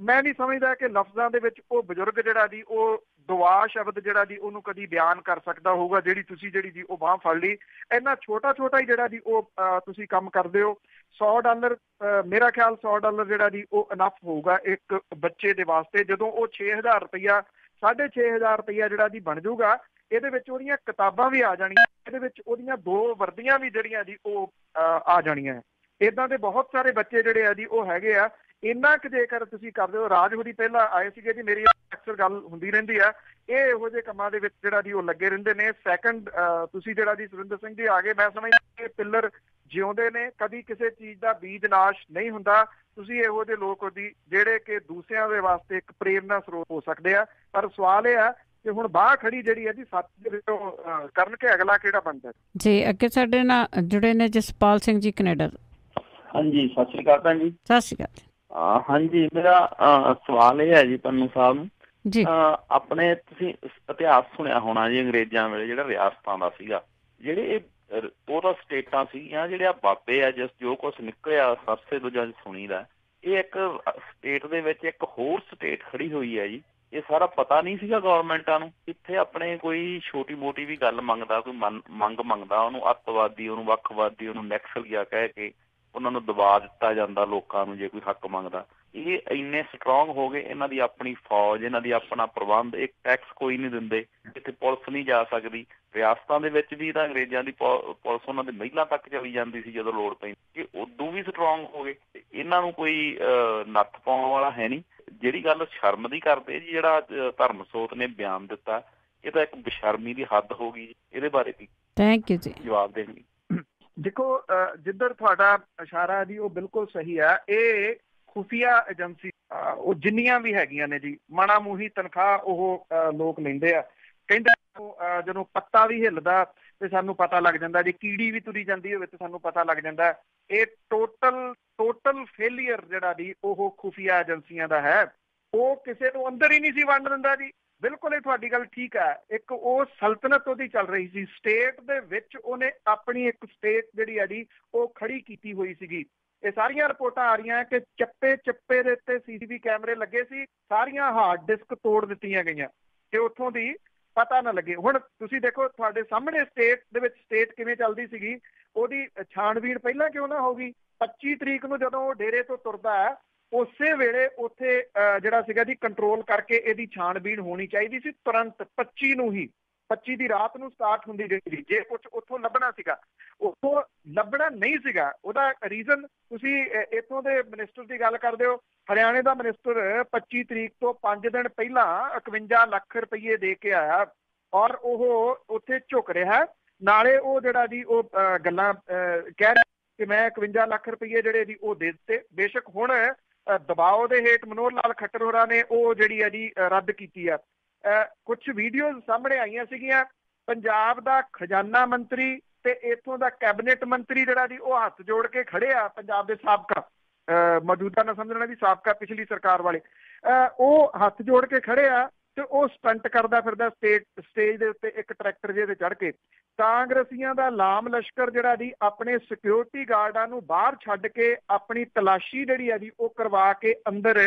ਮੈਂ ਨਹੀਂ ਸਮਝਦਾ ਕਿ ਲਫ਼ਜ਼ਾਂ ਦੇ ਵਿੱਚ ਉਹ ਬਜ਼ੁਰਗ ਜਿਹੜਾ ਦੀ ਉਹ ਦੁਆ ਸ਼ਬਦ ਜਿਹੜਾ ਦੀ ਉਹਨੂੰ ਕਦੀ ਬਿਆਨ ਕਰ ਸਕਦਾ ਹੋਊਗਾ, ਜਿਹੜੀ ਤੁਸੀਂ ਜਿਹੜੀ ਜੀ ਉਹ ਬਾਂਹ ਫੜ ਲਈ। ਇੰਨਾ ਛੋਟਾ ਹੀ ਜਿਹੜਾ ਦੀ ਉਹ ਤੁਸੀਂ ਕੰਮ ਕਰਦੇ ਹੋ। $100 ਮੇਰਾ ਖਿਆਲ $100 ਜਿਹੜਾ ਦੀ ਉਹ ਇਨਫ ਹੋਊਗਾ ਇੱਕ ਬੱਚੇ ਦੇ ਵਾਸਤੇ। ਜਦੋਂ ਉਹ 6000 ਰੁਪਈਆ 6500 ਰੁਪਈਆ ਜਿਹੜਾ ਦੀ ਬਣ ਜਾਊਗਾ, ਇਹਦੇ ਵਿੱਚ ਉਹਦੀਆਂ ਕਿਤਾਬਾਂ ਵੀ ਆ ਜਾਣੀਆਂ, ਇਹਦੇ ਵਿੱਚ ਉਹਦੀਆਂ 2 ਵਰਦੀਆਂ ਵੀ ਜਿਹੜੀਆਂ ਦੀ ਉਹ ਆ ਜਾਣੀਆਂ। ਇੱਦਾਂ ਦੇ ਬਹੁਤ ਸਾਰੇ ਬੱਚੇ ਜਿਹੜੇ ਆ ਜੀ ਉਹ ਹੈਗੇ ਆ। ਇੰਨਾ ਕੁ ਜੇਕਰ ਤੁਸੀਂ ਕਰਦੇ ਹੋ, ਰਾਜ ਹੋਰੀ ਪਹਿਲਾਂ ਆਏ ਸੀਗੇ ਜੀ, ਮੇਰੀ ਅਕਸਰ ਗੱਲ ਹੁੰਦੀ ਰਹਿੰਦੀ ਆ, ਇਹ ਇਹੋ ਜਿਹੇ ਕੰਮਾਂ ਦੇ ਵਿੱਚ ਜਿਹੜਾ ਦੀ ਉਹ ਲੱਗੇ ਰਹਿੰਦੇ ਨੇ। ਸੈਕੰਡ, ਤੁਸੀਂ ਜਿਹੜਾ ਦੀ ਸੁਰਿੰਦਰ ਸਿੰਘ ਜੀ ਆ ਗਏ, ਮੈਂ ਸਮਝਦਾ ਕਿ ਪਿੱਲਰ ਜਿਉਂਦੇ ਨੇ, ਕਦੀ ਕਿਸੇ ਚੀਜ਼ ਦਾ ਬੀਜ ਨਾਸ਼ ਨਹੀਂ ਹੁੰਦਾ। ਤੁਸੀਂ ਇਹੋ ਜਿਹੇ ਲੋਕ ਹੋ ਜੀ ਜਿਹੜੇ ਕਿ ਦੂਸਰਿਆਂ ਦੇ ਵਾਸਤੇ ਇੱਕ ਪ੍ਰੇਰਨਾ ਸਰੋਤ ਹੋ ਸਕਦੇ ਆ। ਪਰ ਸਵਾਲ ਇਹ ਆ ਕਿ ਹੁਣ ਬਾਹ ਖੜੀ ਜਿਹੜੀ ਹੈ ਜੀ ਸੱਚ ਦੇ ਵਿੱਚੋਂ ਕਰਨ ਕੇ ਅਗਲਾ ਕਿਹੜਾ ਬਣਦਾ ਜੀ। ਅੱਗੇ ਸਾਡੇ ਨਾਲ ਜੁੜੇ ਨੇ ਜਸਪਾਲ ਸਿੰਘ ਜੀ ਕੈਨੇਡਾ ਤੋਂ। ਹਾਂਜੀ, ਸਤਿ ਸ਼੍ਰੀ ਅਕਾਲ ਭੈਣ ਜੀ। ਸਤਿ ਸ਼੍ਰੀ ਅਕਾਲ। ਹਾਂਜੀ, ਮੇਰਾ ਸਵਾਲ ਇਹ ਹੈ ਜੀ ਪੰਨੂ ਸਾਹਿਬ ਨੂੰ ਜੀ। ਆਪਣੇ ਤੁਸੀਂ ਇਤਿਹਾਸ ਸੁਣਿਆ ਹੋਣਾ ਜੀ, ਅੰਗਰੇਜ਼ਾਂ ਵੇਲੇ ਜਿਹੜਾ ਰਿਆਸਤਾਂ ਦਾ ਸੀਗਾ, ਜਿਹੜੇ ਉਹ ਤਾਂ ਸਟੇਟਾਂ ਸੀਗੀਆਂ, ਜਿਹੜੇ ਆ ਬਾਬੇ ਆ ਜੋ ਕੁਛ ਨਿਕਲਿਆ ਸਰਸੇ ਤੋਂ ਜਦ ਸੁਣੀ ਦਾ, ਇਹ ਇੱਕ ਸਟੇਟ ਦੇ ਵਿੱਚ ਇੱਕ ਹੋਰ ਸਟੇਟ ਖੜੀ ਹੋਈ ਹੈ ਜੀ। ਇਹ ਸਾਰਾ ਪਤਾ ਨਹੀਂ ਸੀਗਾ ਗੌਰਮੈਂਟਾਂ ਨੂੰ। ਇੱਥੇ ਆਪਣੇ ਕੋਈ ਛੋਟੀ ਮੋਟੀ ਵੀ ਗੱਲ ਮੰਗਦਾ, ਕੋਈ ਮੰਗ ਮੰਗਦਾ, ਉਹਨੂੰ ਅੱਤਵਾਦੀ, ਉਹਨੂੰ ਵੱਖਵਾਦੀ, ਉਹਨੂੰ ਨੈਕਸਲੀਆ ਕਹਿ ਕੇ ਉਹਨਾਂ ਨੂੰ ਦਬਾ ਦਿੱਤਾ ਜਾਂਦਾ ਲੋਕਾਂ ਨੂੰ ਜੇ ਕੋਈ ਹੱਕ ਮੰਗਦਾ। ਇਹ ਇੰਨੇ ਸਟਰੋਂਗ ਹੋ ਗਏ, ਇਹਨਾਂ ਦੀ ਆਪਣੀ ਫੌਜ, ਇਹਨਾਂ ਦੀ ਆਪਣਾ ਪ੍ਰਬੰਧ, ਇੱਕ ਟੈਕਸ ਕੋਈ ਨਹੀਂ ਦਿੰਦੇ, ਇੱਥੇ ਪੁਲਿਸ ਨਹੀਂ ਜਾ ਸਕਦੀ। ਰਿਆਸਤਾਂ ਦੇ ਵਿੱਚ ਵੀ ਤਾਂ ਅੰਗਰੇਜ਼ਾਂ ਦੀ ਪੁਲਿਸ ਉਹਨਾਂ ਦੇ ਮਹਿਲਾਂ ਤੱਕ ਚਲੀ ਜਾਂਦੀ ਸੀ ਜਦੋਂ ਲੋੜ ਪੈਂਦੀ। ਇਹ ਉਦੋਂ ਵੀ ਸਟਰੋਂਗ ਹੋ ਗਏ। ਇਹਨਾਂ ਨੂੰ ਕੋਈ ਨੱਥ ਪਾਉਣ ਵਾਲਾ ਹੈ ਨਹੀਂ। ਜਿਹੜੀ ਗੱਲ ਸ਼ਰਮ ਦੀ ਕਰਦੇ ਜੀ, ਜਿਹੜਾ ਧਰਮ ਸੋਤ ਨੇ ਬਿਆਨ ਦਿੱਤਾ, ਇਹ ਤਾਂ ਇੱਕ ਬੇਸ਼ਰਮੀ ਦੀ ਹੱਦ ਹੋ ਗਈ। ਇਹਦੇ ਬਾਰੇ ਵੀ ਥੈਂਕ ਯੂ ਜੀ ਜਵਾਬ ਦੇਣਗੇ। ਦੇਖੋ, ਜਿੱਧਰ ਤੁਹਾਡਾ ਇਸ਼ਾਰਾ ਜੀ ਉਹ ਬਿਲਕੁਲ ਸਹੀ ਹੈ। ਇਹ ਖੁਫੀਆ ਏਜੰਸੀ ਉਹ ਜਿੰਨੀਆਂ ਵੀ ਹੈਗੀਆਂ ਨੇ ਜੀ, ਮਾੜਾ ਮੂੰਹੀ ਤਨਖਾਹ ਉਹ ਲੋਕ ਲੈਂਦੇ ਆ। ਕਹਿੰਦੇ ਜਦੋਂ ਪੱਤਾ ਵੀ ਹਿੱਲਦਾ ਤੇ ਸਾਨੂੰ ਪਤਾ ਲੱਗ ਜਾਂਦਾ ਜੀ, ਕੀੜੀ ਵੀ ਤੁਰੀ ਜਾਂਦੀ ਹੋਵੇ ਤੇ ਸਾਨੂੰ ਪਤਾ ਲੱਗ ਜਾਂਦਾ। ਇਹ ਟੋਟਲ ਫੇਲੀਅਰ ਜਿਹੜਾ ਜੀ ਉਹ ਖੁਫੀਆ ਏਜੰਸੀਆਂ ਦਾ ਹੈ। ਉਹ ਕਿਸੇ ਨੂੰ ਅੰਦਰ ਹੀ ਨਹੀਂ ਸੀ ਵੰਡ ਦਿੰਦਾ ਜੀ। ਬਿਲਕੁਲ ਇਹ ਤੁਹਾਡੀ ਗੱਲ ਠੀਕ ਹੈ। ਇੱਕ ਉਹ ਸਲਤਨਤ ਉਹਦੀ ਚੱਲ ਰਹੀ ਸੀ ਸਟੇਟ ਦੇ ਵਿੱਚ, ਉਹਨੇ ਆਪਣੀ ਇੱਕ ਸਟੇਟ ਜਿਹੜੀ ਹੈ ਜੀ ਉਹ ਖੜੀ ਕੀਤੀ ਹੋਈ ਸੀਗੀ। ਇਹ ਸਾਰੀਆਂ ਰਿਪੋਰਟਾਂ ਆ ਰਹੀਆਂ ਕਿ ਚੱਪੇ ਦੇ ਉੱਤੇ CCTV ਕੈਮਰੇ ਲੱਗੇ ਸੀ, ਸਾਰੀਆਂ ਹਾਰਡ ਡਿਸਕ ਤੋੜ ਦਿੱਤੀਆਂ ਗਈਆਂ ਕਿ ਉੱਥੋਂ ਦੀ ਪਤਾ ਨਾ ਲੱਗੇ। ਹੁਣ ਤੁਸੀਂ ਦੇਖੋ ਤੁਹਾਡੇ ਸਾਹਮਣੇ ਸਟੇਟ ਕਿਵੇਂ ਚੱਲਦੀ ਸੀਗੀ, ਉਹਦੀ ਛਾਣਬੀਣ ਪਹਿਲਾਂ ਕਿਉਂ ਨਾ ਹੋ ਗਈ। 25 ਤਰੀਕ ਨੂੰ ਜਦੋਂ ਉਹ ਡੇਰੇ ਤੋਂ ਤੁਰਦਾ ਹੈ ਉਸੇ ਵੇਲੇ ਉੱਥੇ ਜਿਹੜਾ ਸੀਗਾ ਜੀ ਕੰਟਰੋਲ ਕਰਕੇ ਇਹਦੀ ਛਾਣਬੀਣ ਹੋਣੀ ਚਾਹੀਦੀ ਸੀ ਤੁਰੰਤ। 25 ਨੂੰ ਹੀ 25 ਦੀ ਰਾਤ ਨੂੰ ਸਟਾਰਟ ਹੁੰਦੀ ਜਿਹੜੀ, ਜੇ ਕੁਝ ਉੱਥੋਂ ਲੱਭਣਾ ਸੀਗਾ ਉੱਥੋਂ ਲੱਭਣਾ ਨਹੀਂ ਸੀਗਾ। ਉਹਦਾ ਰੀਜ਼ਨ ਤੁਸੀਂ ਇੱਥੋਂ ਦੇ ਮਿਨਿਸਟਰ ਦੀ ਗੱਲ ਕਰਦੇ ਹੋ, ਹਰਿਆਣੇ ਦਾ ਮਿਨਿਸਟਰ 25 ਤਰੀਕ ਤੋਂ 5 ਦਿਨ ਪਹਿਲਾਂ 51 ਲੱਖ ਰੁਪਏ ਦੇ ਕੇ ਆਇਆ ਔਰ ਉਹ ਉੱਥੇ ਝੁਕ ਰਿਹਾ। ਨਾਲੇ ਉਹ ਜਿਹੜਾ ਜੀ ਉਹ ਗੱਲਾਂ ਕਹਿ ਰਿਹਾ ਕਿ ਮੈਂ 51 ਲੱਖ ਰੁਪਏ ਜਿਹੜੇ ਜੀ ਉਹ ਦੇ ਦਿੱਤੇ। ਬੇਸ਼ੱਕ ਹੁਣ ਦਬਾਅ ਦੇ ਹੇਠ ਮਨੋਹਰ ਲਾਲ ਖੱਟਰ ਹੋਰਾਂ ਨੇ ਉਹ ਜਿਹੜੀ ਹੈ ਜੀ ਰੱਦ ਕੀਤੀ ਆ। ਕੁਝ ਵੀਡੀਓਜ਼ ਸਾਹਮਣੇ ਆਈਆਂ ਸੀਗੀਆਂ, ਪੰਜਾਬ ਦਾ ਖਜ਼ਾਨਾ ਮੰਤਰੀ ਤੇ ਇੱਥੋਂ ਦਾ ਕੈਬਨਿਟ ਮੰਤਰੀ ਜਿਹੜਾ ਜੀ ਉਹ ਹੱਥ ਜੋੜ ਕੇ ਖੜੇ ਆ, ਪੰਜਾਬ ਦੇ ਸਾਬਕਾ ਮੌਜੂਦਾ ਨਾ ਸਮਝਣਾ ਵੀ ਸਾਬਕਾ ਪਿਛਲੀ ਸਰਕਾਰ ਵਾਲੇ, ਉਹ ਹੱਥ ਜੋੜ ਕੇ ਖੜੇ ਆ ਤੇ ਉਹ ਸਟੰਟ ਕਰਦਾ ਫਿਰਦਾ ਸਟੇਜ ਦੇ ਉੱਤੇ ਇੱਕ ਟਰੈਕਟਰ ਜਿਹੇ ਤੇ ਚੜ੍ਹ ਕੇ। ਕਾਂਗਰਸੀਆਂ ਦਾ ਲਾਮ ਲਸ਼ਕਰ ਜਿਹੜਾ ਜੀ ਆਪਣੇ ਸਿਕਿਉਰਿਟੀ ਗਾਰਡਾਂ ਨੂੰ ਬਾਹਰ ਛੱਡ ਕੇ ਆਪਣੀ ਤਲਾਸ਼ੀ ਜਿਹੜੀ ਹੈ ਜੀ ਉਹ ਕਰਵਾ ਕੇ ਅੰਦਰ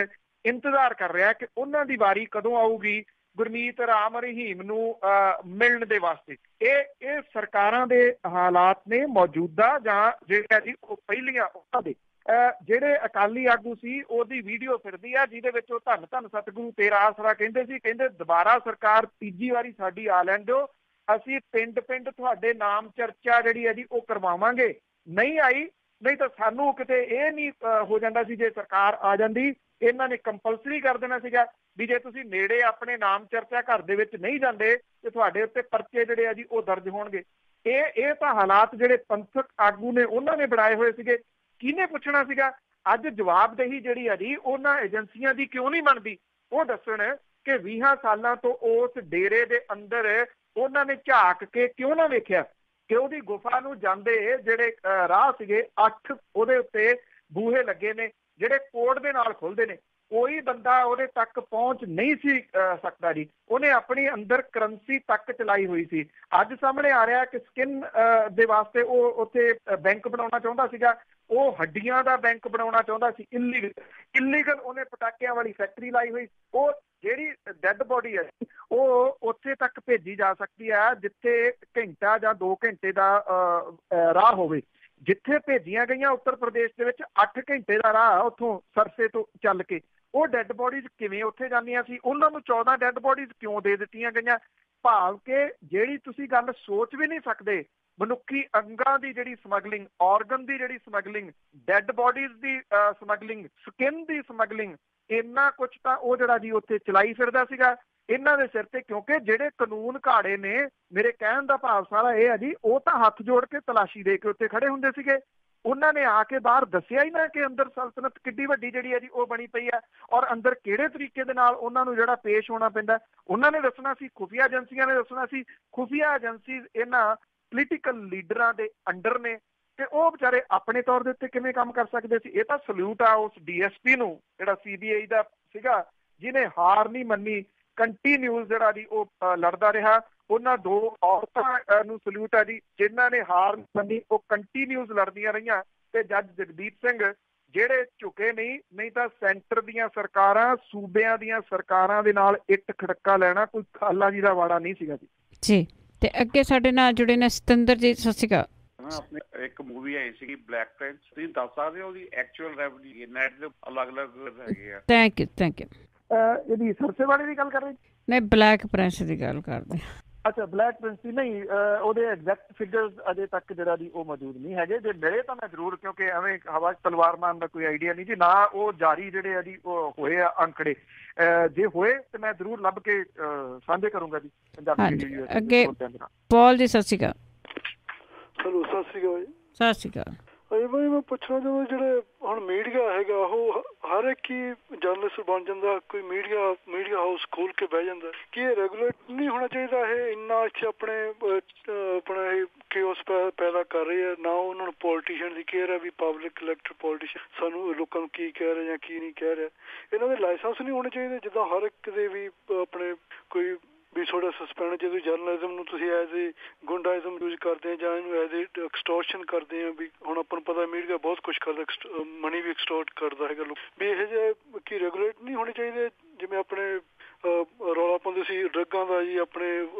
ਇੰਤਜ਼ਾਰ ਕਰ ਰਿਹਾ ਕਿ ਉਹਨਾਂ ਦੀ ਵਾਰੀ ਕਦੋਂ ਆਊਗੀ ਗੁਰਮੀਤ ਰਾਮ ਰਹੀਮ ਨੂੰ ਮਿਲਣ ਦੇ ਵਾਸਤੇ। ਇਹ ਸਰਕਾਰਾਂ ਦੇ ਹਾਲਾਤ ਨੇ ਮੌਜੂਦਾ ਜਾਂ ਜਿਹੜਾ ਜੀ ਉਹ ਪਹਿਲੀਆਂ ਉਹਨਾਂ ਦੇ। ਜਿਹੜੇ ਅਕਾਲੀ ਆਗੂ ਸੀ ਉਹਦੀ ਵੀਡੀਓ ਫਿਰਦੀ ਆ ਜਿਹਦੇ ਵਿੱਚ ਉਹ ਧੰਨ ਧੰਨ ਸਤਿਗੁਰੂ ਤੇਰਾ ਆਸਰਾ ਕਹਿੰਦੇ ਸੀ, ਕਹਿੰਦੇ ਦੁਬਾਰਾ ਸਰਕਾਰ ਤੀਜੀ ਵਾਰੀ ਸਾਡੀ ਆ ਲੈਣ ਦਿਓ, ਅਸੀਂ ਪਿੰਡ ਤੁਹਾਡੇ ਨਾਮ ਚਰਚਾ ਜਿਹੜੀ ਹੈ ਜੀ ਉਹ ਕਰਵਾਵਾਂਗੇ। ਨਹੀਂ ਆਈ, ਨਹੀਂ ਤਾਂ ਸਾਨੂੰ ਕਿਤੇ ਇਹ ਨਹੀਂ ਹੋ ਜਾਂਦਾ ਸੀ ਜੇ ਸਰਕਾਰ ਆ ਜਾਂਦੀ ਇਹਨਾਂ ਨੇ ਕੰਪਲਸਰੀ ਕਰ ਦੇਣਾ ਸੀਗਾ ਵੀ ਜੇ ਤੁਸੀਂ ਨੇੜੇ ਆਪਣੇ ਨਾਮ ਚਰਚਾ ਘਰ ਦੇ ਵਿੱਚ ਨਹੀਂ ਜਾਂਦੇ ਤੇ ਤੁਹਾਡੇ ਉੱਤੇ ਪਰਚੇ ਜਿਹੜੇ ਆ ਜੀ ਉਹ ਦਰਜ ਹੋਣਗੇ। ਇਹ ਤਾਂ ਹਾਲਾਤ ਜਿਹੜੇ ਪੰਥਕ ਆਗੂ ਨੇ ਉਹਨਾਂ ਨੇ ਬਣਾਏ ਹੋਏ ਸੀਗੇ। ਕਿਹਨੇ ਪੁੱਛਣਾ ਸੀਗਾ? ਅੱਜ ਜਵਾਬਦੇਹੀ ਜਿਹੜੀ ਆ ਜੀ ਉਹਨਾਂ ਏਜੰਸੀਆਂ ਦੀ ਕਿਉਂ ਨਹੀਂ ਬਣਦੀ? ਉਹ ਦੱਸਣ ਕਿ 20 ਸਾਲਾਂ ਤੋਂ ਉਸ ਡੇਰੇ ਦੇ ਅੰਦਰ ਉਹਨਾਂ ਨੇ ਝਾਕ ਕੇ ਕਿਉਂ ਨਾ ਵੇਖਿਆ ਕਿ ਉਹਦੀ ਗੁਫਾ ਨੂੰ ਜਾਂਦੇ ਜਿਹੜੇ ਰਾਹ ਸੀਗੇ 8 ਉਹਦੇ ਉੱਤੇ ਬੂਹੇ ਲੱਗੇ ਨੇ ਜਿਹੜੇ ਕੋਡ ਦੇ ਨਾਲ ਖੁੱਲਦੇ ਨੇ, ਕੋਈ ਬੰਦਾ ਉਹਦੇ ਤੱਕ ਪਹੁੰਚ ਨਹੀਂ ਸੀ ਸਕਦਾ ਜੀ। ਉਹਨੇ ਆਪਣੀ ਅੰਦਰ ਕਰੰਸੀ ਤੱਕ ਚਲਾਈ ਹੋਈ ਸੀ। ਅੱਜ ਸਾਹਮਣੇ ਆ ਰਿਹਾ ਕਿ ਸਕਿਨ ਦੇ ਵਾਸਤੇ ਉਹ ਉੱਥੇ ਬੈਂਕ ਬਣਾਉਣਾ ਚਾਹੁੰਦਾ ਸੀਗਾ, ਉਹ ਹੱਡੀਆਂ ਦਾ ਬੈਂਕ ਬਣਾਉਣਾ ਚਾਹੁੰਦਾ ਸੀ। ਇਲੀਗਲ ਉਹਨੇ ਪਟਾਕਿਆਂ ਵਾਲੀ ਫੈਕਟਰੀ ਲਾਈ ਹੋਈ। ਉਹ ਜਿਹੜੀ ਡੈੱਡ ਬੋਡੀ ਹੈ ਉਹ ਉੱਥੇ ਤੱਕ ਭੇਜੀ ਜਾ ਸਕਦੀ ਹੈ ਜਿੱਥੇ ਘੰਟਾ ਜਾਂ 2 ਘੰਟੇ ਦਾ ਰਾਹ ਹੋਵੇ। ਜਿੱਥੇ ਭੇਜੀਆਂ ਗਈਆਂ ਉੱਤਰ ਪ੍ਰਦੇਸ਼ ਦੇ ਵਿੱਚ 8 ਘੰਟੇ ਦਾ ਰਾਹ ਉੱਥੋਂ ਸਰਸੇ ਤੋਂ ਚੱਲ ਕੇ, ਉਹ ਡੈੱਡ ਬੋਡੀਜ਼ ਕਿਵੇਂ ਉੱਥੇ ਜਾਂਦੀਆਂ ਸੀ? ਉਹਨਾਂ ਨੂੰ 14 ਡੈੱਡ ਬੋਡੀਜ਼ ਕਿਉਂ ਦੇ ਦਿੱਤੀਆਂ ਗਈਆਂ? ਭਾਵ ਕਿ ਜਿਹੜੀ ਤੁਸੀਂ ਗੱਲ ਸੋਚ ਵੀ ਨਹੀਂ ਸਕਦੇ, ਮਨੁੱਖੀ ਅੰਗਾਂ ਦੀ ਜਿਹੜੀ ਸਮਗਲਿੰਗ, ਆਰਗਨ ਦੀ ਜਿਹੜੀ ਸਮਗਲਿੰਗ, ਡੈੱਡ ਬੋਡੀਜ਼ ਦੀ ਸਮਗਲਿੰਗ, ਸਕਿਨ ਦੀ ਸਮਗਲਿੰਗ, ਇੰਨਾ ਕੁਛ ਤਾਂ ਉਹ ਜਿਹੜਾ ਜੀ ਉੱਥੇ ਚਲਾਈ ਫਿਰਦਾ ਸੀਗਾ ਇਹਨਾਂ ਦੇ ਸਿਰ ਤੇ। ਕਿਉਂਕਿ ਜਿਹੜੇ ਕਾਨੂੰਨ ਘਾੜੇ ਨੇ, ਮੇਰੇ ਕਹਿਣ ਦਾ ਭਾਵ ਸਾਰਾ ਇਹ ਹੈ ਜੀ, ਉਹ ਤਾਂ ਹੱਥ ਜੋੜ ਕੇ ਤਲਾਸ਼ੀ ਦੇ ਕੇ ਉੱਥੇ ਖੜੇ ਹੁੰਦੇ ਸੀਗੇ। ਉਹਨਾਂ ਨੇ ਆ ਕੇ ਬਾਹਰ ਦੱਸਿਆ ਹੀ ਨਾ ਕਿ ਅੰਦਰ ਸਲਤਨਤ ਕਿੱਡੀ ਵੱਡੀ ਜਿਹੜੀ ਹੈ ਜੀ ਉਹ ਬਣੀ ਪਈ ਹੈ ਔਰ ਅੰਦਰ ਕਿਹੜੇ ਤਰੀਕੇ ਦੇ ਨਾਲ ਉਹਨਾਂ ਨੂੰ ਜਿਹੜਾ ਪੇਸ਼ ਹੋਣਾ ਪੈਂਦਾ ਉਹਨਾਂ ਨੇ ਦੱਸਣਾ ਸੀ, ਖੁਫੀਆ ਏਜੰਸੀਆਂ ਨੇ ਦੱਸਣਾ ਸੀ। ਖੁਫੀਆ ਏਜੰਸੀ ਇਹਨਾਂ ਪੋਲੀਟੀਕਲ ਲੀਡਰਾਂ ਦੇ ਅੰਡਰ ਨੇ ਤੇ ਉਹ ਵਿਚਾਰੇ ਆਪਣੇ ਤੌਰ ਦੇ ਉੱਤੇ ਕਿਵੇਂ ਕੰਮ ਕਰ ਸਕਦੇ ਸੀ? ਇਹ ਤਾਂ ਸਲੂਟ ਆ ਉਸ DSP ਨੂੰ ਜਿਹੜਾ CBI ਦਾ ਸੀਗਾ, ਜਿਹਨੇ ਹਾਰ ਨਹੀਂ ਮੰਨੀ, ਕੰਟੀਨਿਊਸ ਜਿਹੜਾ ਜੀ ਉਹ ਲੜਦਾ ਰਿਹਾ। ਉਹਨਾਂ 2 ਔਰਤਾਂ ਨੂੰ ਸਲੂਟ ਹੈ ਜੀ ਜਿਨ੍ਹਾਂ ਨੇ ਹਾਰ ਮੰਨੀ, ਉਹ ਕੰਟੀਨਿਊਸ ਲੜਦੀਆਂ ਰਹੀਆਂ। ਤੇ ਜੱਜ ਜਗਦੀਪ ਸਿੰਘ ਜਿਹੜੇ ਝੁਕੇ ਨਹੀਂ ਤਾਂ ਸੈਂਟਰ ਦੀਆਂ ਸਰਕਾਰਾਂ, ਸੂਬਿਆਂ ਦੀਆਂ ਸਰਕਾਰਾਂ ਦੇ ਨਾਲ ਇੱਟ ਖੜੱਕਾ ਲੈਣਾ ਕੋਈ ਖਾਲਾ ਜੀ ਦਾ ਵਾੜਾ ਨਹੀਂ ਸੀਗਾ ਜੀ। ਤੇ ਅੱਗੇ ਸਾਡੇ ਨਾਲ ਜੁੜੇ ਨੇ ਸਤਿੰਦਰ ਜੀ, ਸਤਿ ਸ਼੍ਰੀ ਅਕਾਲ। ਆਪਣੇ ਇੱਕ ਮੂਵੀ ਆਈ ਸੀਗੀ ਬਲੈਕ ਪ੍ਰਿੰਸ, ਤੁਸੀਂ ਦੱਸ ਸਕਦੇ ਹੋ ਉਹਦੀ ਐਕਚੁਅਲ ਰੈਵਨਿਊ ਨੈਟ ਦੇ ਅਲੱਗ-ਅਲੱਗ ਹੈਗੇ ਆ? Thank you. ਇਹਦੀ ਸਰਸੇ ਵਾਲੇ ਦੀ ਗੱਲ ਕਰ ਰਹੇ? ਨਹੀਂ, ਬਲੈਕ ਪ੍ਰਿੰਸ ਦੀ ਗੱਲ ਕਰਦੇ। ਅੱਛਾ, ਬਲੈਕ ਪ੍ਰਿੰਸ ਦੀ ਨਹੀਂ, ਉਹਦੇ ਐਗਜ਼ੈਕਟ ਫਿਗਰਸ ਅਜੇ ਤੱਕ ਜਿਹੜਾ ਜੀ ਉਹ ਮੌਜੂਦ ਨਹੀਂ ਹੈਗੇ। ਜੇ ਮਿਲੇ ਤਾਂ ਮੈਂ ਜ਼ਰੂਰ, ਕਿਉਂਕਿ ਐਵੇਂ ਹਵਾ 'ਚ ਤਲਵਾਰ ਮਾਰਨ ਦਾ ਕੋਈ ਆਈਡੀਆ ਨਹੀਂ ਜੀ, ਨਾ ਉਹ ਜਾਰੀ ਜਿਹੜੇ ਆ ਜੀ ਉਹ ਹੋਏ ਆ ਅੰਕੜੇ। ਜੇ ਹੋਏ ਤੇ ਮੈਂ ਜ਼ਰੂਰ ਲੱਭ ਕੇ ਸਾਂਝੇ ਕਰੂੰਗਾ ਜੀ ਪੰਜਾਬੀ। ਅੱਗੇ ਪੌਲ ਜੀ, ਸਤਿ ਸ਼੍ਰੀ ਅਕਾਲ। ਹੈਲੋ, ਸਤਿ ਸ਼੍ਰੀ ਅਕਾਲ ਜੀ। ਸਤਿ ਸ਼੍ਰੀ ਅਕਾਲ। ਭਾਈ ਮੈਂ ਪੁੱਛਣਾ ਚਾਹੁੰਦਾ, ਜਿਹੜੇ ਹੁਣ ਮੀਡੀਆ ਹੈਗਾ ਉਹ ਹਰ ਇੱਕ ਹੀ ਜਰਨਲਿਸਟ ਬਣ ਜਾਂਦਾ, ਕੋਈ ਮੀਡੀਆ ਹਾਊਸ ਖੋਲ ਕੇ ਬਹਿ ਜਾਂਦਾ, ਕੀ ਇਹ ਰੈਗੂਲੇਟ ਨਹੀਂ ਹੋਣਾ ਚਾਹੀਦਾ? ਇਹ ਇੰਨਾ ਇੱਥੇ ਆਪਣਾ ਇਹ ਕੇਓਸ ਪੈਦਾ ਕਰ ਰਹੇ ਆ, ਨਾ ਉਹਨਾਂ ਨੂੰ ਪੋਲੀਟੀਸ਼ੀਅਨ ਦੀ ਕੇਅਰ ਹੈ ਵੀ ਪਬਲਿਕ ਇਲੈਕਟਡ ਪੋਲੀਟੀਸ਼ੀਅਨ ਸਾਨੂੰ ਲੋਕਾਂ ਨੂੰ ਕੀ ਕਹਿ ਰਿਹਾ ਜਾਂ ਕੀ ਨਹੀਂ ਕਹਿ ਰਿਹਾ। ਇਹਨਾਂ ਦੇ ਲਾਇਸੈਂਸ ਨਹੀਂ ਹੋਣੇ ਚਾਹੀਦੇ ਜਿੱਦਾਂ ਹਰ ਇੱਕ ਦੇ ਵੀ ਆਪਣੇ ਕੋਈ ਵੀ ਥੋੜਾ ਸਸਪੈਂਡ ਜੇ ਜਰਨਲਿਜ਼ਮ ਨੂੰ ਤੁਸੀਂ ਐਜ਼ ਏ ਗੁੰਡਾਇਜ਼ਮ ਯੂਜ਼ ਕਰਦੇ ਆ ਜਾਂ ਇਹਨੂੰ ਐਜ਼ ਏ ਐਕਸਟੋਰਸ਼ਨ ਕਰਦੇ ਆ। ਵੀ ਹੁਣ ਆਪਾਂ ਨੂੰ ਪਤਾ ਮੀਡੀਆ ਬਹੁਤ ਕੁਛ ਕਰਦਾ, ਮਨੀ ਵੀ ਐਕਸਟੋਰਟ ਕਰਦਾ ਹੈਗਾ ਲੋਕ। ਵੀ ਇਹ ਜਿਹੇ ਕੀ ਰੈਗੂਲੇਟ ਨਹੀਂ ਹੋਣੇ ਚਾਹੀਦੇ ਜਿਵੇਂ ਆਪਣੇ ਰੌਲਾ ਪਾਉਂਦੇ ਸੀ ਡਰੱਗਾਂ ਦਾ ਜੀ, ਆਪਣੇ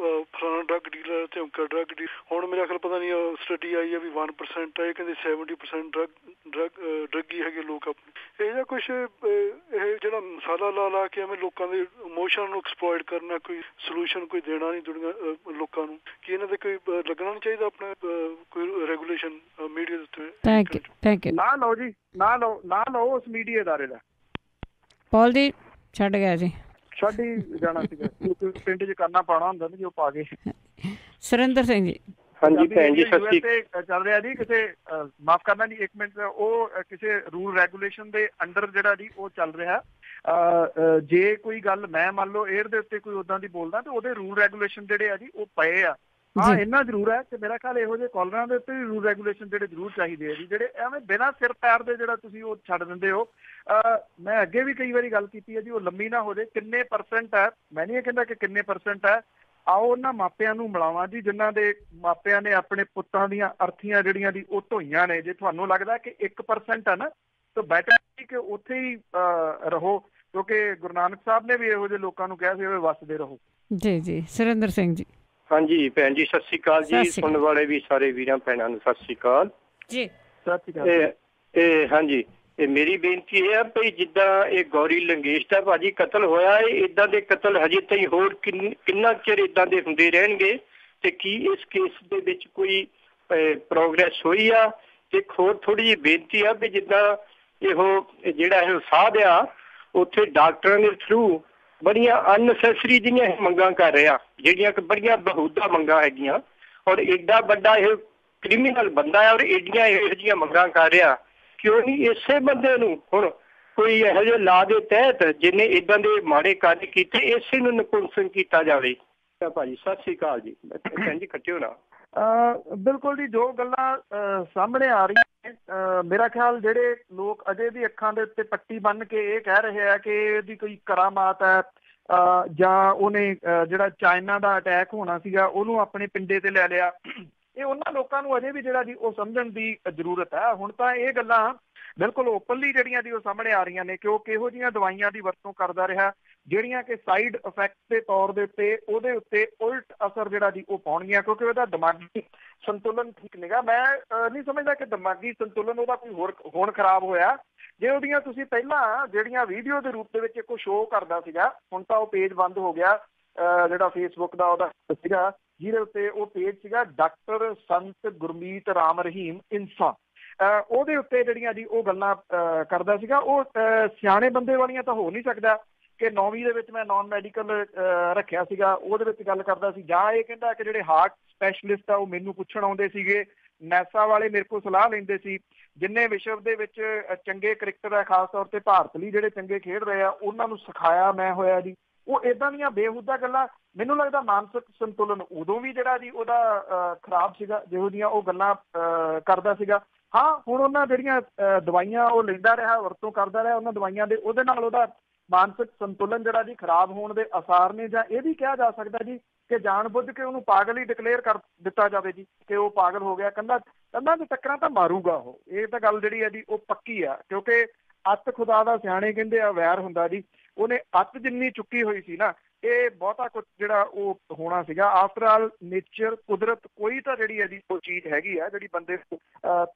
ਫਲਾਣਾ ਡਰੱਗ ਡੀਲਰ ਤੇ ਅਮਕਾ ਡਰੱਗ ਡੀਲਰ। ਹੁਣ ਮੇਰਾ ਖਿਆਲ ਪਤਾ ਨਹੀਂ ਸਟੱਡੀ ਆਈ ਆ ਵੀ 1% ਹੈ, ਇਹ ਕਹਿੰਦੇ 70% ਡਰੱਗੀ ਹੈਗੇ ਲੋਕ ਆਪਣੇ। ਇਹ ਜਿਹਾ ਕੁਛ ਇਹ ਜਿਹੜਾ ਮਸਾਲਾ ਲਾ ਕੇ ਐਵੇਂ ਲੋਕਾਂ ਦੇ ਇਮੋਸ਼ਨ ਨੂੰ ਐਕਸਪਲੋਇਟ ਕਰਨਾ, ਕੋਈ ਸੋਲੂਸ਼ਨ ਕੋਈ ਦੇਣਾ ਨਹੀਂ ਦੁਨੀਆ ਲੋਕਾਂ ਨੂੰ। ਕੀ ਇਹਨਾਂ ਦੇ ਕੋਈ ਲੱਗਣਾ ਨਹੀਂ ਚਾਹੀਦਾ ਆਪਣਾ ਕੋਈ ਰੈਗੂਲੇਸ਼ਨ ਮੀਡੀਆ ਦੇ ਉੱਤੇ? Thank you. ਨਾ ਲਓ ਜੀ, ਨਾ ਲਓ ਉਸ ਮੀਡੀਆ ਅਦਾਰੇ ਦਾ। ਪੌਲ ਜੀ ਛੱਡ ਗਿਆ ਜੀ, ਛੱਡ ਹੀ ਜਾਣਾ ਸੀਗਾ, ਪਿੰਡ 'ਚ ਕਰਨਾ ਪਾਉਣਾ ਹੁੰਦਾ ਨਾ, ਜੋ ਪਾ ਗਏ। ਸੁਰਿੰਦਰ ਸਿੰਘ ਜੀ। ਹਾਂਜੀ ਭੈਣ ਜੀ, ਚੱਲ ਰਿਹਾ ਜੀ ਕਿਸੇ ਮਾਫ ਕਰਨਾ ਜੀ 1 ਮਿੰਟ, ਉਹ ਕਿਸੇ ਰੂਲ ਰੈਗੂਲੇਸ਼ਨ ਦੇ ਅੰਡਰ ਜਿਹੜਾ ਜੀ ਉਹ ਚੱਲ ਰਿਹਾ। ਜੇ ਕੋਈ ਗੱਲ ਮੈਂ ਮੰਨ ਲਓ 에ਅਰ ਦੇ ਉੱਤੇ ਕੋਈ ਉੱਦਾਂ ਦੀ ਬੋਲਦਾ ਤੇ ਉਹਦੇ ਰੂਲ ਰੈਗੂਲੇਸ਼ਨ ਜਿਹੜੇ ਆ ਜੀ ਉਹ ਪਏ ਆ। ਹਾਂ ਇੰਨਾ ਜ਼ਰੂਰ ਹੈ ਕਿ ਮੇਰਾ ਖਿਆਲ ਇਹੋ ਜਿਹੇ ਕਾਲਰਾਂ ਦੇ ਉੱਤੇ ਵੀ ਰੂਲ ਰੈਗੂਲੇਸ਼ਨ ਜਿਹੜੇ ਜ਼ਰੂਰ ਚਾਹੀਦੇ ਆ ਜੀ, ਜਿਹੜੇ ਐਵੇਂ ਬਿਨਾਂ ਸਿਰ ਪੈਰ ਦੇ ਜਿਹੜਾ ਤੁਸੀਂ ਉਹ ਛੱਡ ਦਿੰਦੇ ਹੋ। ਮੈਂ ਅੱਗੇ ਵੀ ਕਈ ਵਾਰੀ ਗੱਲ ਕੀਤੀ ਹੈ ਜੀ, ਉਹ ਲੰਮੀ ਨਾ ਹੋ ਜਾਏ। ਕਿੰਨੇ % ਹੈ, ਮੈਂ ਨਹੀਂ ਇਹ ਕਹਿੰਦਾ ਕਿ ਕਿੰਨੇ % ਹੈ। ਆਓ ਉਹਨਾਂ ਮਾਪਿਆਂ ਨੂੰ ਮਿਲਾਵਾਂ ਜੀ ਜਿਨ੍ਹਾਂ ਦੇ ਮਾਪਿਆਂ ਨੇ ਆਪਣੇ ਪੁੱਤਾਂ ਦੀਆਂ ਅਰਥੀਆਂ ਜਿਹੜੀਆਂ ਦੀ ਉਹ ਧੋਈਆਂ ਨੇ। ਜੇ ਤੁਹਾਨੂੰ ਲੱਗਦਾ ਕਿ 1% ਹੈ ਨਾ ਤਾਂ ਬੈਟਰ ਕਿ ਉੱਥੇ ਹੀ ਰਹੋ, ਕਿਉਂਕਿ ਗੁਰੂ ਨਾਨਕ ਸਾਹਿਬ ਨੇ ਵੀ ਇਹੋ ਜਿਹੇ ਲੋਕਾਂ ਨੂੰ ਕਿਹਾ ਸੀ ਵੀ ਵਸਦੇ ਰਹੋ। ਜੀ ਜੀ ਸੁਰਿੰਦਰ ਸਿੰਘ ਜੀ। ਹਾਂਜੀ ਭੈਣ ਜੀ ਸਤਿ ਸ਼੍ਰੀ ਅਕਾਲ ਜੀ, ਸੁਣਨ ਵਾਲੇ ਵੀ ਸਾਰੇ ਵੀਰਾਂ ਭੈਣਾਂ ਨੂੰ ਸਤਿ ਸ਼੍ਰੀ ਅਕਾਲ ਜੀ। ਸਤਿ ਸ਼੍ਰੀ ਅਕਾਲ। ਹਾਂਜੀ, ਤੇ ਮੇਰੀ ਬੇਨਤੀ ਇਹ ਹੈ ਭਈ ਜਿੱਦਾਂ ਇਹ ਗੌਰੀ ਲੰਗੇਸ਼ ਦਾ ਭਾਜੀ ਕਤਲ ਹੋਇਆ, ਇਹ ਏਦਾਂ ਦੇ ਕਤਲ ਹਜੇ ਤਾਈਂ ਹੋਰ ਕਿੰਨਾ ਚਿਰ ਏਦਾਂ ਦੇ ਹੁੰਦੇ ਰਹਿਣਗੇ? ਤੇ ਕੀ ਇਸ ਕੇਸ ਦੇ ਵਿੱਚ ਕੋਈ ਪ੍ਰੋਗਰੈਸ ਹੋਈ ਆ? ਤੇ ਹੋਰ ਥੋੜੀ ਜਿਹੀ ਬੇਨਤੀ ਆ ਵੀ ਜਿੱਦਾਂ ਇਹੋ ਜਿਹੜਾ ਇਹ ਸਾਧ ਆ ਉੱਥੇ ਡਾਕਟਰਾਂ ਦੇ ਥਰੂ ਬੜੀਆਂ ਅਨਨੈਸੈਸਰੀ ਜਿਹੀਆਂ ਮੰਗਾਂ ਕਰ ਰਿਹਾ, ਜਿਹੜੀਆਂ ਕਿ ਬੜੀਆਂ ਬਹੂਦਾ ਮੰਗਾਂ ਹੈਗੀਆਂ। ਔਰ ਏਡਾ ਵੱਡਾ ਇਹ ਕ੍ਰਿਮੀਨਲ ਬੰਦਾ ਹੈ ਔਰ ਏਡੀਆਂ ਇਹੋ ਜਿਹੀਆਂ ਮੰਗਾਂ ਕਰ ਰਿਹਾ। ਕਿਉਂ ਨਹੀਂ ਇਸੇ ਬੰਦੇ ਨੂੰ ਹੁਣ ਕੋਈ ਇਹੋ ਜਿਹੇ ਲਾ ਦੇ ਤਹਿਤ ਜਿਹਨੇ ਏਦਾਂ ਦੇ ਮਾੜੇ ਕਾਰਜ ਕੀਤੇ ਇਸੇ ਨੂੰ ਨਪੁੰਸਕ ਕੀਤਾ ਜਾਵੇ? ਭਾਜੀ ਸਤਿ ਸ਼੍ਰੀ ਅਕਾਲ ਜੀ। ਭੈਣ ਜੀ ਕੱਟਿਓ ਨਾ। ਬਿਲਕੁਲ ਜੀ, ਜੋ ਗੱਲਾਂ ਸਾਹਮਣੇ ਆ ਰਹੀਆਂ ਨੇ, ਮੇਰਾ ਖਿਆਲ ਜਿਹੜੇ ਲੋਕ ਅਜੇ ਵੀ ਅੱਖਾਂ ਦੇ ਉੱਤੇ ਪੱਟੀ ਬੰਨ੍ਹ ਕੇ ਇਹ ਕਹਿ ਰਹੇ ਆ ਕਿ ਇਹਦੀ ਕੋਈ ਕਰਾਮਾਤ ਹੈ ਜਾਂ ਉਹਨੇ ਜਿਹੜਾ ਚਾਈਨਾ ਦਾ ਅਟੈਕ ਹੋਣਾ ਸੀਗਾ ਉਹਨੂੰ ਆਪਣੇ ਪਿੰਡੇ ਤੇ ਲੈ ਲਿਆ, ਇਹ ਉਹਨਾਂ ਲੋਕਾਂ ਨੂੰ ਅਜੇ ਵੀ ਜਿਹੜਾ ਜੀ ਉਹ ਸਮਝਣ ਦੀ ਜ਼ਰੂਰਤ ਹੈ। ਹੁਣ ਤਾਂ ਇਹ ਗੱਲਾਂ ਬਿਲਕੁਲ ਓਪਨਲੀ ਜਿਹੜੀਆਂ ਜੀ ਉਹ ਸਾਹਮਣੇ ਆ ਰਹੀਆਂ ਨੇ ਕਿ ਉਹ ਕਿਹੋ ਜਿਹੀਆਂ ਦਵਾਈਆਂ ਦੀ ਵਰਤੋਂ ਕਰਦਾ ਰਿਹਾ ਜਿਹੜੀਆਂ ਕਿ ਸਾਈਡ ਇਫੈਕਟ ਦੇ ਤੌਰ ਦੇ ਉੱਤੇ ਉਹਦੇ ਉੱਤੇ ਉਲਟ ਅਸਰ ਜਿਹੜਾ ਜੀ ਉਹ ਪਾਉਣਗੀਆਂ, ਕਿਉਂਕਿ ਉਹਦਾ ਦਿਮਾਗੀ ਸੰਤੁਲਨ ਠੀਕ ਨਹੀਂਗਾ। ਮੈਂ ਨਹੀਂ ਸਮਝਦਾ ਕਿ ਦਿਮਾਗੀ ਸੰਤੁਲਨ ਉਹਦਾ ਕੋਈ ਹੁਣ ਖਰਾਬ ਹੋਇਆ। ਜੇ ਉਹਦੀਆਂ ਤੁਸੀਂ ਪਹਿਲਾਂ ਜਿਹੜੀਆਂ ਵੀਡੀਓ ਦੇ ਰੂਪ ਦੇ ਵਿੱਚ ਇੱਕ ਸ਼ੋਅ ਕਰਦਾ ਸੀਗਾ, ਹੁਣ ਤਾਂ ਉਹ ਪੇਜ ਬੰਦ ਹੋ ਗਿਆ ਜਿਹੜਾ ਫੇਸਬੁੱਕ ਦਾ ਉਹਦਾ ਸੀਗਾ, ਜਿਹਦੇ ਉੱਤੇ ਉਹ ਪੇਜ ਸੀਗਾ ਡਾਕਟਰ ਸੰਤ ਗੁਰਮੀਤ ਰਾਮ ਰਹੀਮ ਇਨਸਾ, ਉਹਦੇ ਉੱਤੇ ਜਿਹੜੀਆਂ ਜੀ ਉਹ ਗੱਲਾਂ ਕਰਦਾ ਸੀਗਾ। ਉਹ ਸਿਆਣੇ ਬੰਦੇ ਵਾਲੀਆਂ ਤਾਂ ਹੋ ਨਹੀਂ ਸਕਦਾ ਕਿ 9ਵੀਂ ਦੇ ਵਿੱਚ ਮੈਂ ਨੌਨ ਮੈਡੀਕਲ ਰੱਖਿਆ ਸੀਗਾ, ਉਹਦੇ ਵਿੱਚ ਗੱਲ ਕਰਦਾ ਸੀ। ਜਾਂ ਇਹ ਕਹਿੰਦਾ ਕਿ ਜਿਹੜੇ ਹਾਰਟ ਸਪੈਸ਼ਲਿਸਟ ਆ ਉਹ ਮੈਨੂੰ ਪੁੱਛਣ ਆਉਂਦੇ ਸੀਗੇ, ਨੈਸਾ ਵਾਲੇ ਮੇਰੇ ਕੋਲ ਸਲਾਹ ਲੈਂਦੇ ਸੀ, ਜਿੰਨੇ ਵਿਸ਼ਵ ਦੇ ਵਿੱਚ ਚੰਗੇ ਕ੍ਰਿਕਟਰ ਆ ਖਾਸ ਤੌਰ ਤੇ ਭਾਰਤ ਲਈ ਜਿਹੜੇ ਚੰਗੇ ਖੇਡ ਰਹੇ ਆ ਉਹਨਾਂ ਨੂੰ ਸਿਖਾਇਆ ਮੈਂ ਹੋਇਆ ਜੀ। ਉਹ ਏਦਾਂ ਦੀਆਂ ਬੇਹੂਦਾ ਗੱਲਾਂ, ਮੈਨੂੰ ਲੱਗਦਾ ਮਾਨਸਿਕ ਸੰਤੁਲਨ ਉਦੋਂ ਵੀ ਜਿਹੜਾ ਜੀ ਉਹਦਾ ਖਰਾਬ ਸੀਗਾ ਜਿਹੋ ਜਿਹੀਆਂ ਉਹ ਗੱਲਾਂ ਕਰਦਾ ਸੀਗਾ। ਹਾਂ ਹੁਣ ਉਹਨਾਂ ਜਿਹੜੀਆਂ ਦਵਾਈਆਂ ਉਹ ਲੈਂਦਾ ਰਿਹਾ, ਵਰਤੋਂ ਕਰਦਾ ਰਿਹਾ ਉਹਨਾਂ ਦਵਾਈਆਂ ਦੇ, ਉਹਦੇ ਨਾਲ ਉਹਦਾ ਮਾਨਸਿਕ ਸੰਤੁਲਨ ਜਿਹੜਾ ਜੀ ਖਰਾਬ ਹੋਣ ਦੇ ਆਸਾਰ ਨੇ। ਜਾਂ ਇਹ ਵੀ ਕਿਹਾ ਜਾ ਸਕਦਾ ਜੀ ਕਿ ਜਾਣ ਬੁੱਝ ਕੇ ਉਹਨੂੰ ਪਾਗਲ ਹੀ ਡਿਕਲੇਅਰ ਕਰ ਦਿੱਤਾ ਜਾਵੇ ਜੀ ਕਿ ਉਹ ਪਾਗਲ ਹੋ ਗਿਆ, ਕੰਧਾਂ ਤੇ ਟੱਕਰਾਂ ਤਾਂ ਮਾਰੂਗਾ ਉਹ। ਇਹ ਤਾਂ ਗੱਲ ਜਿਹੜੀ ਹੈ ਜੀ ਉਹ ਪੱਕੀ ਆ, ਕਿਉਂਕਿ ਅੱਤ ਖੁਦਾ ਦਾ ਸਿਆਣੇ ਕਹਿੰਦੇ ਆ ਵੈਰ ਹੁੰਦਾ ਜੀ। ਉਹਨੇ ਅੱਤ ਜਿੰਨੀ ਚੁੱਕੀ ਹੋਈ ਸੀ ਨਾ, ਇਹ ਬਹੁਤਾ ਕੁਝ ਜਿਹੜਾ ਉਹ ਹੋਣਾ ਸੀਗਾ। ਆਫਟਰ ਆਲ ਨੇਚਰ, ਕੁਦਰਤ ਕੋਈ ਤਾਂ ਜਿਹੜੀ ਹੈ ਜੀ ਉਹ ਚੀਜ਼ ਹੈਗੀ ਆ ਜਿਹੜੀ ਬੰਦੇ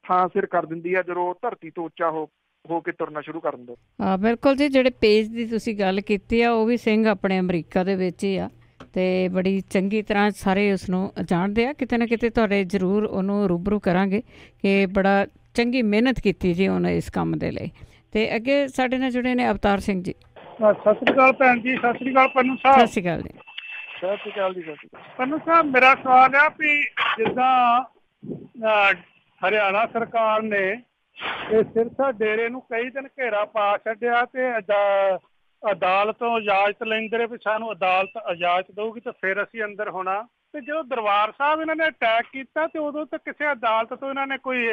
ਥਾਂ ਸਿਰ ਕਰ ਦਿੰਦੀ ਆ ਜਦੋਂ ਧਰਤੀ ਤੋਂ ਉੱਚਾ ਹੋ ਕੇ ਤੁਰਨਾ ਸ਼ੁਰੂ ਕਰ ਦਿੰਦੇ। ਹਾਂ ਬਿਲਕੁਲ ਜੀ, ਜਿਹੜੇ ਪੇਜ ਦੀ ਤੁਸੀਂ ਗੱਲ ਕੀਤੀ ਆ ਉਹ ਵੀ ਸਿੰਘ ਆਪਣੇ ਅਮਰੀਕਾ ਦੇ ਵਿੱਚ ਹੀ ਆ ਅਤੇ ਬੜੀ ਚੰਗੀ ਤਰ੍ਹਾਂ ਸਾਰੇ ਉਸਨੂੰ ਜਾਣਦੇ ਆ। ਕਿਤੇ ਨਾ ਕਿਤੇ ਤੁਹਾਡੇ ਜ਼ਰੂਰ ਉਹਨੂੰ ਰੂਬਰੂ ਕਰਾਂਗੇ ਕਿ ਬੜਾ ਚੰਗੀ ਮਿਹਨਤ ਕੀਤੀ ਜੀ ਉਹਨੇ ਇਸ ਕੰਮ ਦੇ ਲਈ। ਅਤੇ ਅੱਗੇ ਸਾਡੇ ਨਾਲ ਜੁੜੇ ਨੇ ਅਵਤਾਰ ਸਿੰਘ ਜੀ। ਸਤਿ ਸ਼੍ਰੀ ਅਕਾਲ ਭੈਣ ਜੀ। ਸਤਿ ਸ਼੍ਰੀ ਅਕਾਲ ਪੰਨੂ ਸਾਹਿਬ। ਸਤਿ ਸ਼੍ਰੀ ਅਕਾਲ ਜੀ। ਸਤਿ ਸ਼੍ਰੀ ਅਕਾਲ ਜੀ। ਸਤਿ ਸ਼੍ਰੀ ਅਕਾਲ ਪੰਨੂ ਸਾਹਿਬ, ਮੇਰਾ ਸਵਾਲ ਆ ਵੀ ਜਿੱਦਾਂ ਹਰਿਆਣਾ ਸਰਕਾਰ ਨੇ ਇਹ ਸਿਰਸਾ ਡੇਰੇ ਨੂੰ ਕਈ ਦਿਨ ਘੇਰਾ ਪਾ ਛੱਡਿਆ ਤੇ ਅਦਾਲਤੋਂ ਇਜਾਜ਼ਤ ਲੈਂਦੇ ਰਹੇ ਵੀ ਸਾਨੂੰ ਅਦਾਲਤ ਇਜਾਜ਼ਤ ਦਊਗੀ ਤਾਂ ਫਿਰ ਅਸੀਂ ਅੰਦਰ ਹੋਣਾ। ਤੇ ਜਦੋਂ ਦਰਬਾਰ ਸਾਹਿਬ ਇਹਨਾਂ ਨੇ ਅਟੈਕ ਕੀਤਾ ਤੇ ਉਦੋਂ ਤਾਂ ਕਿਸੇ ਅਦਾਲਤ ਤੋਂ ਇਹਨਾਂ ਨੇ ਕੋਈ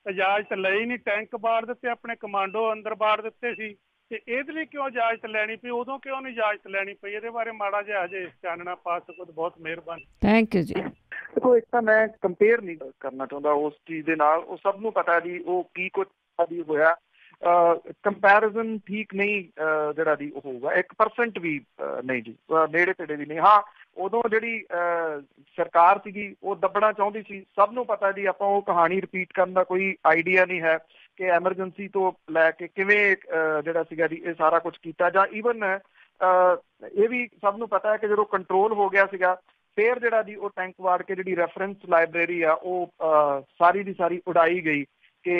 ਇਜਾਜ਼ਤ ਲਈ ਨਹੀਂ, ਟੈਂਕ ਬਾੜ ਦਿੱਤੇ, ਆਪਣੇ ਕਮਾਂਡੋ ਅੰਦਰ ਬਾੜ ਦਿੱਤੇ ਸੀ। ਤੇ ਇਹਦੇ ਲਈ ਕਿਉਂ ਇਜਾਜ਼ਤ ਲੈਣੀ ਪਈ, ਉਦੋਂ ਕਿਉਂ ਨਹੀਂ ਇਜਾਜ਼ਤ ਲੈਣੀ ਪਈ? ਇਹਦੇ ਬਾਰੇ ਮਾੜਾ ਜਿਹਾ ਹਜੇ ਚਾਨਣਾ ਪਾ ਸਕੋ ਤਾਂ ਬਹੁਤ ਮਿਹਰਬਾਨੀ। ਥੈਂਕ ਯੂ ਜੀ। ਦੇਖੋ, ਇੱਕ ਤਾਂ ਮੈਂ ਕੰਪੇਅਰ ਨਹੀਂ ਕਰਨਾ ਚਾਹੁੰਦਾ ਉਸ ਚੀਜ਼ ਦੇ ਨਾਲ, ਉਹ ਸਭ ਨੂੰ ਪਤਾ ਜੀ ਉਹ ਕੀ ਕੁਝ ਹੋਇਆ। ਕੰਪੈਰੀਜ਼ਨ ਠੀਕ ਨਹੀਂ ਜਿਹੜਾ ਦੀ ਉਹ ਹੋਊਗਾ, 1% ਵੀ ਨਹੀਂ ਜੀ, ਨੇੜੇ ਤੇੜੇ ਵੀ ਨਹੀਂ। ਹਾਂ, ਉਦੋਂ ਜਿਹੜੀ ਸਰਕਾਰ ਸੀਗੀ ਉਹ ਦੱਬਣਾ ਚਾਹੁੰਦੀ ਸੀ, ਸਭ ਨੂੰ ਪਤਾ ਜੀ। ਆਪਾਂ ਉਹ ਕਹਾਣੀ ਰਿਪੀਟ ਕਰਨ ਦਾ ਕੋਈ ਆਈਡੀਆ ਨਹੀਂ ਹੈ ਕਿ ਐਮਰਜੈਂਸੀ ਤੋਂ ਲੈ ਕੇ ਕਿਵੇਂ ਜਿਹੜਾ ਸੀਗਾ ਜੀ ਇਹ ਸਾਰਾ ਕੁਝ ਕੀਤਾ, ਜਾਂ ਈਵਨ ਇਹ ਵੀ ਸਭ ਨੂੰ ਪਤਾ ਹੈ ਕਿ ਜਦੋਂ ਕੰਟਰੋਲ ਹੋ ਗਿਆ ਸੀਗਾ ਫਿਰ ਜਿਹੜਾ ਜੀ ਉਹ ਟੈਂਕ ਵਾੜ ਕੇ ਜਿਹੜੀ ਰੈਫਰੈਂਸ ਲਾਇਬ੍ਰੇਰੀ ਆ ਉਹ ਸਾਰੀ ਦੀ ਸਾਰੀ ਉਡਾਈ ਗਈ ਕਿ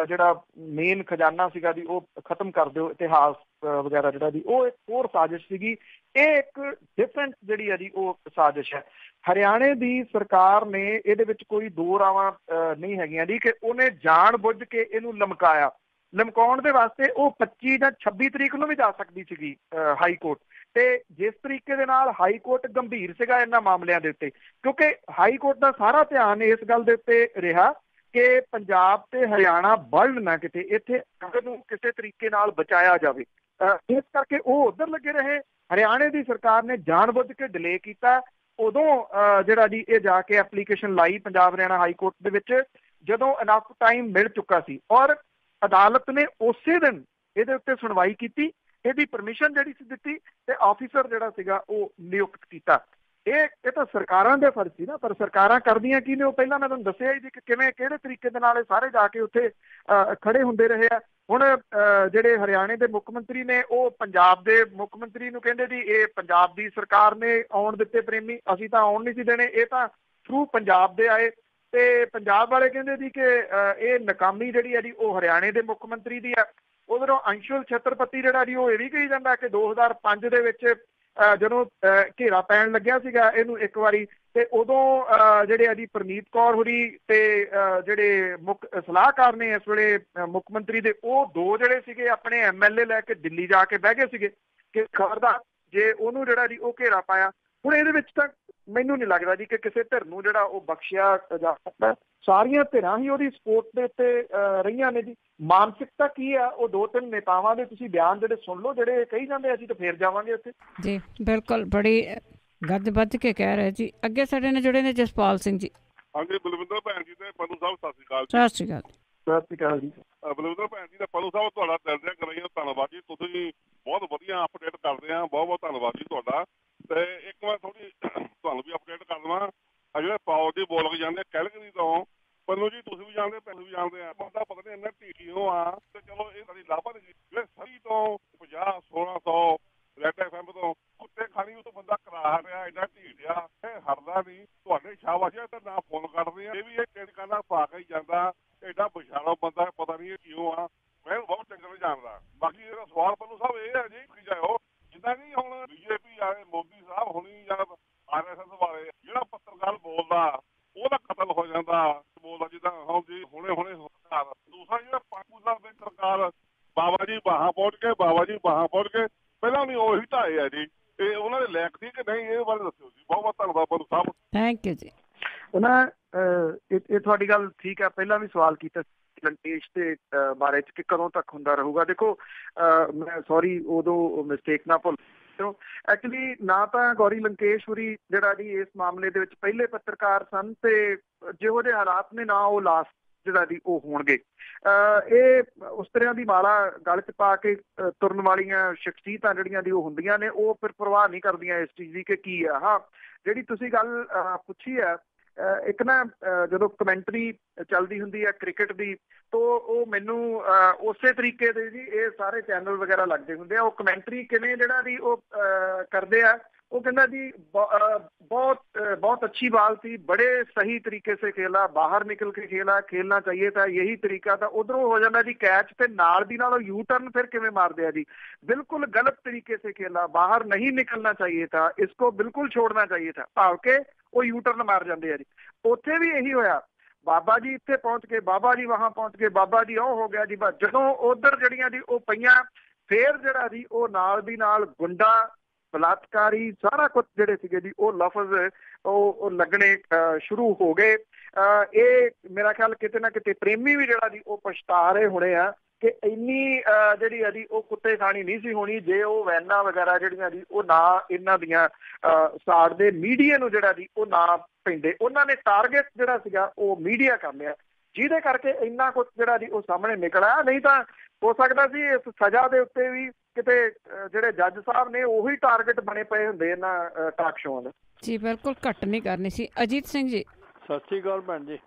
ਜਿਹੜਾ ਮੇਨ ਖਜ਼ਾਨਾ ਸੀਗਾ ਜੀ ਉਹ ਖਤਮ ਕਰ ਦਿਓ, ਇਤਿਹਾਸ ਵਗੈਰਾ ਜਿਹੜਾ ਜੀ ਉਹ ਇੱਕ ਹੋਰ ਸਾਜ਼ਿਸ਼ ਸੀਗੀ। ਇਹ ਇੱਕ ਡਿਫਰੈਂਟ ਜਿਹੜੀ ਹੈ ਜੀ ਉਹ ਸਾਜ਼ਿਸ਼ ਹੈ। ਹਰਿਆਣੇ ਦੀ ਸਰਕਾਰ ਨੇ ਇਹਦੇ ਵਿੱਚ ਕੋਈ ਦੋ ਰਾਵਾਂ ਨਹੀਂ ਹੈਗੀਆਂ ਜੀ ਕਿ ਉਹਨੇ ਜਾਣ ਬੁੱਝ ਕੇ ਇਹਨੂੰ ਲਮਕਾਇਆ। ਲਮਕਾਉਣ ਦੇ ਵਾਸਤੇ ਉਹ 25 ਜਾਂ 26 ਤਰੀਕ ਨੂੰ ਵੀ ਜਾ ਸਕਦੀ ਸੀਗੀ ਹਾਈ ਕੋਰਟ, ਤੇ ਜਿਸ ਤਰੀਕੇ ਦੇ ਨਾਲ ਹਾਈ ਕੋਰਟ ਗੰਭੀਰ ਸੀਗਾ ਇਹਨਾਂ ਮਾਮਲਿਆਂ ਦੇ ਉੱਤੇ, ਕਿਉਂਕਿ ਹਾਈ ਕੋਰਟ ਦਾ ਸਾਰਾ ਧਿਆਨ ਇਸ ਗੱਲ ਦੇ ਉੱਤੇ ਰਿਹਾ ਕਿ ਪੰਜਾਬ ਤੇ ਹਰਿਆਣਾ ਬਲਣ ਨਾ ਕਿਤੇ, ਇੱਥੇ ਅੱਗ ਨੂੰ ਕਿਸੇ ਤਰੀਕੇ ਨਾਲ ਬਚਾਇਆ ਜਾਵੇ। ਇਸ ਕਰਕੇ ਉਹ ਉੱਧਰ ਲੱਗੇ ਰਹੇ। ਹਰਿਆਣੇ ਦੀ ਸਰਕਾਰ ਨੇ ਜਾਣਬੁੱਝ ਕੇ ਡਿਲੇ ਕੀਤਾ। ਉਦੋਂ ਜਿਹੜਾ ਜੀ ਇਹ ਜਾ ਕੇ ਐਪਲੀਕੇਸ਼ਨ ਲਾਈ ਪੰਜਾਬ ਹਰਿਆਣਾ ਹਾਈ ਕੋਰਟ ਦੇ ਵਿੱਚ, ਜਦੋਂ ਇਨਫ ਟਾਈਮ ਮਿਲ ਚੁੱਕਾ ਸੀ, ਔਰ ਅਦਾਲਤ ਨੇ ਉਸੇ ਦਿਨ ਇਹਦੇ ਉੱਤੇ ਸੁਣਵਾਈ ਕੀਤੀ, ਇਹਦੀ ਪਰਮਿਸ਼ਨ ਜਿਹੜੀ ਸੀ ਦਿੱਤੀ ਤੇ ਆਫੀਸਰ ਜਿਹੜਾ ਸੀਗਾ ਉਹ ਨਿਯੁਕਤ ਕੀਤਾ। ਇਹ ਤਾਂ ਸਰਕਾਰਾਂ ਦੇ ਫਰਜ਼ ਸੀ ਨਾ, ਪਰ ਸਰਕਾਰਾਂ ਕਰਦੀਆਂ ਕੀ ਨੇ ਉਹ ਪਹਿਲਾਂ ਮੈਂ ਤੁਹਾਨੂੰ ਦੱਸਿਆ ਹੀ ਸੀ ਕਿ ਕਿਵੇਂ ਕਿਹੜੇ ਤਰੀਕੇ ਦੇ ਨਾਲ ਇਹ ਸਾਰੇ ਜਾ ਕੇ ਉੱਥੇ ਖੜੇ ਹੁੰਦੇ ਰਹੇ ਆ। ਹੁਣ ਜਿਹੜੇ ਹਰਿਆਣੇ ਦੇ ਮੁੱਖ ਮੰਤਰੀ ਨੇ ਉਹ ਪੰਜਾਬ ਦੇ ਮੁੱਖ ਮੰਤਰੀ ਨੂੰ ਕਹਿੰਦੇ ਜੀ ਇਹ ਪੰਜਾਬ ਦੀ ਸਰਕਾਰ ਨੇ ਆਉਣ ਦਿੱਤੇ ਪ੍ਰੇਮੀ, ਅਸੀਂ ਤਾਂ ਆਉਣ ਨਹੀਂ ਸੀ ਦੇਣੇ, ਇਹ ਤਾਂ ਥਰੂ ਪੰਜਾਬ ਦੇ ਆਏ। ਤੇ ਪੰਜਾਬ ਵਾਲੇ ਕਹਿੰਦੇ ਜੀ ਕਿ ਇਹ ਨਾਕਾਮੀ ਜਿਹੜੀ ਹੈ ਜੀ ਉਹ ਹਰਿਆਣੇ ਦੇ ਮੁੱਖ ਮੰਤਰੀ ਦੀ ਆ। ਉਧਰੋਂ ਅੰਸ਼ੁਲ ਛਤਰਪਤੀ ਜਿਹੜਾ ਜੀ ਉਹ ਇਹ ਵੀ ਕਹੀ ਜਾਂਦਾ ਕਿ 2005 ਦੇ ਵਿੱਚ ਜਦੋਂ ਘੇਰਾ ਪੈਣ ਲੱਗਿਆ ਸੀਗਾ ਇਹਨੂੰ ਇੱਕ ਵਾਰੀ, ਤੇ ਉਦੋਂ ਜਿਹੜੇ ਆ ਜੀ ਪ੍ਰਨੀਤ ਕੌਰ ਹੋਰੀ ਤੇ ਜਿਹੜੇ ਮੁੱਖ ਸਲਾਹਕਾਰ ਨੇ ਇਸ ਵੇਲੇ ਮੁੱਖ ਮੰਤਰੀ ਦੇ, ਉਹ ਦੋ ਜਿਹੜੇ ਸੀਗੇ ਆਪਣੇ MLA ਲੈ ਕੇ ਦਿੱਲੀ ਜਾ ਕੇ ਬਹਿ ਗਏ ਸੀਗੇ ਕਿ ਖਬਰ ਦਾ ਜੇ ਉਹਨੂੰ ਜਿਹੜਾ ਜੀ ਉਹ ਘੇਰਾ ਪਾਇਆ। ਹੁਣ ਇਹਦੇ ਵਿੱਚ ਤਾਂ ਮੈਨੂੰ ਨਹੀਂ ਲੱਗਦਾ ਜੀ ਕਿ ਕਿਸੇ ਧਿਰ ਨੂੰ ਜਿਹੜਾ ਉਹ ਬਖਸ਼ਿਆ ਜਾ ਸਕਦਾ। ਸਾਰੀਆਂ ਧਿਰਾਂ ਹੀ ਉਹਦੀ ਸਪੋਰਟ ਦੇ ਉੱਤੇ ਰਹੀਆਂ ਨੇ ਜੀ। ਮਾਨਸਿਕਤਾ ਕੀ ਆ ਉਹ ਦੋ ਤਿੰਨ ਨੇਤਾਵਾਂ ਦੇ ਤੁਸੀਂ ਬਿਆਨ ਜਿਹੜੇ ਸੁਣ ਲਓ, ਜਿਹੜੇ ਕਹੀ ਜਾਂਦੇ ਅਸੀਂ ਤਾਂ ਫੇਰ ਜਾਵਾਂਗੇ ਉੱਥੇ ਜੀ। ਬਿਲਕੁਲ, ਬੜੀ ਗੱਜ ਵੱਜ ਕੇ ਕਹਿ ਰਹੇ ਜੀ। ਅੱਗੇ ਸਾਡੇ ਨਾਲ ਜੁੜੇ ਨੇ ਜਸਪਾਲ ਸਿੰਘ ਜੀ। ਹਾਂਜੀ, ਬਲਵਿੰਦਰ ਭੈਣ ਜੀ ਤੇ ਪੰਨੂ ਸਾਹਿਬ ਸਤਿ ਸ਼੍ਰੀ ਅਕਾਲ। ਸਤਿ ਸ਼੍ਰੀ ਅਕਾਲ। ਸਤਿ ਸ਼੍ਰੀ ਅਕਾਲ ਜੀ। ਬਲਵਿੰਦਰ ਭੈਣ ਜੀ ਤੇ ਪੰਨੂ ਸਾਹਿਬ ਤੁਹਾਡਾ ਦਿਲ ਦੀਆਂ ਕਰਾਈਆਂ ਧੰਨਵਾਦ ਜੀ, ਤੁਸੀਂ ਬਹੁਤ ਵਧੀਆ ਅਪਡੇਟ ਕਰਦੇ ਆ, ਬਹੁਤ ਬਹੁਤ ਧੰਨਵਾਦ ਜੀ ਤੁਹਾਡਾ। ਤੇ ਇੱਕ ਵਾਰ ਥੋੜੀ ਤੁਹਾਨੂੰ ਵੀ ਅਪਡੇਟ ਕਰ ਦੇਵਾਂ, ਜਿਹੜੇ ਫੌਜ ਦੇ ਬੋਲ ਕੇ ਜਾਂਦੇ ਕੈਲਗਰੀ ਤੋਂ, ਪੰਨੂ ਜੀ ਤੁਸੀਂ ਵੀ ਜਾਣਦੇ, ਪਿੰਡ ਵੀ ਜਾਣਦੇ ਆ, ਬੰਦਾ ਪਤਾ ਨਹੀਂ ਇੰਨਾ ਢੀਠੀਓ ਆ ਤੇ ਚਲੋ ਇਹ ਸਾਡੀ ਲਾਭਾ ਨਹੀਂ ਜਿਹੜੇ ਸਹੀ ਤੋਂ 50-1600 ਰੈਡ FM ਤੋਂ ਕੁੱਤੇ ਖਾਣੀ ਉਹ ਤੋਂ ਬੰਦਾ ਕਰਾ ਰਿਹਾ, ਐਡਾ ਢੀਠ ਆ, ਇਹ ਹਰਦਾ ਨਹੀਂ। ਤੁਹਾਡੇ ਸ਼ਾਬਾਸ਼ ਤੇ ਨਾ ਫੋਨ ਕਰਦੇ ਆ, ਇਹ ਵੀ ਇਹ ਟਿਕਟਾਂ ਪਾ ਕੇ ਹੀ ਜਾਂਦਾ, ਐਡਾ ਵਿਸ਼ਾਲਾ ਬੰਦਾ, ਪਤਾ ਨਹੀਂ ਇਹ ਕਿਉਂ ਆ, ਮੈਂ ਬਹੁਤ ਚੰਗਾ ਨਹੀਂ ਜਾਣਦਾ। ਬਾਕੀ ਇਹਦਾ ਸਵਾਲ ਪੰਨੂ ਸਾਹਿਬ ਇਹ ਹੈ ਜੀ ਕਿ ਜਾਓ ਜਿੱਦਾਂ ਕਿ ਹੁਣ BJP ਵਾਲੇ ਮੋਦੀ ਸਾਹਿਬ ਹੁਣੀ ਜਾਂ RSS ਵਾਲੇ ਜਿਹੜਾ ਪੱਤਰਕਾਰ ਬੋਲਦਾ ਉਹਦਾ ਕਤਲ ਹੋ ਜਾਂਦਾ, ਬੋਲਦਾ ਜਿੱਦਾਂ ਹੁਣ ਜੀ ਹੁਣੇ ਦੂਸਰਾ ਜਿਹੜਾ ਪਾਕਿਸਤਾਨ ਦੇ ਸਰਕਾਰ ਬਾਬਾ ਜੀ ਬਾਹਾਂ ਪਹੁੰਚ ਕੇ ਪਹਿਲਾਂ ਵੀ ਉਹੀ ਢਾਏ ਆ ਜੀ, ਇਹ ਉਹਨਾਂ ਦੇ ਲੈਕ ਸੀ ਕਿ ਨਹੀਂ, ਇਹ ਬਾਰੇ ਦੱਸਿਓ ਜੀ। ਬਹੁਤ ਬਹੁਤ ਧੰਨਵਾਦ ਪੰਨੂ ਸਾਹਿਬ। ਥੈਂਕ ਯੂ ਜੀ। ਇਹ ਤੁਹਾਡੀ ਗੱਲ ਠੀਕ ਹੈ। ਪਹਿਲਾਂ ਵੀ ਸਵਾਲ ਕੀਤਾ ਲੰਕੇਸ਼ ਦੇ ਬਾਰੇ ਚ ਕਿ ਕਦੋਂ ਤੱਕ ਹੁੰਦਾ ਰਹੂਗਾ। ਦੇਖੋ ਮੈਂ ਸੌਰੀ ਉਦੋਂ ਮਿਸਟੇਕ ਨਾ ਭੁੱਲ, ਐਕਚੁਅਲੀ ਨਾ ਤਾਂ ਗੌਰੀ ਲੰਕੇਸ਼ ਹੋਰੀ ਜਿਹੜਾ ਜੀ ਇਸ ਮਾਮਲੇ ਦੇ ਵਿੱਚ ਪਹਿਲੇ ਪੱਤਰਕਾਰ ਸਨ, ਤੇ ਜਿਹੋ ਜਿਹੇ ਹਾਲਾਤ ਨੇ ਨਾ ਉਹ ਲਾਸਟ ਜਿਹੜਾ ਜੀ ਉਹ ਹੋਣਗੇ। ਇਹ ਉਸ ਤਰ੍ਹਾਂ ਦੀ ਮਾਲਾ ਗਲ ਚ ਪਾ ਕੇ ਤੁਰਨ ਵਾਲੀਆਂ ਸ਼ਖਸੀਅਤਾਂ ਜਿਹੜੀਆਂ ਦੀ ਉਹ ਹੁੰਦੀਆਂ ਨੇ, ਉਹ ਫਿਰ ਪਰਵਾਹ ਨਹੀਂ ਕਰਦੀਆਂ ਇਸ ਚੀਜ਼ ਦੀ ਕਿ ਕੀ ਆ। ਹਾਂ, ਜਿਹੜੀ ਤੁਸੀਂ ਗੱਲ ਪੁੱਛੀ ਹੈ, ਇੱਕ ਨਾ ਜਦੋਂ ਕਮੈਂਟਰੀ ਚੱਲਦੀ ਹੁੰਦੀ ਹੈ ਕ੍ਰਿਕਟ ਦੀ, ਤਾਂ ਉਹ ਮੈਨੂੰ ਉਸੇ ਤਰੀਕੇ ਦੇ ਜੀ ਇਹ ਸਾਰੇ ਚੈਨਲ ਵਗੈਰਾ ਲੱਗਦੇ ਹੁੰਦੇ ਆ, ਉਹ ਕਮੈਂਟਰੀ ਕਿਵੇਂ ਜਿਹੜਾ ਜੀ ਉਹ ਕਰਦੇ ਆ। वो कहना जी बहुत अच्छी बाल थी, बड़े सही तरीके से खेला, बाहर निकल के खेलना चाहिए था, यही तरीका था। उधरों हो जाना जी कैच पे नाल दी नाल यू टर्न फिर किवें मार दिया जी, बिल्कुल गलत तरीके से खेला, बाहर नहीं निकलना चाहिए था, इसको बिल्कुल छोड़ना चाहिए था, भाव के वो यू टर्न मार जाते हैं जी। उत्थे भी यही होया, बाबा जी इत्थे पहुंच के, बाबा जी वहां पहुंच के, बाबा जी ਉਹ हो गया जी। बस ਜਦੋਂ उधर जड़ियां जी ਉਹ ਪਈਆਂ फिर ਜਿਹੜਾ जी ਉਹ ਨਾਲ ਦੀ ਨਾਲ ਗੁੰਡਾ ਬਲਾਤਕਾਰੀ ਸਾਰਾ ਕੁਝ ਜਿਹੜੇ ਸੀਗੇ ਜੀ ਉਹ ਲਫ਼ਜ਼ ਉਹ ਲੱਗਣੇ ਸ਼ੁਰੂ ਹੋ ਗਏ। ਇਹ ਮੇਰਾ ਖਿਆਲ ਕਿਤੇ ਨਾ ਕਿਤੇ ਪ੍ਰੇਮੀ ਵੀ ਜਿਹੜਾ ਜੀ ਉਹ ਪਛਤਾ ਰਹੇ ਹੋਣੇ ਆ ਕਿ ਇੰਨੀ ਜਿਹੜੀ ਆ ਜੀ ਉਹ ਕੁੱਤੇ ਖਾਣੀ ਨਹੀਂ ਸੀ ਹੋਣੀ ਜੇ ਉਹ ਵੈਨਾਂ ਵਗੈਰਾ ਜਿਹੜੀਆਂ ਜੀ ਉਹ ਨਾ ਇਹਨਾਂ ਦੀਆਂ ਸਾੜਦੇ, ਮੀਡੀਆ ਨੂੰ ਜਿਹੜਾ ਜੀ ਉਹ ਨਾ ਪੈਂਦੇ। ਉਹਨਾਂ ਨੇ ਟਾਰਗੇਟ ਜਿਹੜਾ ਸੀਗਾ ਉਹ ਮੀਡੀਆ ਕਰ ਲਿਆ, ਜਿਹਦੇ ਕਰਕੇ ਇੰਨਾ ਕੁਛ ਜਿਹੜਾ ਜੀ ਉਹ ਸਾਹਮਣੇ ਨਿਕਲ ਆਇਆ। ਨਹੀਂ ਤਾਂ ਹੋ ਸਕਦਾ ਸੀ ਇਸ ਸਜ਼ਾ ਦੇ ਉੱਤੇ ਵੀ ਕਿਤੇ ਜਿਹੜੇ ਜੱਜ ਸਾਹਿਬ ਨੇ ਉਹੀ ਟਾਰਗੇਟ ਬਣੇ ਪਏ ਹੁੰਦੇ ਇਹਨਾਂ ਟਾਕ ਸ਼ੋਆਂ ਦੇ। ਜੀ ਬਿਲਕੁਲ ਘੱਟ ਨਹੀਂ ਕਰਨੀ ਸੀ। ਅਜੀਤ ਸਿੰਘ ਜੀ ਸਤਿ ਸ਼੍ਰੀ ਅਕਾਲ ਭੈਣ ਜੀ।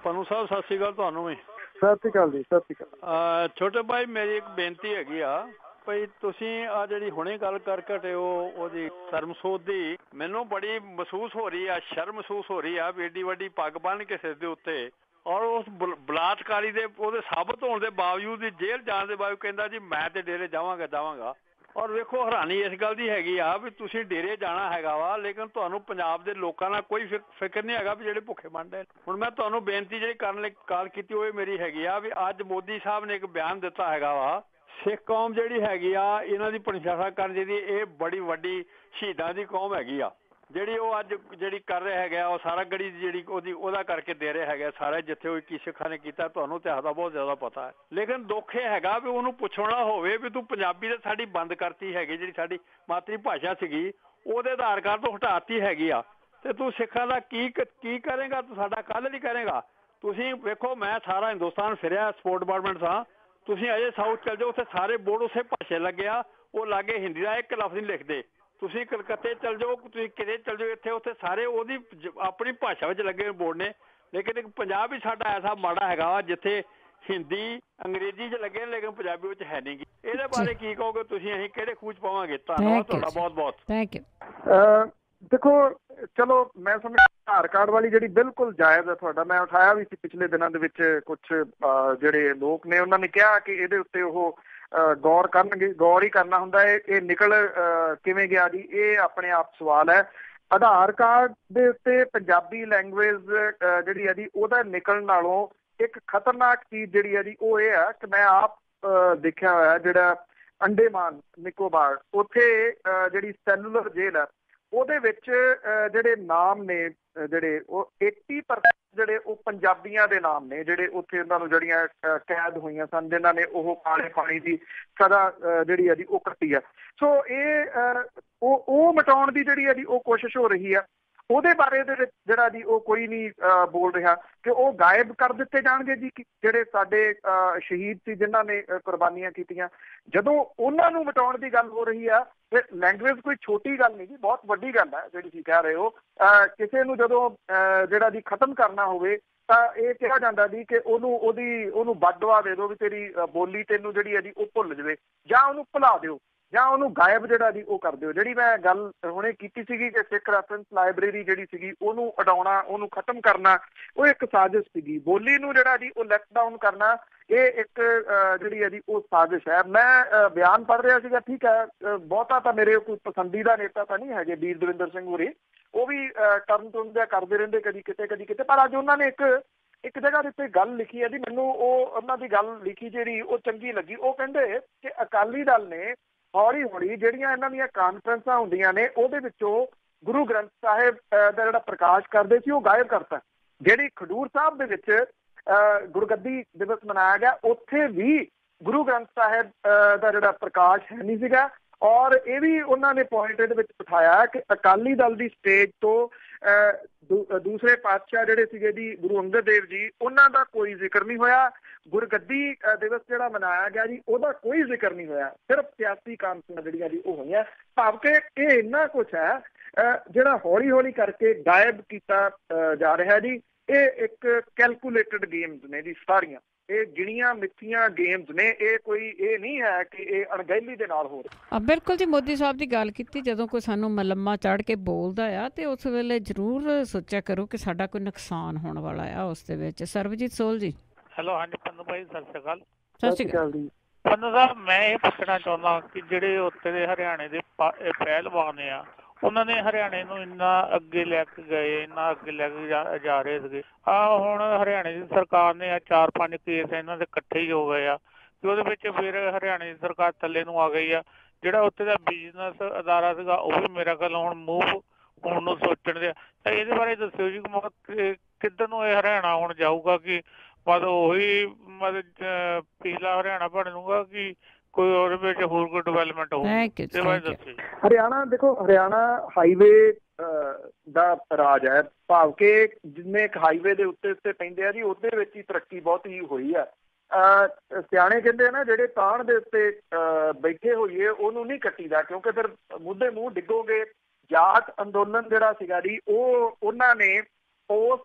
ਪੰਨੂ ਸਾਹਿਬ ਸਤਿ ਸ਼੍ਰੀ ਅਕਾਲ ਤੁਹਾਨੂੰ ਵੀ। ਸਤਿ ਸ਼੍ਰੀ ਅਕਾਲ ਜੀ। ਸਤਿ ਸ਼੍ਰੀ ਅਕਾਲ। ਛੋਟੇ ਭਾਈ ਮੇਰੀ ਇੱਕ ਬੇਨਤੀ ਹੈਗੀ ਆ ਭਈ ਤੁਸੀਂ ਆ ਜਿਹੜੀ ਹੁਣੇ ਗੱਲ ਕਰ ਘਟੇ ਉਹਦੀ ਧਰਮਸੋਧ ਦੀ, ਮੈਨੂੰ ਬੜੀ ਮਹਿਸੂਸ ਹੋ ਰਹੀ ਆ, ਸ਼ਰਮ ਮਹਿਸੂਸ ਹੋ ਰਹੀ ਆ ਵੀ ਏਡੀ ਵੱਡੀ ਪੱਗ ਬੰਨ੍ਹ ਕੇ ਸਿਰ ਦੇ ਉੱਤੇ ਔਰ ਉਸ ਬਲਾਤਕਾਰੀ ਦੇ ਉਹਦੇ ਸਾਬਤ ਹੋਣ ਦੇ ਬਾਵਜੂਦ ਵੀ ਜੇਲ੍ਹ ਜਾਣ ਦੇ ਬਾਵਜੂਦ ਕਹਿੰਦਾ ਜੀ ਮੈਂ ਤੇ ਡੇਰੇ ਜਾਵਾਂਗਾ। ਔਰ ਵੇਖੋ ਹੈਰਾਨੀ ਇਸ ਗੱਲ ਦੀ ਹੈਗੀ ਆ ਵੀ ਤੁਸੀਂ ਡੇਰੇ ਜਾਣਾ ਹੈਗਾ ਵਾ, ਲੇਕਿਨ ਤੁਹਾਨੂੰ ਪੰਜਾਬ ਦੇ ਲੋਕਾਂ ਨਾਲ ਕੋਈ ਫਿਕਰ ਨਹੀਂ ਹੈਗਾ ਵੀ ਜਿਹੜੇ ਭੁੱਖੇ ਮਰਦੇ। ਹੁਣ ਮੈਂ ਤੁਹਾਨੂੰ ਬੇਨਤੀ ਜਿਹੜੀ ਕਰਨ ਲਈ ਕਾਲ ਕੀਤੀ ਉਹ ਮੇਰੀ ਹੈਗੀ ਆ ਵੀ ਅੱਜ ਮੋਦੀ ਸਾਹਿਬ ਨੇ ਇੱਕ ਬਿਆਨ ਦਿੱਤਾ ਹੈਗਾ ਵਾ, ਸਿੱਖ ਕੌਮ ਜਿਹੜੀ ਹੈਗੀ ਆ ਇਹਨਾਂ ਦੀ ਪ੍ਰਸ਼ੰਸਾ ਕਰਨ ਜਿਹਦੀ ਇਹ ਬੜੀ ਵੱਡੀ ਸ਼ਹੀਦਾਂ ਦੀ ਕੌਮ ਹੈਗੀ ਆ, ਜਿਹੜੀ ਉਹ ਅੱਜ ਜਿਹੜੀ ਕਰ ਰਿਹਾ ਹੈਗਾ ਉਹ ਸਾਰਾ ਗੜੀ ਜਿਹੜੀ ਉਹਦਾ ਕਰਕੇ ਦੇ ਰਿਹਾ ਹੈਗਾ ਸਾਰਾ, ਜਿੱਥੇ ਉਹ ਕੀ ਸਿੱਖਾਂ ਨੇ ਕੀਤਾ ਤੁਹਾਨੂੰ ਇਤਿਹਾਸ ਦਾ ਬਹੁਤ ਜ਼ਿਆਦਾ ਪਤਾ ਹੈ। ਲੇਕਿਨ ਦੁੱਖ ਇਹ ਹੈਗਾ ਵੀ ਉਹਨੂੰ ਪੁੱਛਣਾ ਹੋਵੇ ਵੀ ਤੂੰ ਪੰਜਾਬੀ ਤਾਂ ਸਾਡੀ ਬੰਦ ਕਰਤੀ ਹੈਗੀ, ਜਿਹੜੀ ਸਾਡੀ ਮਾਤਰੀ ਭਾਸ਼ਾ ਸੀਗੀ ਉਹਦੇ ਆਧਾਰ ਕਾਰਡ ਤੋਂ ਹਟਾਤੀ ਹੈਗੀ ਆ, ਤੇ ਤੂੰ ਸਿੱਖਾਂ ਦਾ ਕੀ ਕਰੇਗਾ, ਤੂੰ ਸਾਡਾ ਕੱਲ੍ਹ ਨਹੀਂ ਕਰੇਗਾ। ਤੁਸੀਂ ਵੇਖੋ ਮੈਂ ਸਾਰਾ ਹਿੰਦੁਸਤਾਨ ਫਿਰਿਆ, ਸਪੋਰਟ ਡਿਪਾਰਟਮੈਂਟ ਸਾਂ, ਤੁਸੀਂ ਅਜੇ ਸਾਊਥ ਚੱਲ ਜਾਓ ਉੱਥੇ ਸਾਰੇ ਬੋਰਡ ਉਸੇ ਭਾਸ਼ਾ ਲੱਗਿਆ, ਉਹ ਲਾਗੇ ਹਿੰਦੀ ਦਾ ਇੱਕ ਲਫ਼ਜ਼ ਨਹੀਂ ਲਿਖਦੇ। ਤੁਸੀਂ ਕਲਕੱਤੇ ਚੱਲ ਜਾਓ, ਤੁਸੀਂ ਕਿਤੇ ਚੱਲ ਜਾਓ, ਇੱਥੇ ਉੱਥੇ ਸਾਰੇ ਉਹਦੀ ਆਪਣੀ ਭਾਸ਼ਾ ਵਿੱਚ ਲੱਗੇ ਬੋਰਡ ਨੇ। ਲੇਕਿਨ ਇੱਕ ਪੰਜਾਬ ਹੀ ਸਾਡਾ ਐਸਾ ਮਾੜਾ ਹੈਗਾ ਵਾ ਜਿੱਥੇ ਹਿੰਦੀ ਅੰਗਰੇਜ਼ੀ 'ਚ ਲੱਗੇ ਲੇਕਿਨ ਪੰਜਾਬੀ ਵਿੱਚ ਹੈ ਨਹੀਂ ਗੀ। ਇਹਦੇ ਬਾਰੇ ਕੀ ਕਹੋਗੇ ਤੁਸੀਂ? ਅਸੀਂ ਕਿਹੜੇ ਖੂਚ ਪਾਵਾਂਗੇ? ਧੰਨਵਾਦ ਤੁਹਾਡਾ ਬਹੁਤ ਬਹੁਤ। Thank you. ਦੇਖੋ ਚਲੋ ਮੈਂ ਸਮਝ ਆਧਾਰ ਕਾਰਡ ਵਾਲੀ ਜਿਹੜੀ ਬਿਲਕੁਲ ਜਾਇਜ਼ ਹੈ ਤੁਹਾਡਾ, ਮੈਂ ਉਠਾਇਆ ਵੀ ਸੀ ਪਿਛਲੇ ਦਿਨਾਂ ਦੇ ਵਿੱਚ। ਕੁਛ ਜਿਹੜੇ ਲੋਕ ਨੇ ਉਹਨਾਂ ਨੇ ਕਿਹਾ ਕਿ ਇਹਦੇ ਉੱਤੇ ਉਹ ਗੌਰ ਕਰਨਗੇ, ਗੌਰ ਹੀ ਕਰਨਾ ਹੁੰਦਾ ਹੈ। ਇਹ ਨਿਕਲ ਕਿਵੇਂ ਗਿਆ ਜੀ, ਇਹ ਆਪਣੇ ਆਪ ਸਵਾਲ ਹੈ। ਆਧਾਰ ਕਾਰਡ ਦੇ ਉੱਤੇ ਪੰਜਾਬੀ ਲੈਂਗੁਏਜ ਜਿਹੜੀ ਹੈ ਜੀ ਉਹਦਾ ਨਿਕਲਣ ਨਾਲੋਂ ਇੱਕ ਖਤਰਨਾਕ ਚੀਜ਼ ਜਿਹੜੀ ਹੈ ਜੀ ਉਹ ਇਹ ਹੈ ਕਿ ਮੈਂ ਆਪ ਦੇਖਿਆ ਹੋਇਆ, ਜਿਹੜਾ ਅੰਡੇਮਾਨ ਨਿਕੋਬਾਰ ਉੱਥੇ ਜਿਹੜੀ ਸੈਲੂਲਰ ਜੇਲ੍ਹ ਹੈ ਉਹਦੇ ਵਿੱਚ ਜਿਹੜੇ ਨਾਮ ਨੇ ਜਿਹੜੇ ਉਹ 80% ਜਿਹੜੇ ਉਹ ਪੰਜਾਬੀਆਂ ਦੇ ਨਾਮ ਨੇ, ਜਿਹੜੇ ਉੱਥੇ ਉਹਨਾਂ ਨੂੰ ਜਿਹੜੀਆਂ ਕੈਦ ਹੋਈਆਂ ਸਨ ਜਿਨ੍ਹਾਂ ਨੇ ਉਹ ਕਾਲੇ ਪਾਣੀ ਦੀ ਸਜ਼ਾ ਜਿਹੜੀ ਹੈ ਜੀ ਉਹ ਕੱਟੀ ਆ। ਸੋ ਇਹ ਉਹ ਮਿਟਾਉਣ ਦੀ ਜਿਹੜੀ ਹੈ ਜੀ ਉਹ ਕੋਸ਼ਿਸ਼ ਹੋ ਰਹੀ ਆ। ਉਹਦੇ ਬਾਰੇ ਦੇ ਵਿੱਚ ਜਿਹੜਾ ਜੀ ਉਹ ਕੋਈ ਨਹੀਂ ਬੋਲ ਰਿਹਾ ਕਿ ਉਹ ਗਾਇਬ ਕਰ ਦਿੱਤੇ ਜਾਣਗੇ ਜੀ ਜਿਹੜੇ ਸਾਡੇ ਸ਼ਹੀਦ ਸੀ ਜਿਨ੍ਹਾਂ ਨੇ ਕੁਰਬਾਨੀਆਂ ਕੀਤੀਆਂ। ਜਦੋਂ ਉਹਨਾਂ ਨੂੰ ਮਿਟਾਉਣ ਦੀ ਗੱਲ ਹੋ ਰਹੀ ਆ ਤੇ ਲੈਂਗੁਏਜ ਕੋਈ ਛੋਟੀ ਗੱਲ ਨਹੀਂ ਜੀ, ਬਹੁਤ ਵੱਡੀ ਗੱਲ ਹੈ ਜਿਹੜੀ ਤੁਸੀਂ ਕਹਿ ਰਹੇ ਹੋ। ਕਿਸੇ ਨੂੰ ਜਦੋਂ ਜਿਹੜਾ ਜੀ ਖਤਮ ਕਰਨਾ ਹੋਵੇ ਤਾਂ ਇਹ ਕਿਹਾ ਜਾਂਦਾ ਜੀ ਕਿ ਉਹਨੂੰ ਬਦਦੁਆ ਦੇ ਦਿਓ ਵੀ ਤੇਰੀ ਬੋਲੀ ਤੈਨੂੰ ਜਿਹੜੀ ਹੈ ਜੀ ਉਹ ਭੁੱਲ ਜਾਵੇ, ਜਾਂ ਉਹਨੂੰ ਭੁਲਾ ਦਿਓ, ਜਾਂ ਉਹਨੂੰ ਗਾਇਬ ਜਿਹੜਾ ਜੀ ਉਹ ਕਰ ਦਿਓ। ਜਿਹੜੀ ਮੈਂ ਗੱਲ ਹੁਣੇ ਕੀਤੀ ਸੀਗੀ ਕਿ ਸਿੱਖ ਰੈਫਰੈਂਸ ਲਾਇਬ੍ਰੇਰੀ ਜਿਹੜੀ ਸੀਗੀ ਉਹਨੂੰ ਉਡਾਉਣਾ, ਉਹਨੂੰ ਖਤਮ ਕਰਨਾ, ਉਹ ਇੱਕ ਸਾਜ਼ਿਸ਼ ਸੀਗੀ। ਬੋਲੀ ਨੂੰ ਜਿਹੜਾ ਜੀ ਉਹ ਲੈਟ ਡਾਊਨ ਕਰਨਾ ਇਹ ਇੱਕ ਜਿਹੜੀ ਹੈ ਜੀ ਉਹ ਸਾਜ਼ਿਸ਼ ਹੈ। ਮੈਂ ਬਿਆਨ ਪੜ੍ਹ ਰਿਹਾ ਸੀਗਾ, ਠੀਕ ਹੈ, ਬਹੁਤਾ ਤਾਂ ਮੇਰੇ ਕੋਈ ਪਸੰਦੀਦਾ ਨੇਤਾ ਤਾਂ ਨਹੀਂ ਹੈਗੇ ਵੀਰ ਦਵਿੰਦਰ ਸਿੰਘ ਹੋਰੀ, ਉਹ ਵੀ ਟਰਨ ਟਰਨ ਜਿਹਾ ਕਰਦੇ ਰਹਿੰਦੇ ਕਦੀ ਕਿਤੇ, ਪਰ ਅੱਜ ਉਹਨਾਂ ਨੇ ਇੱਕ ਜਗ੍ਹਾ ਦੇ ਉੱਤੇ ਗੱਲ ਲਿਖੀ ਹੈ ਜੀ, ਮੈਨੂੰ ਉਹਨਾਂ ਦੀ ਗੱਲ ਲਿਖੀ ਜਿਹੜੀ ਉਹ ਚੰਗੀ ਲੱਗੀ। ਉਹ ਕਹਿੰਦੇ ਕਿ ਅਕਾਲੀ ਦਲ ਨੇ ਹੌਲੀ ਹੌਲੀ ਜਿਹੜੀਆਂ ਇਹਨਾਂ ਦੀਆਂ ਕਾਨਫਰੰਸਾਂ ਹੁੰਦੀਆਂ ਨੇ ਉਹਦੇ ਵਿੱਚੋਂ ਗੁਰੂ ਗ੍ਰੰਥ ਸਾਹਿਬ ਦਾ ਜਿਹੜਾ ਪ੍ਰਕਾਸ਼ ਕਰਦੇ ਸੀ ਉਹ ਗਾਇਬ ਕਰਤਾ। ਜਿਹੜੀ ਖਡੂਰ ਸਾਹਿਬ ਦੇ ਵਿੱਚ ਗੁਰਗੱਦੀ ਦਿਵਸ ਮਨਾਇਆ ਗਿਆ ਉੱਥੇ ਵੀ ਗੁਰੂ ਗ੍ਰੰਥ ਸਾਹਿਬ ਦਾ ਜਿਹੜਾ ਪ੍ਰਕਾਸ਼ ਹੈ ਨਹੀਂ ਸੀਗਾ। ਔਰ ਇਹ ਵੀ ਉਹਨਾਂ ਨੇ ਪੁਆਇੰਟ ਇਹਦੇ ਵਿੱਚ ਉਠਾਇਆ ਕਿ ਅਕਾਲੀ ਦਲ ਦੀ ਸਟੇਜ ਤੋਂ ਦੂਸਰੇ ਪਾਤਸ਼ਾਹ ਜਿਹੜੇ ਸੀਗੇ ਜੀ ਗੁਰੂ ਅੰਗਦ ਦੇਵ ਜੀ, ਉਹਨਾਂ ਦਾ ਕੋਈ ਜ਼ਿਕਰ ਨਹੀਂ ਹੋਇਆ। ਗੁਰਗੱਦੀ ਦਿਵਸ ਜਿਹੜਾ ਮਨਾਇਆ ਗਿਆ ਜੀ ਉਹਦਾ ਕੋਈ ਜ਼ਿਕਰ ਨਹੀਂ ਹੋਇਆ। ਸਿਰਫ ਸਿਆਸੀ ਕਾਨਫਰੰਸਾਂ ਜਿਹੜੀਆਂ ਜੀ ਉਹ ਹੋਈਆਂ। ਭਾਵ ਕਿ ਇਹ ਇੰਨਾ ਕੁਛ ਹੈ ਜਿਹੜਾ ਹੌਲੀ ਹੌਲੀ ਕਰਕੇ ਗਾਇਬ ਕੀਤਾ ਜਾ ਰਿਹਾ ਜੀ। ਇਹ ਇੱਕ ਕੈਲਕੂਲੇਟਡ ਗੇਮਸ ਨੇ ਜੀ ਸਾਰੀਆਂ, ਇਹ ਗਿਣੀਆਂ ਮਿੱਥੀਆਂ ਗੇਮਸ ਨੇ। ਇਹ ਨਹੀਂ ਹੈ ਕਿ ਇਹ ਅਣਗਹਿਲੀ ਦੇ ਨਾਲ ਹੋ ਰਿਹਾ। ਬਿਲਕੁਲ ਜੀ, ਮੋਦੀ ਸਾਹਿਬ ਦੀ ਗੱਲ ਕੀਤੀ, ਜਦੋਂ ਕੋਈ ਸਾਨੂੰ ਮਲੰਮਾ ਚੜ੍ਹ ਕੇ ਬੋਲਦਾ ਆ ਤੇ ਉਸ ਵੇਲੇ ਜ਼ਰੂਰ ਸੋਚਿਆ ਕਰੋ ਕਿ ਸਾਡਾ ਕੋਈ ਨੁਕਸਾਨ ਹੋਣ ਵਾਲਾ ਆ ਉਸ ਦੇ ਵਿੱਚ। ਸਰਬਜੀਤ ਸੋਲ ਜੀ। ਹੈਲੋ, ਹਾਂਜੀ ਪੰਨੂ ਭਾਈ ਸਤਿ ਸ਼੍ਰੀ ਅਕਾਲ। ਸਤਿ ਸ਼੍ਰੀ ਅਕਾਲ ਜੀ। ਪੰਨੂ ਸਾਹਿਬ ਮੈਂ ਇਹ ਪੁੱਛਣਾ ਚਾਹੁੰਦਾ ਕਿ ਜਿਹੜੇ ਉੱਥੇ ਦੇ ਹਰਿਆਣੇ ਦੇ ਪਹਿਲਵਾਨ ਆ ਉਹਨਾਂ ਨੇ ਹਰਿਆਣੇ ਨੂੰ ਇੰਨਾ ਅੱਗੇ ਲੈ ਕੇ ਗਏ, ਇੰਨਾ ਅੱਗੇ ਲੈ ਕੇ ਜਾ ਰਹੇ ਸੀਗੇ। ਹੁਣ ਹਰਿਆਣੇ ਦੀ ਸਰਕਾਰ ਨੇ 4-5 ਕੇਸ ਇਹਨਾਂ ਦੇ ਇਕੱਠੇ ਹੀ ਹੋ ਗਏ ਆ ਕਿ ਉਹਦੇ ਵਿੱਚ ਫਿਰ ਹਰਿਆਣੇ ਦੀ ਸਰਕਾਰ ਥੱਲੇ ਨੂੰ ਆ ਗਈ ਆ। ਜਿਹੜਾ ਉੱਥੇ ਦਾ ਬਿਜ਼ਨਸ ਅਦਾਰਾ ਸੀਗਾ ਉਹ ਵੀ ਮੇਰਾ ਖਿਆਲ ਹੁਣ ਮੂਵ ਹੋਣ ਨੂੰ ਸੋਚਣ ਦੇ। ਤਾਂ ਇਹਦੇ ਬਾਰੇ ਦੱਸਿਓ ਜੀ ਕਿੱਧਰ ਨੂੰ ਇਹ ਹਰਿਆਣਾ ਹੁਣ ਜਾਊਗਾ ਕਿ ਮਤਲਬ ਉਹੀ ਮਤਲਬ ਪਿਛਲਾ ਹਰਿਆਣਾ ਬਣੂਗਾ ਕਿ ਕੋਈ ਉਹਦੇ ਵਿੱਚ ਹੋਰ ਕੋਈ ਡਿਵੈਲਪਮੈਂਟ ਹੋਊਗੀ? ਹਰਿਆਣਾ ਦੇਖੋ, ਹਰਿਆਣਾ ਹਾਈਵੇ ਦਾ ਰਾਜ ਹੈ, ਭਾਵ ਕਿ ਜਿੰਨੇ ਇੱਕ ਹਾਈਵੇ ਦੇ ਉੱਤੇ ਪੈਂਦੇ ਆ ਜੀ, ਉਹਦੇ ਵਿੱਚ ਹੀ ਤਰੱਕੀ ਬਹੁਤ ਹੀ ਹੋਈ ਆ। ਸਿਆਣੇ ਕਹਿੰਦੇ ਨਾ, ਜਿਹੜੇ ਤਾਣ ਦੇ ਉੱਤੇ ਬੈਠੇ ਹੋਈਏ ਉਹਨੂੰ ਨਹੀਂ ਕੱਟੀਦਾ, ਕਿਉਂਕਿ ਫਿਰ ਮੁੱਦੇ ਮੂੰਹ ਡਿੱਗੋਗੇ। ਜਾਟ ਅੰਦੋਲਨ ਜਿਹੜਾ ਸੀਗਾ ਜੀ, ਉਹਨਾਂ ਨੇ ਉਸ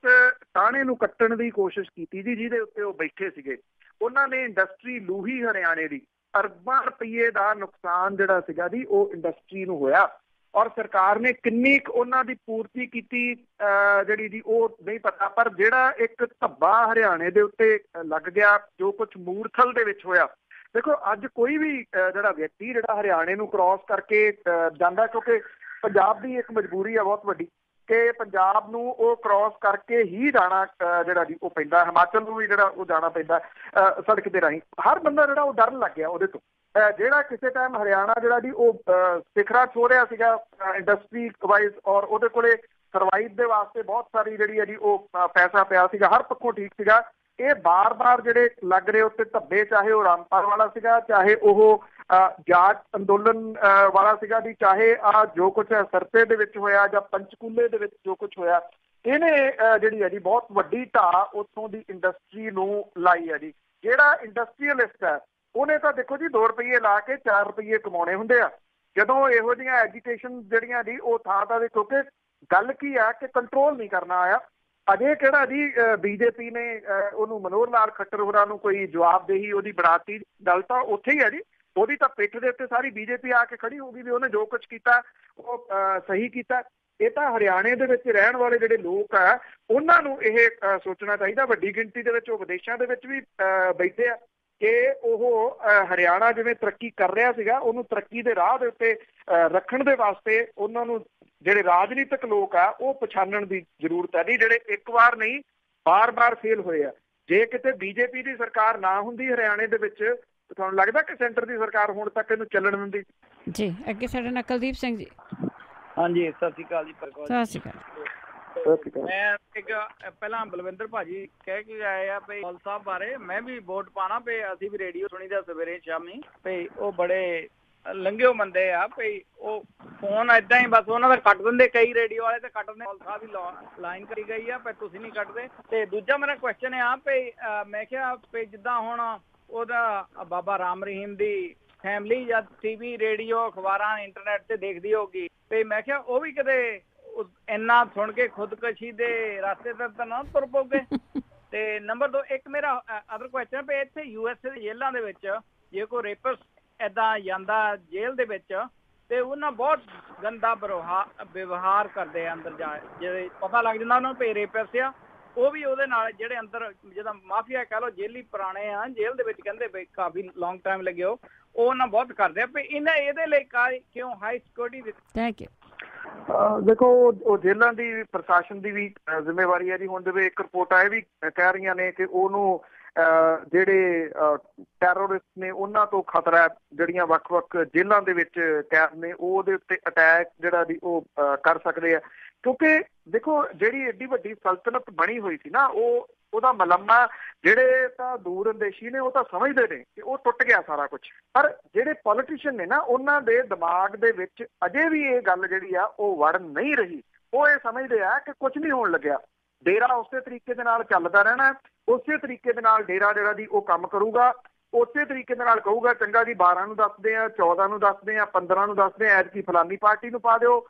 ਟਾਹਣੇ ਨੂੰ ਕੱਟਣ ਦੀ ਕੋਸ਼ਿਸ਼ ਕੀਤੀ ਜੀ, ਜਿਹਦੇ ਉੱਤੇ ਉਹ ਬੈਠੇ ਸੀਗੇ। ਉਹਨਾਂ ਨੇ ਇੰਡਸਟਰੀ ਲੂਹੀ ਹਰਿਆਣੇ ਦੀ, ਅਰਬਾਂ ਰੁਪਈਏ ਦਾ ਨੁਕਸਾਨ ਜਿਹੜਾ ਸੀਗਾ ਜੀ ਉਹ ਇੰਡਸਟਰੀ ਨੂੰ ਹੋਇਆ, ਔਰ ਸਰਕਾਰ ਨੇ ਕਿੰਨੀ ਕੁ ਉਹਨਾਂ ਦੀ ਪੂਰਤੀ ਕੀਤੀ ਜਿਹੜੀ ਜੀ ਉਹ ਨਹੀਂ ਪਤਾ। ਪਰ ਜਿਹੜਾ ਇੱਕ ਧੱਬਾ ਹਰਿਆਣੇ ਦੇ ਉੱਤੇ ਲੱਗ ਗਿਆ, ਜੋ ਕੁਛ ਮੂਰਥਲ ਦੇ ਵਿੱਚ ਹੋਇਆ। ਦੇਖੋ, ਅੱਜ ਕੋਈ ਵੀ ਜਿਹੜਾ ਵਿਅਕਤੀ ਜਿਹੜਾ ਹਰਿਆਣੇ ਨੂੰ ਕ੍ਰਾਸ ਕਰਕੇ ਜਾਂਦਾ, ਕਿਉਂਕਿ ਪੰਜਾਬ ਦੀ ਇੱਕ ਮਜਬੂਰੀ ਆ ਬਹੁਤ ਵੱਡੀ ਕਿ ਪੰਜਾਬ ਨੂੰ ਉਹ ਕ੍ਰਾਸ ਕਰਕੇ ਹੀ ਜਾਣਾ ਜਿਹੜਾ ਜੀ ਉਹ ਪੈਂਦਾ, ਹਿਮਾਚਲ ਨੂੰ ਵੀ ਜਿਹੜਾ ਉਹ ਜਾਣਾ ਪੈਂਦਾ ਸੜਕ ਦੇ ਰਾਹੀਂ। ਹਰ ਬੰਦਾ ਜਿਹੜਾ ਉਹ ਡਰਨ ਲੱਗ ਗਿਆ ਉਹਦੇ ਤੋਂ। ਜਿਹੜਾ ਕਿਸੇ ਟਾਈਮ ਹਰਿਆਣਾ ਜਿਹੜਾ ਜੀ ਉਹ ਸਿਖਰਾਂ ਛੋ ਰਿਹਾ ਸੀਗਾ ਇੰਡਸਟਰੀ ਵਾਈਜ਼, ਔਰ ਉਹਦੇ ਕੋਲੇ ਸਰਵਾਈਵ ਦੇ ਵਾਸਤੇ ਬਹੁਤ ਸਾਰੀ ਜਿਹੜੀ ਹੈ ਜੀ ਉਹ ਪੈਸਾ ਪਿਆ ਸੀਗਾ, ਹਰ ਪੱਖੋਂ ਠੀਕ ਸੀਗਾ। ਇਹ ਬਾਰ-ਬਾਰ ਜਿਹੜੇ ਲੱਗ ਰਹੇ ਉੱਤੇ ਧੱਬੇ, ਚਾਹੇ ਉਹ ਰਾਮਪਾਲ ਵਾਲਾ ਸੀਗਾ, ਚਾਹੇ ਉਹ ਜਾਟ ਅੰਦੋਲਨ ਵਾਲਾ ਸੀਗਾ ਜੀ, ਚਾਹੇ ਜੋ ਕੁਛ ਸਰਸੇ ਦੇ ਵਿੱਚ ਹੋਇਆ ਜਾਂ ਪੰਚਕੂਲੇ ਦੇ ਵਿੱਚ ਜੋ ਕੁਛ ਹੋਇਆ, ਇਹਨੇ ਜਿਹੜੀ ਹੈ ਜੀ ਬਹੁਤ ਵੱਡੀ ਢਾਹ ਉੱਥੋਂ ਦੀ ਇੰਡਸਟਰੀ ਨੂੰ ਲਾਈ ਹੈ ਜੀ। ਜਿਹੜਾ ਇੰਡਸਟਰੀਅਲਿਸਟ ਹੈ ਉਹਨੇ ਤਾਂ ਦੇਖੋ ਜੀ 2 ਰੁਪਈਏ ਲਾ ਕੇ 4 ਰੁਪਈਏ ਕਮਾਉਣੇ ਹੁੰਦੇ ਆ। ਜਦੋਂ ਇਹੋ ਜਿਹੀਆਂ ਐਜੀਟੇਸ਼ਨ ਜਿਹੜੀਆਂ ਜੀ ਉਹ ਥਾਂ ਦੇ, ਕਿਉਂਕਿ ਗੱਲ ਕੀ ਆ ਕਿ ਕੰਟਰੋਲ ਨਹੀਂ ਕਰਨਾ ਆਇਆ। ਅਜੇ ਕਿਹੜਾ ਜੀ ਬੀਜੇਪੀ ਨੇ ਉਹਨੂੰ ਮਨੋਹਰ ਲਾਲ ਖੱਟਰ ਹੋਰਾਂ ਨੂੰ ਕੋਈ ਜਵਾਬਦੇਹੀ ਉਹਦੀ ਬਣਾਤੀ। ਗੱਲ ਤਾਂ ਉੱਥੇ ਹੀ ਹੈ ਜੀ, ਉਹਦੀ ਤਾਂ ਪਿੱਠ ਦੇ ਉੱਤੇ ਸਾਰੀ ਬੀਜੇਪੀ ਆ ਕੇ ਖੜੀ ਹੋਊਗੀ ਵੀ ਉਹਨੇ ਜੋ ਕੁਛ ਕੀਤਾ ਉਹ ਸਹੀ ਕੀਤਾ। ਇਹ ਤਾਂ ਹਰਿਆਣੇ ਦੇ ਵਿੱਚ ਰਹਿਣ ਵਾਲੇ ਜਿਹੜੇ ਲੋਕ ਆ ਉਹਨਾਂ ਨੂੰ ਇਹ ਸੋਚਣਾ ਚਾਹੀਦਾ। ਵੱਡੀ ਗਿਣਤੀ ਦੇ ਵਿੱਚ ਉਹ ਵਿਦੇਸ਼ਾਂ ਦੇ ਵਿੱਚ ਵੀ ਬੈਠੇ ਆ ਕਿ ਉਹ ਹਰਿਆਣਾ ਜਿਵੇਂ ਤਰੱਕੀ ਕਰ ਰਿਹਾ ਸੀਗਾ, ਉਹਨੂੰ ਤਰੱਕੀ ਦੇ ਰਾਹ ਦੇ ਉੱਤੇ ਰੱਖਣ ਦੇ ਵਾਸਤੇ ਉਹਨਾਂ ਨੂੰ ਜਿਹੜੇ ਰਾਜਨੀਤਿਕ ਲੋਕ ਆ ਉਹ ਪਛਾਣਨ ਦੀ ਜ਼ਰੂਰਤ ਹੈ। ਨਹੀਂ, ਜਿਹੜੇ ਇੱਕ ਵਾਰ ਨਹੀਂ ਬਾਰ-ਬਾਰ ਫੇਲ ਹੋਏ ਆ। ਜੇ ਕਿਤੇ ਬੀਜੇਪੀ ਦੀ ਸਰਕਾਰ ਨਾ ਹੁੰਦੀ ਹਰਿਆਣੇ ਦੇ ਵਿੱਚ, ਤੁਹਾਨੂੰ ਲੱਗਦਾ ਕਿ ਸੈਂਟਰ ਦੀ ਸਰਕਾਰ ਹੁਣ ਤੱਕ ਇਹਨੂੰ ਚੱਲਣ ਦਿੰਦੀ? ਜੀ, ਅੱਗੇ ਸਾਡੇ ਨਾਲ ਕੁਲਦੀਪ ਸਿੰਘ ਜੀ। ਹਾਂਜੀ, ਸਤਿ ਸ਼੍ਰੀ ਅਕਾਲ ਜੀ। ਸਤਿ ਸ਼੍ਰੀ ਅਕਾਲ। ਮੈਂ ਇੱਕ ਪਹਿਲਾਂ ਬਲਵਿੰਦਰ ਭਾਜੀ ਕਹਿ ਕੇ ਆਏ ਆ ਵੀ ਮੌਲ ਸਾਹਿਬ ਬਾਰੇ ਮੈਂ ਵੀ ਵੋਟ ਪਾਣਾ ਪਈ। ਅਸੀਂ ਵੀ ਰੇਡੀਓ ਸੁਣੀਦਾ ਸਵੇਰੇ ਸ਼ਾਮੀ ਵੀ ਉਹ ਬੜੇ ਲੰਘਿਓ ਬੰਦੇ ਆ ਵੀ ਉਹ ਫੋਨ ਏਦਾਂ ਹੀ ਬਸ ਉਹਨਾਂ ਦਾ ਕੱਟ ਦਿੰਦੇ, ਕਈ ਰੇਡੀਓ ਵਾਲੇ ਤੇ ਕੱਟ ਦਿੰਦੇ। ਮੌਲ ਸਾਹਿਬ ਹੀ ਲਾਈਨ ਕਰੀ ਗਈ ਆ ਪਰ ਤੁਸੀਂ ਨਹੀਂ ਕੱਟਦੇ। ਤੇ ਦੂਜਾ ਮੇਰਾ ਕੁਐਸਚਨ ਆ ਵੀ ਮੈਂ ਕਿਹਾ ਵੀ ਜਿੱਦਾਂ ਹੁਣ ਉਹਦਾ ਬਾਬਾ ਰਾਮ ਰਹੀਮ ਦੀ ਫੈਮਿਲੀ ਜਾਂ ਟੀਵੀ ਰੇਡੀਓ ਅਖਬਾਰਾਂ ਇੰਟਰਨੈਟ ਤੇ ਦੇਖਦੀ ਹੋਗੀ ਤੇ ਮੈਂ ਕਿਹਾ ਉਹ ਵੀ ਕਦੇ ਇੰਨਾ ਸੁਣ ਕੇ ਖੁਦਕਸ਼ੀ ਦੇ ਰਸਤੇ ਤੇ ਤਾਂ ਨਾ ਤੁਰ ਪਓਗੇ। ਤੇ ਨੰਬਰ 2, ਇੱਕ ਮੇਰਾ ਅਦਰ ਕੁਐਸਚਨ ਵੀ ਇੱਥੇ USA ਦੇ ਜੇਲ੍ਹਾਂ ਦੇ ਵਿੱਚ ਜੇ ਕੋਈ ਰੇਪਸ ਏਦਾਂ ਜਾਂਦਾ ਜੇਲ੍ਹ ਦੇ ਵਿੱਚ ਤੇ ਉਹਨਾਂ ਬਹੁਤ ਗੰਦਾ ਵਿਵਹਾਰ ਕਰਦੇ ਆ ਅੰਦਰ ਜਾ, ਜੇ ਪਤਾ ਲੱਗ ਜਾਂਦਾ ਉਹਨਾਂ ਨੂੰ ਵੀ ਰੇਪਸ ਆ, ਉਹ ਵੀ ਉਹਦੇ ਨਾਲ ਜਿਹੜੇ ਅੰਦਰ ਜਿੱਦਾਂ ਮਾਫੀਆ ਕਹਿ ਲਓ ਜੇਲੀ ਪੁਰਾਣੇ ਆ ਜੇਲ੍ਹ ਦੇ ਵਿੱਚ ਕਹਿੰਦੇ ਵੀ ਕਾਫੀ ਲੌਂਗ ਟਾਈਮ ਲੱਗੇ ਉਹ ਉਹਨਾਂ ਬਹੁਤ ਕਰਦੇ ਆ ਵੀ ਇਹਨਾਂ ਇਹਦੇ ਲਈ ਕਿਉਂ ਹਾਈ ਸਿਕਿਉਰਿਟੀ ਦਿੱਤੀ? Thank you. ਦੇਖੋ, ਉਹ ਜੇਲ੍ਹਾਂ ਦੀ ਪ੍ਰਸ਼ਾਸਨ ਦੀ ਵੀ ਜ਼ਿੰਮੇਵਾਰੀ ਹੈ ਜੀ। ਹੁਣ ਜਿਵੇਂ ਇੱਕ ਰਿਪੋਰਟਾਂ ਇਹ ਵੀ ਕਹਿ ਰਹੀਆਂ ਨੇ ਕਿ ਉਹਨੂੰ ਜਿਹੜੇ ਟੈਰੋਰਿਸਟ ਨੇ ਉਹਨਾਂ ਤੋਂ ਖਤਰਾ, ਜਿਹੜੀਆਂ ਵੱਖ-ਵੱਖ ਜੇਲ੍ਹਾਂ ਦੇ ਵਿੱਚ ਕੈਦ ਨੇ ਉਹਦੇ ਉੱਤੇ ਅਟੈਕ ਜਿਹੜਾ ਵੀ ਉਹ ਕਰ ਸਕਦੇ ਆ। ਕਿਉਂਕਿ ਦੇਖੋ, ਜਿਹੜੀ ਐਡੀ ਵੱਡੀ ਸਲਤਨਤ ਬਣੀ ਹੋਈ ਸੀ ਨਾ, ਉਹਦਾ ਮਲਮਾ ਜਿਹੜੇ ਤਾਂ ਦੂਰ ਅੰਦੇਸ਼ੀ ਨੇ ਉਹ ਤਾਂ ਸਮਝਦੇ ਨੇ ਕਿ ਉਹ ਟੁੱਟ ਗਿਆ ਸਾਰਾ ਕੁਝ। ਪਰ ਜਿਹੜੇ ਪੋਲੀਟੀਸ਼ੀਅਨ ਨੇ ਨਾ, ਉਹਨਾਂ ਦੇ ਦਿਮਾਗ ਦੇ ਵਿੱਚ ਅਜੇ ਵੀ ਇਹ ਗੱਲ ਜਿਹੜੀ ਆ ਉਹ ਵੜ ਨਹੀਂ ਰਹੀ। ਉਹ ਇਹ ਸਮਝਦੇ ਆ ਕਿ ਕੁਝ ਨਹੀਂ ਹੋਣ ਲੱਗਿਆ, ਡੇਰਾ ਉਸੇ ਤਰੀਕੇ ਦੇ ਨਾਲ ਚੱਲਦਾ ਰਹਿਣਾ, ਉਸੇ ਤਰੀਕੇ ਦੇ ਨਾਲ ਡੇਰਾ ਜਿਹੜਾ ਜੀ ਉਹ ਕੰਮ ਕਰੂਗਾ, ਉਸੇ ਤਰੀਕੇ ਦੇ ਨਾਲ ਕਹੂਗਾ ਚੰਗਾ ਜੀ 12 ਨੂੰ ਦੱਸਦੇ ਆ, 14 ਨੂੰ ਦੱਸਦੇ ਆ, 15 ਨੂੰ ਦੱਸਦੇ ਆ, ਐਤਕੀ ਫਲਾਨੀ ਪਾਰਟੀ ਨੂੰ ਪਾ ਦਿਓ,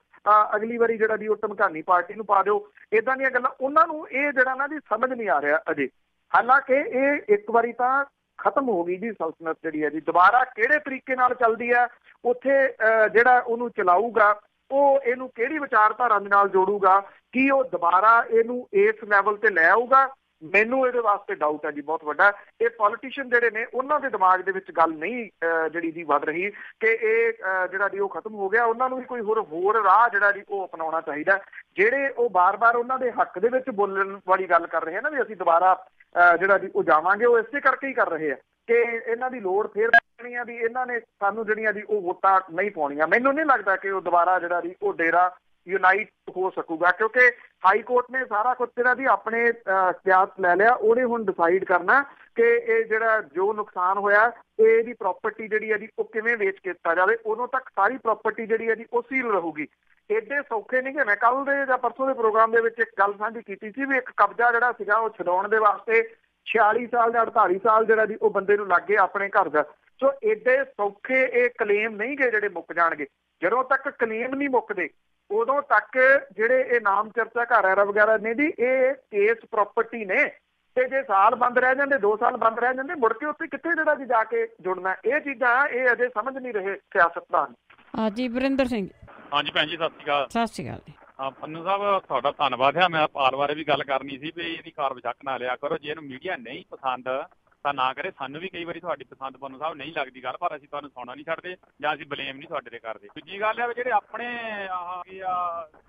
ਅਗਲੀ ਵਾਰੀ ਜਿਹੜਾ ਜੀ ਉਹ ਧਮਕਾਨੀ ਪਾਰਟੀ ਨੂੰ ਪਾ ਦਿਓ। ਇੱਦਾਂ ਦੀਆਂ ਗੱਲਾਂ ਉਹਨਾਂ ਨੂੰ ਇਹ ਜਿਹੜਾ ਨਾ ਜੀ ਸਮਝ ਨਹੀਂ ਆ ਰਿਹਾ ਅਜੇ। ਹਾਲਾਂਕਿ ਇਹ ਇੱਕ ਵਾਰੀ ਤਾਂ ਖਤਮ ਹੋ ਗਈ ਜੀ ਸਲਤਨਤ ਜਿਹੜੀ ਹੈ ਜੀ। ਦੁਬਾਰਾ ਕਿਹੜੇ ਤਰੀਕੇ ਨਾਲ ਚੱਲਦੀ ਹੈ, ਉੱਥੇ ਜਿਹੜਾ ਉਹਨੂੰ ਚਲਾਊਗਾ ਉਹ ਇਹਨੂੰ ਕਿਹੜੀ ਵਿਚਾਰਧਾਰਾ ਦੇ ਨਾਲ ਜੋੜੂਗਾ, ਕੀ ਉਹ ਦੁਬਾਰਾ ਇਹਨੂੰ ਇਸ ਲੈਵਲ ਤੇ ਲੈ ਆਊਗਾ, ਮੈਨੂੰ ਇਹਦੇ ਵਾਸਤੇ ਡਾਊਟ ਹੈ ਜੀ ਬਹੁਤ ਵੱਡਾ। ਇਹ ਪੋਲੀਟੀਸ਼ੀਅਨ ਜਿਹੜੇ ਨੇ ਉਹਨਾਂ ਦੇ ਦਿਮਾਗ ਦੇ ਵਿੱਚ ਗੱਲ ਨਹੀਂ ਜਿਹੜੀ ਜੀ ਵੱਧ ਰਹੀ ਕਿ ਇਹ ਜਿਹੜਾ ਜੀ ਉਹ ਖਤਮ ਹੋ ਗਿਆ। ਉਹਨਾਂ ਨੂੰ ਵੀ ਕੋਈ ਹੋਰ ਰਾਹ ਜਿਹੜਾ ਜੀ ਉਹ ਅਪਣਾਉਣਾ ਚਾਹੀਦਾ। ਜਿਹੜੇ ਉਹ ਬਾਰ-ਬਾਰ ਉਹਨਾਂ ਦੇ ਹੱਕ ਦੇ ਵਿੱਚ ਬੋਲਣ ਵਾਲੀ ਗੱਲ ਕਰ ਰਹੇ ਆ ਨਾ ਵੀ ਅਸੀਂ ਦੁਬਾਰਾ ਜਿਹੜਾ ਜੀ ਉਹ ਜਾਵਾਂਗੇ, ਉਹ ਇਸੇ ਕਰਕੇ ਹੀ ਕਰ ਰਹੇ ਆ ਕਿ ਇਹਨਾਂ ਦੀ ਲੋੜ ਫੇਰ ਪੈਣੀ ਆ ਵੀ ਇਹਨਾਂ ਨੇ ਸਾਨੂੰ ਜਿਹੜੀਆਂ ਜੀ ਉਹ ਵੋਟਾਂ ਨਹੀਂ ਪਾਉਣੀਆਂ। ਮੈਨੂੰ ਨਹੀਂ ਲੱਗਦਾ ਕਿ ਉਹ ਦੁਬਾਰਾ ਜਿਹੜਾ ਜੀ ਉਹ ਡੇਰਾ ਯੂਨਾਈਟ ਹੋ ਸਕੂਗਾ, ਕਿਉਂਕਿ ਹਾਈ ਕੋਰਟ ਨੇ ਸਾਰਾ ਕੁਝ ਜਿਹੜਾ ਜੀ ਆਪਣੇ ਅਖਤਿਆਰ ਲੈ ਲਿਆ। ਉਹਨੇ ਹੁਣ ਡਿਸਾਈਡ ਕਰਨਾ ਕਿ ਇਹ ਜਿਹੜਾ ਜੋ ਨੁਕਸਾਨ ਹੋਇਆ ਇਹਦੀ ਪ੍ਰਾਪਰਟੀ ਜਿਹੜੀ ਹੈ ਜੀ ਉਹ ਕਿਵੇਂ ਵੇਚ ਕੇ ਦਿੱਤਾ ਜਾਵੇ। ਉਦੋਂ ਤੱਕ ਸਾਰੀ ਪ੍ਰਾਪਰਟੀ ਜਿਹੜੀ ਹੈ ਜੀ ਉਹ ਸੀਲ ਰਹੂਗੀ। ਏਡੇ ਸੌਖੇ ਨਹੀਂ ਕਿ ਮੈਂ ਕੱਲ ਦੇ ਜਾਂ ਪਰਸੋਂ ਦੇ ਪ੍ਰੋਗਰਾਮ ਦੇ ਵਿੱਚ ਇੱਕ ਗੱਲ ਸਾਂਝੀ ਕੀਤੀ ਸੀ ਵੀ ਇੱਕ ਕਬਜ਼ਾ ਜਿਹੜਾ ਸੀਗਾ ਉਹ ਛਡਾਉਣ ਦੇ ਵਾਸਤੇ 46 ਸਾਲ ਜਾਂ 48 ਸਾਲ ਜਿਹੜਾ ਜੀ ਉਹ ਬੰਦੇ ਨੂੰ ਲੱਗ ਗਿਆ ਆਪਣੇ ਘਰ ਦਾ। ਸੋ ਏਡੇ ਸੌਖੇ ਇਹ ਕਲੇਮ ਨਹੀਂ ਗੇ ਜਿਹੜੇ ਮੁੱਕ ਜਾਣਗੇ। ਜਦੋਂ ਤੱਕ ਕਲੇਮ ਨਹੀਂ ਮੁੱਕਦੇ ਉਦੋਂ ਤੱਕ ਜਿਹੜੇ ਇਹ ਨਾਮ ਚਰਚਾ ਘਰ ਵਗੈਰਾ ਨੇ ਜੀ ਇਹ ਕੇਸ ਪ੍ਰਾਪਰਟੀ ਨੇ, ਤੇ ਜੇ ਸਾਲ ਬੰਦ ਰਹਿ ਜਾਂਦੇ 2 ਸਾਲ ਬੰਦ ਰਹਿ ਜਾਂਦੇ ਮੁੜ ਕੇ ਉੱਥੇ ਕਿੱਥੇ ਜਿਹੜਾ ਜੀ ਜਾ ਕੇ ਜੁੜਨਾ। ਇਹ ਚੀਜ਼ਾਂ ਇਹ ਅਜੇ ਸਮਝ ਨਹੀਂ ਰਹੇ ਸਿਆਸਤਦਾਨ। ਹਾਂਜੀ ਵਰਿੰਦਰ ਸਿੰਘ। ਹਾਂਜੀ ਭੈਣ ਜੀ ਸਤਿ ਸ਼੍ਰੀ ਅਕਾਲ। ਸਤਿ ਸ਼੍ਰੀ ਅਕਾਲ। ਹਾਂ ਪੰਨੂ ਸਾਹਿਬ ਤੁਹਾਡਾ ਧੰਨਵਾਦ ਹੈ। ਮੈਂ ਪਾਲ ਬਾਰੇ ਵੀ ਗੱਲ ਕਰਨੀ ਸੀ ਵੀ ਇਹਦੀ ਕਾਰ ਬਚਕ ਨਾ ਲਿਆ ਕਰੋ। ਜੇ ਇਹਨੂੰ ਮੀਡੀਆ ਨਹੀਂ ਪਸੰਦ ਤਾਂ ਨਾ ਕਰੇ। ਸਾਨੂੰ ਵੀ ਕਈ ਵਾਰੀ ਤੁਹਾਡੀ ਪਸੰਦ ਪੰਨੂ ਸਾਹਿਬ ਨਹੀਂ ਲੱਗਦੀ ਗੱਲ, ਪਰ ਅਸੀਂ ਤੁਹਾਨੂੰ ਸੁਣਨਾ ਨਹੀਂ ਛੱਡਦੇ ਜਾਂ ਅਸੀਂ ਬਲੇਮ ਨਹੀਂ ਤੁਹਾਡੇ ਤੇ ਕਰਦੇ। ਦੂਜੀ ਗੱਲ ਹੈ ਵੀ ਜਿਹੜੇ ਆਪਣੇ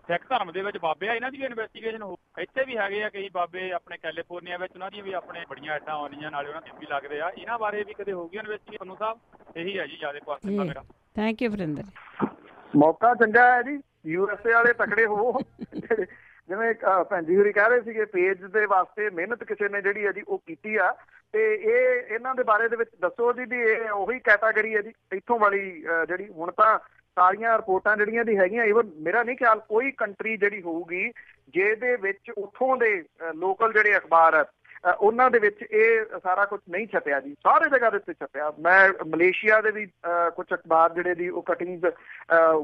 ਸਿੱਖ ਧਰਮ ਦੇ ਵਿੱਚ ਬਾਬੇ ਆ ਇਹਨਾਂ ਦੀ ਵੀ ਇਨਵੈਸਟੀਗੇਸ਼ਨ ਹੋ। ਇੱਥੇ ਵੀ ਹੈਗੇ ਆ ਕਈ ਬਾਬੇ ਆਪਣੇ ਕੈਲੀਫੋਰਨੀਆ ਵਿੱਚ, ਉਹਨਾਂ ਦੀਆਂ ਵੀ ਆਪਣੇ ਬੜੀਆਂ ਐਡਾਂ ਆਉਂਦੀਆਂ ਨਾਲੇ ਉਹਨਾਂ ਦੇ ਵੀ ਲੱਗਦੇ ਆ। ਇਹਨਾਂ ਬਾਰੇ ਵੀ ਕਦੇ ਹੋ ਗਈ ਇਨਵੈਸਟੀਗੇਸ਼ਨ ਪੰਨੂ ਸਾਹਿਬ? ਇਹੀ ਹੈ ਜੀ ਜ਼ਿਆਦਾ ਕੁਐਸਚਨ ਦਾ ਮੇਰਾ। Thank you Varinder. ਮੌਕਾ ਚੰਗਾ ਹੈ ਜੀ, USA ਵਾਲੇ ਤਕੜੇ ਹੋ। ਜਿਵੇਂ ਭੈਣ ਜੀ ਹੋਰੀ ਕਹਿ ਰਹੇ ਸੀਗੇ ਪੇਜ ਦੇ ਵਾਸਤੇ ਮਿਹਨਤ ਕਿਸੇ ਨੇ ਜਿਹੜੀ ਹੈ ਜੀ ਉਹ ਕੀਤੀ ਆ, ਤੇ ਇਹ ਇਹਨਾਂ ਦੇ ਬਾਰੇ ਦੇ ਵਿੱਚ ਦੱਸੋ ਜੀ ਵੀ ਇਹ ਉਹੀ ਕੈਟਾਗਰੀ ਹੈ ਜੀ ਇੱਥੋਂ ਵਾਲੀ ਜਿਹੜੀ ਹੁਣ ਤਾਂ ਸਾਰੀਆਂ ਰਿਪੋਰਟਾਂ ਜਿਹੜੀਆਂ ਦੀ ਹੈਗੀਆਂ। ਈਵਨ ਮੇਰਾ ਨਹੀਂ ਖਿਆਲ ਕੋਈ ਕੰਟਰੀ ਜਿਹੜੀ ਹੋਊਗੀ ਜਿਹਦੇ ਵਿੱਚ ਉੱਥੋਂ ਦੇ ਲੋਕਲ ਜਿਹੜੇ ਅਖਬਾਰ ਆ ਉਹਨਾਂ ਦੇ ਵਿੱਚ ਇਹ ਸਾਰਾ ਕੁਝ ਨਹੀਂ ਛਪਿਆ ਜੀ, ਸਾਰੇ ਜਗ੍ਹਾ ਦੇ ਉੱਤੇ ਛਪਿਆ। ਮੈਂ ਮਲੇਸ਼ੀਆ ਦੇ ਵੀ ਕੁਝ ਅਖਬਾਰ ਜਿਹੜੇ ਦੀ ਉਹ ਕਟਿੰਗ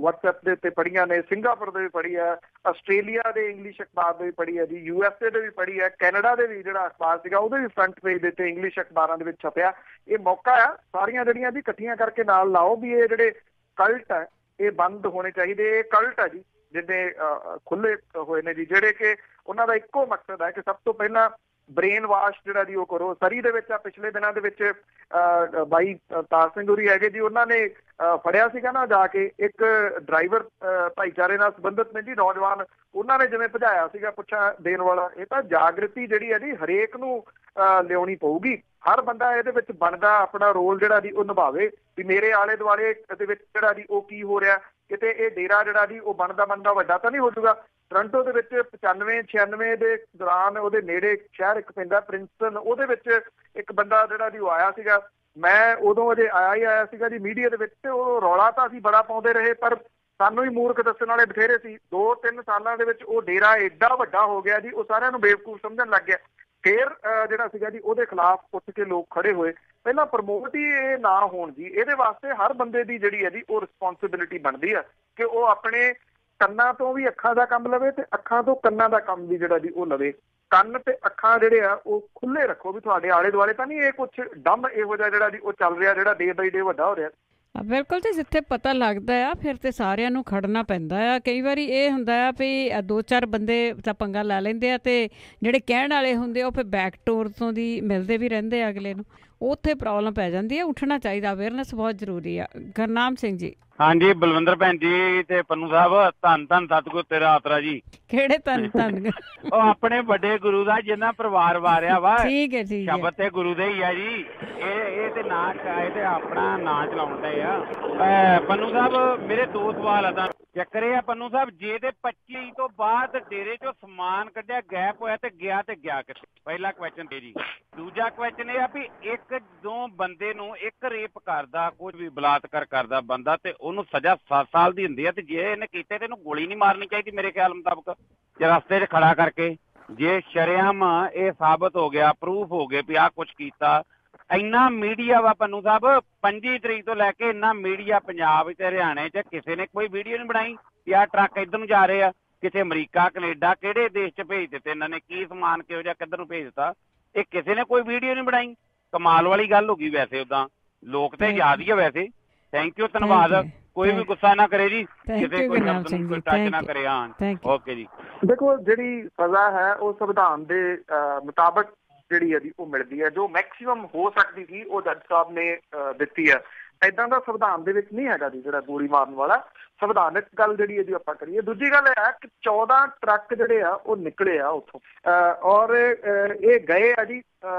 WhatsApp ਦੇ ਉੱਤੇ ਪੜ੍ਹੀਆਂ ਨੇ, ਸਿੰਗਾਪੁਰ ਦੇ ਵੀ ਪੜ੍ਹੀ ਆ, ਆਸਟ੍ਰੇਲੀਆ ਦੇ ਇੰਗਲਿਸ਼ ਅਖਬਾਰ ਦੇ ਵੀ ਪੜ੍ਹੀ ਆ ਜੀ, USA ਦੇ ਵੀ ਪੜ੍ਹੀ ਆ, ਕੈਨੇਡਾ ਦੇ ਵੀ ਜਿਹੜਾ ਅਖਬਾਰ ਸੀਗਾ ਉਹਦੇ ਵੀ ਫਰੰਟ ਪੇਜ ਦੇ ਉੱਤੇ ਇੰਗਲਿਸ਼ ਅਖਬਾਰਾਂ ਦੇ ਵਿੱਚ ਛਪਿਆ। ਇਹ ਮੌਕਾ ਆ ਸਾਰੀਆਂ ਜਿਹੜੀਆਂ ਜੀ ਇਕੱਠੀਆਂ ਕਰਕੇ ਨਾਲ ਲਾਓ ਵੀ ਇਹ ਜਿਹੜੇ ਕਲਟ ਹੈ ਇਹ ਬੰਦ ਹੋਣੇ ਚਾਹੀਦੇ। ਇਹ ਕਲਟ ਹੈ ਜੀ ਜਿੰਨੇ ਖੁੱਲੇ ਹੋਏ ਨੇ ਜੀ, ਜਿਹੜੇ ਕਿ ਉਹਨਾਂ ਦਾ ਇੱਕੋ ਮਕਸਦ ਹੈ ਕਿ ਸਭ ਤੋਂ ਪਹਿਲਾਂ ਬ੍ਰੇਨ ਵਾਸ਼ ਜਿਹੜਾ ਜੀ ਉਹ ਕਰੋ। ਸਰੀ ਦੇ ਵਿੱਚ ਪਿਛਲੇ ਦਿਨਾਂ ਦੇ ਵਿੱਚ ਬਾਈ ਤਾਰ ਸਿੰਘ ਹੋਰੀ ਹੈਗੇ ਜੀ, ਉਹਨਾਂ ਨੇ ਫੜਿਆ ਸੀਗਾ ਨਾ ਜਾ ਕੇ ਇੱਕ ਡਰਾਈਵਰ ਭਾਈਚਾਰੇ ਨਾਲ ਸੰਬੰਧਿਤ ਨੇ ਜੀ ਨੌਜਵਾਨ, ਉਹਨਾਂ ਨੇ ਜਿਵੇਂ ਭਜਾਇਆ ਸੀਗਾ ਪੁੱਛਾਂ ਦੇਣ ਵਾਲਾ। ਇਹ ਤਾਂ ਜਾਗ੍ਰਿਤੀ ਜਿਹੜੀ ਹੈ ਜੀ ਹਰੇਕ ਨੂੰ ਲਿਆਉਣੀ ਪਊਗੀ। ਹਰ ਬੰਦਾ ਇਹਦੇ ਵਿੱਚ ਬਣਦਾ ਆਪਣਾ ਰੋਲ ਜਿਹੜਾ ਜੀ ਉਹ ਨਿਭਾਵੇ ਵੀ ਮੇਰੇ ਆਲੇ ਦੁਆਲੇ ਦੇ ਵਿੱਚ ਜਿਹੜਾ ਜੀ ਉਹ ਕੀ ਹੋ ਰਿਹਾ। ਕਿਤੇ ਇਹ ਡੇਰਾ ਜਿਹੜਾ ਜੀ ਉਹ ਬਣਦਾ ਵੱਡਾ ਤਾਂ ਨਹੀਂ ਹੋ ਜਾਊਗਾ। ਟੋਰਾਂਟੋ ਦੇ ਵਿੱਚ 95-96 ਦੇ ਦੌਰਾਨ ਉਹਦੇ ਨੇੜੇ ਸ਼ਹਿਰ ਇੱਕ ਪੈਂਦਾ ਪ੍ਰਿੰਸਟਨ, ਉਹਦੇ ਵਿੱਚ ਇੱਕ ਬੰਦਾ ਜਿਹੜਾ ਜੀ ਉਹ ਆਇਆ ਸੀਗਾ। ਮੈਂ ਉਦੋਂ ਅਜੇ ਆਇਆ ਸੀਗਾ ਜੀ ਮੀਡੀਆ ਦੇ ਵਿੱਚ, ਤੇ ਉਹ ਰੌਲਾ ਤਾਂ ਅਸੀਂ ਬੜਾ ਪਾਉਂਦੇ ਰਹੇ ਪਰ ਸਾਨੂੰ ਹੀ ਮੂਰਖ ਦੱਸਣ ਵਾਲੇ ਬਥੇਰੇ ਸੀ। 2-3 ਸਾਲਾਂ ਦੇ ਵਿੱਚ ਉਹ ਡੇਰਾ ਏਡਾ ਵੱਡਾ ਹੋ ਗਿਆ ਜੀ, ਉਹ ਸਾਰਿਆਂ ਨੂੰ ਬੇਵਕੂਫ ਸਮਝਣ ਲੱਗ ਗਿਆ। ਫੇਰ ਜਿਹੜਾ ਸੀਗਾ ਜੀ ਉਹਦੇ ਖਿਲਾਫ ਉੱਠ ਕੇ ਲੋਕ ਖੜੇ ਹੋਏ। ਪਹਿਲਾਂ ਪ੍ਰਮੋਟ ਹੀ ਇਹ ਨਾ ਹੋਣ ਜੀ, ਇਹਦੇ ਵਾਸਤੇ ਹਰ ਬੰਦੇ ਦੀ ਜਿਹੜੀ ਹੈ ਜੀ ਉਹ ਰਿਸਪੌਂਸਿਬਿਲਿਟੀ ਬਣਦੀ ਆ ਕਿ ਉਹ ਆਪਣੇ ਕੰਨਾਂ ਤੋਂ ਵੀ ਅੱਖਾਂ ਦਾ ਕੰਮ ਲਵੇ ਤੇ ਅੱਖਾਂ ਤੋਂ ਕੰਨਾਂ ਦਾ ਕੰਮ ਵੀ ਜਿਹੜਾ ਜੀ ਉਹ ਲਵੇ। ਕੰਨ ਤੇ ਅੱਖਾਂ ਜਿਹੜੇ ਆ ਉਹ ਖੁੱਲੇ ਰੱਖੋ ਵੀ ਤੁਹਾਡੇ ਆਲੇ ਦੁਆਲੇ ਤਾਂ ਨਹੀਂ ਇਹ ਕੁਛ ਡੰਮ ਇਹੋ ਜਿਹਾ ਜਿਹੜਾ ਜੀ ਉਹ ਚੱਲ ਰਿਹਾ ਜਿਹੜਾ ਡੇ ਬਾਈ ਡੇ ਵੱਡਾ ਹੋ ਰਿਹਾ। ਬਿਲਕੁਲ ਜੀ, ਜਿੱਥੇ ਪਤਾ ਲੱਗਦਾ ਆ ਫਿਰ ਤੇ ਸਾਰਿਆਂ ਨੂੰ ਖੜਨਾ ਪੈਂਦਾ ਆ। ਕਈ ਵਾਰੀ ਇਹ ਹੁੰਦਾ ਆ ਵੀ 2-4 ਬੰਦੇ ਤਾਂ ਪੰਗਾ ਲੈ ਲੈਂਦੇ ਆ ਤੇ ਜਿਹੜੇ ਕਹਿਣ ਵਾਲੇ ਹੁੰਦੇ ਉਹ ਫਿਰ ਬੈਕਟੋਰ ਤੋਂ ਦੀ ਮਿਲਦੇ ਵੀ ਰਹਿੰਦੇ ਆ ਅਗਲੇ ਨੂੰ, ਉੱਥੇ ਪ੍ਰੋਬਲਮ ਪੈ ਜਾਂਦੀ ਹੈ। ਉੱਠਣਾ ਚਾਹੀਦਾ, ਅਵੇਅਰਨੈਸ ਬਹੁਤ ਜ਼ਰੂਰੀ ਆ। ਗੁਰਨਾਮ ਸਿੰਘ ਜੀ। ਹਾਂਜੀ ਬਲਵਿੰਦਰ ਭੈਣ ਜੀ ਤੇ ਪੰਨੂ ਸਾਹਿਬ, ਧੰਨ ਧੰਨ ਸਤਿਗੁਰ ਤੇਰਾ ਆਸਰਾ ਜੀ। ਕਿਹੜੇ ਧੰਨ? ਉਹ ਆਪਣੇ ਵੱਡੇ ਗੁਰੂ ਦਾ ਜਿਹਨਾਂ ਪਰਿਵਾਰ ਵਾਰਿਆ ਵਾ। ਠੀਕ ਹੈ ਠੀਕ ਹੈ। ਸ਼ਬਦ ਤੇ ਗੁਰੂ ਦੇ ਹੀ ਆ ਜੀ। ਇਹ ਤੇ ਨਾਂ ਇਹ ਤੇ ਆਪਣਾ ਨਾਂ ਚਲਾਉਣ ਦਾ ਆ। ਪੰਨੂ ਸਾਹਿਬ ਮੇਰੇ 2 ਸਵਾਲ ਆ। ਤਾਂ ਚੱਕਰ ਇਹ ਆ ਪੰਨੂ ਸਾਹਿਬ, ਜੇ ਤੇ 25 ਤੋਂ ਬਾਅਦ ਡੇਰੇ ਚੋਂ ਸਮਾਨ ਕੱਢਿਆ ਗੈਪ ਹੋਇਆ ਤੇ ਗਿਆ ਕਿੱਥੇ? ਪਹਿਲਾ ਕੁਐਸਚਨ ਤੇ ਜੀ। ਦੂਜਾ ਕੁਐਸਚਨ ਇਹ ਆ ਵੀ 1-2 ਬੰਦੇ ਨੂੰ ਇੱਕ ਰੇਪ ਕਰਦਾ, ਕੁਝ ਵੀ ਬਲਾਤਕਾਰ ਕਰਦਾ ਬੰਦਾ ਤੇ ਉਹਨੂੰ ਸਜ਼ਾ 7 ਸਾਲ ਦੀ ਹੁੰਦੀ ਹੈ, ਤੇ ਜੇ ਇਹਨੇ ਕੀਤੇ ਤੇ ਇਹਨੂੰ ਗੋਲੀ ਨਹੀਂ ਮਾਰਨੀ ਚਾਹੀਦੀ ਮੇਰੇ ਖਿਆਲ ਮੁਤਾਬਕ, ਜੇ ਰਸਤੇ 'ਚ ਖੜਾ ਕਰਕੇ। ਜੇ ਸ਼ਰੇਆਮ ਇਹ ਸਾਬਤ ਹੋ ਗਿਆ, ਪ੍ਰੂਫ ਹੋ ਗਏ ਵੀ ਆਹ ਕੁਛ ਕੀਤਾ। ਇੰਨਾ ਮੀਡੀਆ ਵਾ ਪੰਨੂ ਸਾਹਿਬ, 25 ਤਰੀਕ ਤੋਂ ਲੈ ਕੇ ਇੰਨਾ ਮੀਡੀਆ ਪੰਜਾਬ ਤੇ ਹਰਿਆਣੇ 'ਚ ਕਿਸੇ ਨੇ ਕੋਈ ਵੀਡੀਓ ਨਹੀਂ ਬਣਾਈ ਕਿ ਆਹ ਟਰੱਕ ਇੱਧਰ ਨੂੰ ਜਾ ਰਹੇ ਆ, ਕਿਸੇ ਅਮਰੀਕਾ ਕੈਨੇਡਾ ਕਿਹੜੇ ਦੇਸ਼ 'ਚ ਭੇਜ ਦਿੱਤੇ ਇਹਨਾਂ ਨੇ, ਕੀ ਸਮਾਨ ਕਿਹੋ ਜਿਹਾ ਕਿੱਧਰ ਨੂੰ ਭੇਜ ਦਿੱਤਾ, ਇਹ ਕਿਸੇ ਨੇ ਕੋਈ ਵੀਡੀਓ ਨਹੀਂ ਬਣਾਈ। ਕਮਾਲ ਵਾਲੀ ਗੱਲ ਹੋ ਗਈ। ਵੈਸੇ ਉਦਾਂ ਲੋਕ ਤੇ ਯਾਦ ਹੀ ਆ ਵੈਸੇ। ਥੈਂਕ ਯੂ, ਧੰਨਵਾਦ। ਕੋਈ ਵੀ ਗੁੱਸਾ ਨਾ ਕਰੇ ਜੀ, ਕਿਸੇ ਕੋਈ ਟੱਚ ਨਾ ਕਰੇ। ਹਾਂ ਓਕੇ ਜੀ। ਦੇਖੋ ਜਿਹੜੀ ਸਜ਼ਾ ਹੈ ਉਹ ਸੰਵਿਧਾਨ ਦੇ ਮੁਤਾਬਕ ਜਿਹੜੀ ਹੈ ਜੀ ਉਹ ਮਿਲਦੀ ਹੈ। ਜੋ ਮੈਕਸੀਮਮ ਹੋ ਸਕਦੀ ਸੀ ਉਹ ਜੱਜ ਸਾਹਿਬ ਨੇ ਦਿੱਤੀ ਹੈ। ਏਦਾਂ ਦਾ ਸੰਵਿਧਾਨ ਦੇ ਵਿੱਚ ਨਹੀਂ ਹੈਗਾ ਜੀ ਜਿਹੜਾ ਗੋਲੀ ਮਾਰਨ ਵਾਲਾ। ਸੰਵਿਧਾਨਕ ਗੱਲ ਜਿਹੜੀ ਹੈ ਜੀ ਆਪਾਂ ਕਰੀਏ। ਦੂਜੀ ਗੱਲ ਇਹ ਹੈ ਕਿ 14 ਟਰੱਕ ਜਿਹੜੇ ਆ ਉਹ ਨਿਕਲੇ ਆ ਉੱਥੋਂ, ਔਰ ਇਹ ਗਏ ਆ ਜੀ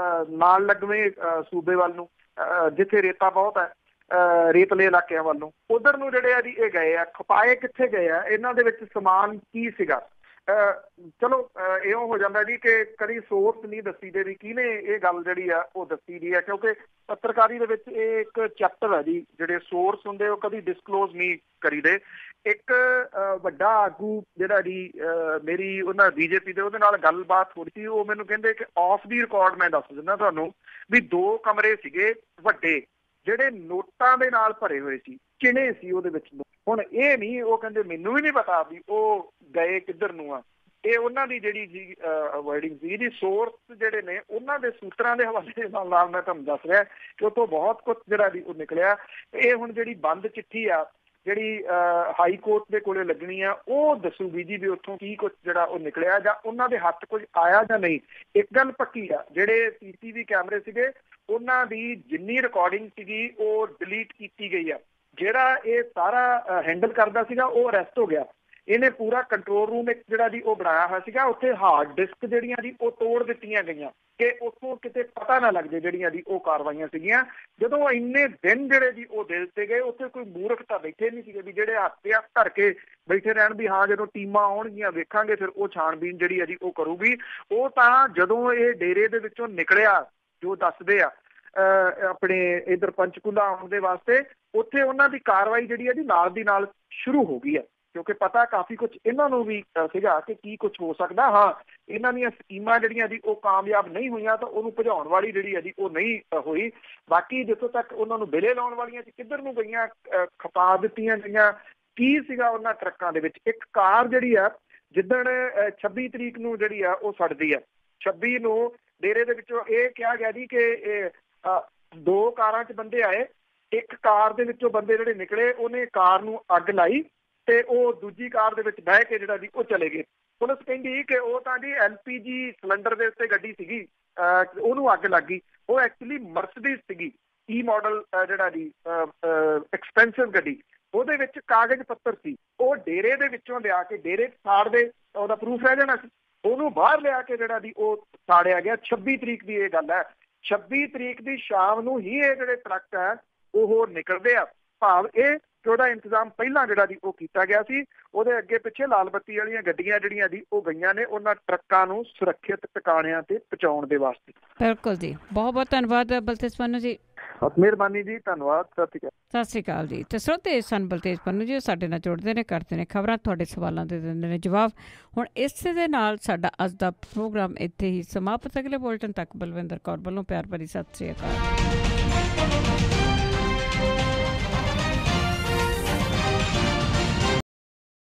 ਨਾਲ ਲੱਗਵੇਂ ਸੂਬੇ ਵੱਲ ਨੂੰ ਜਿੱਥੇ ਰੇਤਾ ਬਹੁਤ ਹੈ। ਰੇਤਲੇ ਇਲਾਕਿਆਂ ਵੱਲੋਂ ਉਧਰ ਨੂੰ ਜਿਹੜੇ ਆ ਜੀ ਇਹ ਗਏ ਆ। ਖਪਾਏ ਕਿੱਥੇ ਗਏ ਆ, ਇਹਨਾਂ ਦੇ ਵਿੱਚ ਸਮਾਨ ਕੀ ਸੀਗਾ। ਚਲੋ ਇਉਂ ਹੋ ਜਾਂਦਾ ਜੀ ਕਿ ਕਦੀ ਸੋਰਸ ਨਹੀਂ ਦੱਸੀ ਦੇ ਵੀ ਕਿਹਨੇ ਇਹ ਗੱਲ ਜਿਹੜੀ ਆ ਉਹ ਦੱਸੀ ਦੀ ਆ, ਕਿਉਂਕਿ ਪੱਤਰਕਾਰੀ ਦੇ ਵਿੱਚ ਇਹ ਇੱਕ ਚੈਪਟਰ ਹੈ ਜੀ, ਜਿਹੜੇ ਸੋਰਸ ਹੁੰਦੇ ਉਹ ਕਦੀ ਡਿਸਕਲੋਜ਼ ਨਹੀਂ ਕਰੀਦੇ। ਇੱਕ ਵੱਡਾ ਆਗੂ ਜਿਹੜਾ ਜੀ ਮੇਰੀ ਉਹਨਾਂ BJP ਦੇ ਉਹਦੇ ਨਾਲ ਗੱਲਬਾਤ ਹੋ ਰਹੀ ਸੀ, ਉਹ ਮੈਨੂੰ ਕਹਿੰਦੇ ਕਿ ਆਫ ਦੀ ਰਿਕਾਰਡ ਮੈਂ ਦੱਸ ਦਿੰਦਾ ਤੁਹਾਨੂੰ ਵੀ 2 ਕਮਰੇ ਸੀਗੇ ਵੱਡੇ ਜਿਹੜੇ ਨੋਟਾਂ ਦੇ ਨਾਲ ਭਰੇ ਹੋਏ ਸੀ, ਕਿਨੇ ਸੀ ਉਹਦੇ ਵਿੱਚ। ਹੁਣ ਇਹ ਨਹੀਂ, ਉਹ ਕਹਿੰਦੇ ਮੈਨੂੰ ਵੀ ਨਹੀਂ ਪਤਾ ਵੀ ਉਹ ਗਏ ਕਿੱਧਰ ਨੂੰ ਆ। ਇਹ ਉਹਨਾਂ ਦੀ ਜਿਹੜੀ ਜੀ ਵਰਡਿੰਗ ਸੀ ਜੀ, ਸੋਰਸ ਜਿਹੜੇ ਨੇ ਉਹਨਾਂ ਦੇ ਸੂਤਰਾਂ ਦੇ ਹਵਾਲੇ ਨਾਲ ਮੈਂ ਤੁਹਾਨੂੰ ਦੱਸ ਰਿਹਾ ਕਿ ਉੱਥੋਂ ਬਹੁਤ ਕੁਛ ਜਿਹੜਾ ਵੀ ਉਹ ਨਿਕਲਿਆ। ਇਹ ਹੁਣ ਜਿਹੜੀ ਬੰਦ ਚਿੱਠੀ ਆ ਜਿਹੜੀ ਹਾਈ ਕੋਰਟ ਦੇ ਕੋਲੇ ਲੱਗਣੀ ਆ, ਉਹ ਦੱਸੂਗੀ ਜੀ ਵੀ ਉੱਥੋਂ ਕੀ ਕੁਛ ਜਿਹੜਾ ਉਹ ਨਿਕਲਿਆ ਜਾਂ ਉਹਨਾਂ ਦੇ ਹੱਥ ਕੁਝ ਆਇਆ ਜਾਂ ਨਹੀਂ। ਇੱਕ ਗੱਲ ਪੱਕੀ ਆ, ਜਿਹੜੇ CCTV ਕੈਮਰੇ ਸੀਗੇ ਉਹਨਾਂ ਦੀ ਜਿੰਨੀ ਰਿਕਾਰਡਿੰਗ ਸੀਗੀ ਉਹ ਡਿਲੀਟ ਕੀਤੀ ਗਈ ਆ। ਜਿਹੜਾ ਇਹ ਸਾਰਾ ਹੈਂਡਲ ਕਰਦਾ ਸੀਗਾ ਉਹ ਅਰੈਸਟ ਹੋ ਗਿਆ। ਇਹਨੇ ਪੂਰਾ ਕੰਟਰੋਲ ਰੂਮ ਇੱਕ ਜਿਹੜਾ ਜੀ ਉਹ ਬਣਾਇਆ ਹੋਇਆ ਸੀਗਾ, ਉੱਥੇ ਹਾਰਡ ਡਿਸਕ ਜਿਹੜੀਆਂ ਜੀ ਉਹ ਤੋੜ ਦਿੱਤੀਆਂ ਗਈਆਂ ਕਿ ਉੱਥੋਂ ਕਿਤੇ ਪਤਾ ਨਾ ਲੱਗ ਜਾਏ ਜਿਹੜੀਆਂ ਜੀ ਉਹ ਕਾਰਵਾਈਆਂ ਸੀਗੀਆਂ। ਜਦੋਂ ਇੰਨੇ ਦਿਨ ਜਿਹੜੇ ਜੀ ਉਹ ਦੇ ਦਿੱਤੇ ਗਏ, ਉੱਥੇ ਕੋਈ ਮੂਰਖ ਤਾਂ ਬੈਠੇ ਨਹੀਂ ਸੀਗੇ ਵੀ ਜਿਹੜੇ ਹੱਥ ਤੇ ਹੱਥ ਧਰ ਕੇ ਬੈਠੇ ਰਹਿਣ ਵੀ ਹਾਂ ਜਦੋਂ ਟੀਮਾਂ ਆਉਣਗੀਆਂ ਵੇਖਾਂਗੇ ਫਿਰ ਉਹ ਛਾਣਬੀਨ ਜਿਹੜੀ ਆ ਜੀ ਉਹ ਕਰੂਗੀ। ਉਹ ਤਾਂ ਜਦੋਂ ਇਹ ਡੇਰੇ ਦੇ ਵਿੱਚੋਂ ਨਿਕਲਿਆ, ਜੋ ਦੱਸਦੇ ਆ ਆਪਣੇ ਇੱਧਰ ਪੰਚਕੂਲਾ ਆਉਣ ਦੇ ਵਾਸਤੇ, ਉੱਥੇ ਉਹਨਾਂ ਦੀ ਕਾਰਵਾਈ ਜਿਹੜੀ ਹੈ ਜੀ ਨਾਲ ਦੀ ਨਾਲ ਸ਼ੁਰੂ ਹੋ ਗਈ ਹੈ, ਕਿਉਂਕਿ ਪਤਾ ਕਾਫੀ ਕੁਛ ਇਹਨਾਂ ਨੂੰ ਵੀ ਸੀਗਾ ਕਿ ਕੀ ਕੁਛ ਹੋ ਸਕਦਾ। ਹਾਂ, ਇਹਨਾਂ ਦੀਆਂ ਸਕੀਮਾਂ ਜਿਹੜੀਆਂ ਜੀ ਉਹ ਕਾਮਯਾਬ ਨਹੀਂ ਹੋਈਆਂ ਤਾਂ ਉਹਨੂੰ ਭਜਾਉਣ ਵਾਲੀ ਜਿਹੜੀ ਹੈ ਜੀ ਉਹ ਨਹੀਂ ਹੋਈ। ਬਾਕੀ ਜਿੱਥੋਂ ਤੱਕ ਉਹਨਾਂ ਨੂੰ ਬਿਲੇ ਲਾਉਣ ਵਾਲੀਆਂ ਕਿੱਧਰ ਨੂੰ ਗਈਆਂ, ਖਪਾ ਦਿੱਤੀਆਂ ਗਈਆਂ, ਕੀ ਸੀਗਾ ਉਹਨਾਂ ਟਰੱਕਾਂ ਦੇ ਵਿੱਚ। ਇੱਕ ਕਾਰ ਜਿਹੜੀ ਆ ਜਿੱਦਣ 26 ਤਰੀਕ ਨੂੰ ਜਿਹੜੀ ਆ ਉਹ ਸੜਦੀ ਆ, 26 ਨੂੰ ਡੇਰੇ ਦੇ ਵਿੱਚੋਂ ਇਹ ਕਿਹਾ ਗਿਆ ਜੀ ਕਿ 2 ਕਾਰਾਂ 'ਚ ਬੰਦੇ ਆਏ, ਇੱਕ ਕਾਰ ਦੇ ਵਿੱਚੋਂ ਬੰਦੇ ਜਿਹੜੇ ਨਿਕਲੇ ਉਹਨੇ ਕਾਰ ਨੂੰ ਅੱਗ ਲਾਈ ਤੇ ਉਹ ਦੂਜੀ ਕਾਰ ਦੇ ਵਿੱਚ ਬਹਿ ਕੇ ਜਿਹੜਾ ਜੀ ਉਹ ਚਲੇ ਗਏ। ਪੁਲਿਸ ਕਹਿੰਦੀ ਕਿ ਉਹ ਤਾਂ ਜੀ LPG ਸਿਲੰਡਰ ਦੇ ਉੱਤੇ ਗੱਡੀ ਸੀਗੀ, ਉਹਨੂੰ ਅੱਗ ਲੱਗ ਗਈ। ਉਹ ਐਕਚੁਅਲੀ ਮਰਸਡੀਜ਼ ਸੀਗੀ, E ਮਾਡਲ ਜਿਹੜਾ ਜੀ ਐਕਸਪੈਂਸਿਵ ਗੱਡੀ, ਉਹਦੇ ਵਿੱਚ ਕਾਗਜ਼ ਪੱਤਰ ਸੀ। ਉਹ ਡੇਰੇ ਦੇ ਵਿੱਚੋਂ ਲਿਆ ਕੇ ਡੇਰੇ ਸਾੜ ਦੇ, ਉਹਦਾ ਪ੍ਰੂਫ ਰਹਿ ਜਾਣਾ ਸੀ। ਉਹਨੂੰ ਬਾਹਰ ਲਿਆ ਕੇ ਜਿਹੜਾ ਜੀ ਉਹ ਸਾੜਿਆ ਗਿਆ। 26 ਤਰੀਕ ਦੀ ਇਹ ਗੱਲ ਹੈ। 26 ਤਰੀਕ ਦੀ ਸ਼ਾਮ ਨੂੰ ਹੀ ਇਹ ਜਿਹੜੇ ਟਰੱਕ ਹੈ ਉਹ ਨਿਕਲਦੇ ਆ। ਭਾਵ ਇਹ ਕਿ ਉਹਦਾ ਇੰਤਜ਼ਾਮ ਪਹਿਲਾਂ ਜਿਹੜਾ ਜੀ ਉਹ ਕੀਤਾ ਗਿਆ ਸੀ। ਉਹਦੇ ਅੱਗੇ ਪਿੱਛੇ ਲਾਲ ਬੱਤੀ ਵਾਲੀਆਂ ਗੱਡੀਆਂ ਜਿਹੜੀਆਂ ਜੀ ਉਹ ਗਈਆਂ ਨੇ ਉਹਨਾਂ ਟਰੱਕਾਂ ਨੂੰ ਸੁਰੱਖਿਅਤ ਟਿਕਾਣਿਆਂ ਤੇ ਪਹੁੰਚਾਉਣ ਦੇ ਵਾਸਤੇ। ਬਿਲਕੁਲ ਜੀ, ਬਹੁਤ ਬਹੁਤ ਧੰਨਵਾਦ ਬਲਤੇਜ ਪੰਨੂ ਜੀ। ਮਿਹਰਬਾਨੀ ਜੀ, ਧੰਨਵਾਦ। ਸਤਿ ਸ਼੍ਰੀ ਅਕਾਲ ਜੀ। ਤੇ ਸਰੋਤੇ ਸਨ ਬਲਤੇਜ ਪੰਨੂ ਜੀ, ਸਾਡੇ ਨਾਲ ਜੁੜਦੇ ਨੇ, ਕਰਦੇ ਨੇ ਖਬਰਾਂ, ਤੁਹਾਡੇ ਸਵਾਲਾਂ ਦੇ ਦਿੰਦੇ ਨੇ ਜਵਾਬ। ਹੁਣ ਇਸੇ ਦੇ ਨਾਲ ਸਾਡਾ ਅੱਜ ਦਾ ਪ੍ਰੋਗਰਾਮ ਇੱਥੇ ਹੀ ਸਮਾਪਤ। ਅਗਲੇ ਬੁਲਟਨ ਤੱਕ ਬਲਵਿੰਦਰ ਕੌਰ ਵੱਲੋਂ ਪਿਆਰ ਭਰੀ ਸਤਿ ਸ਼੍ਰੀ ਅਕਾਲ।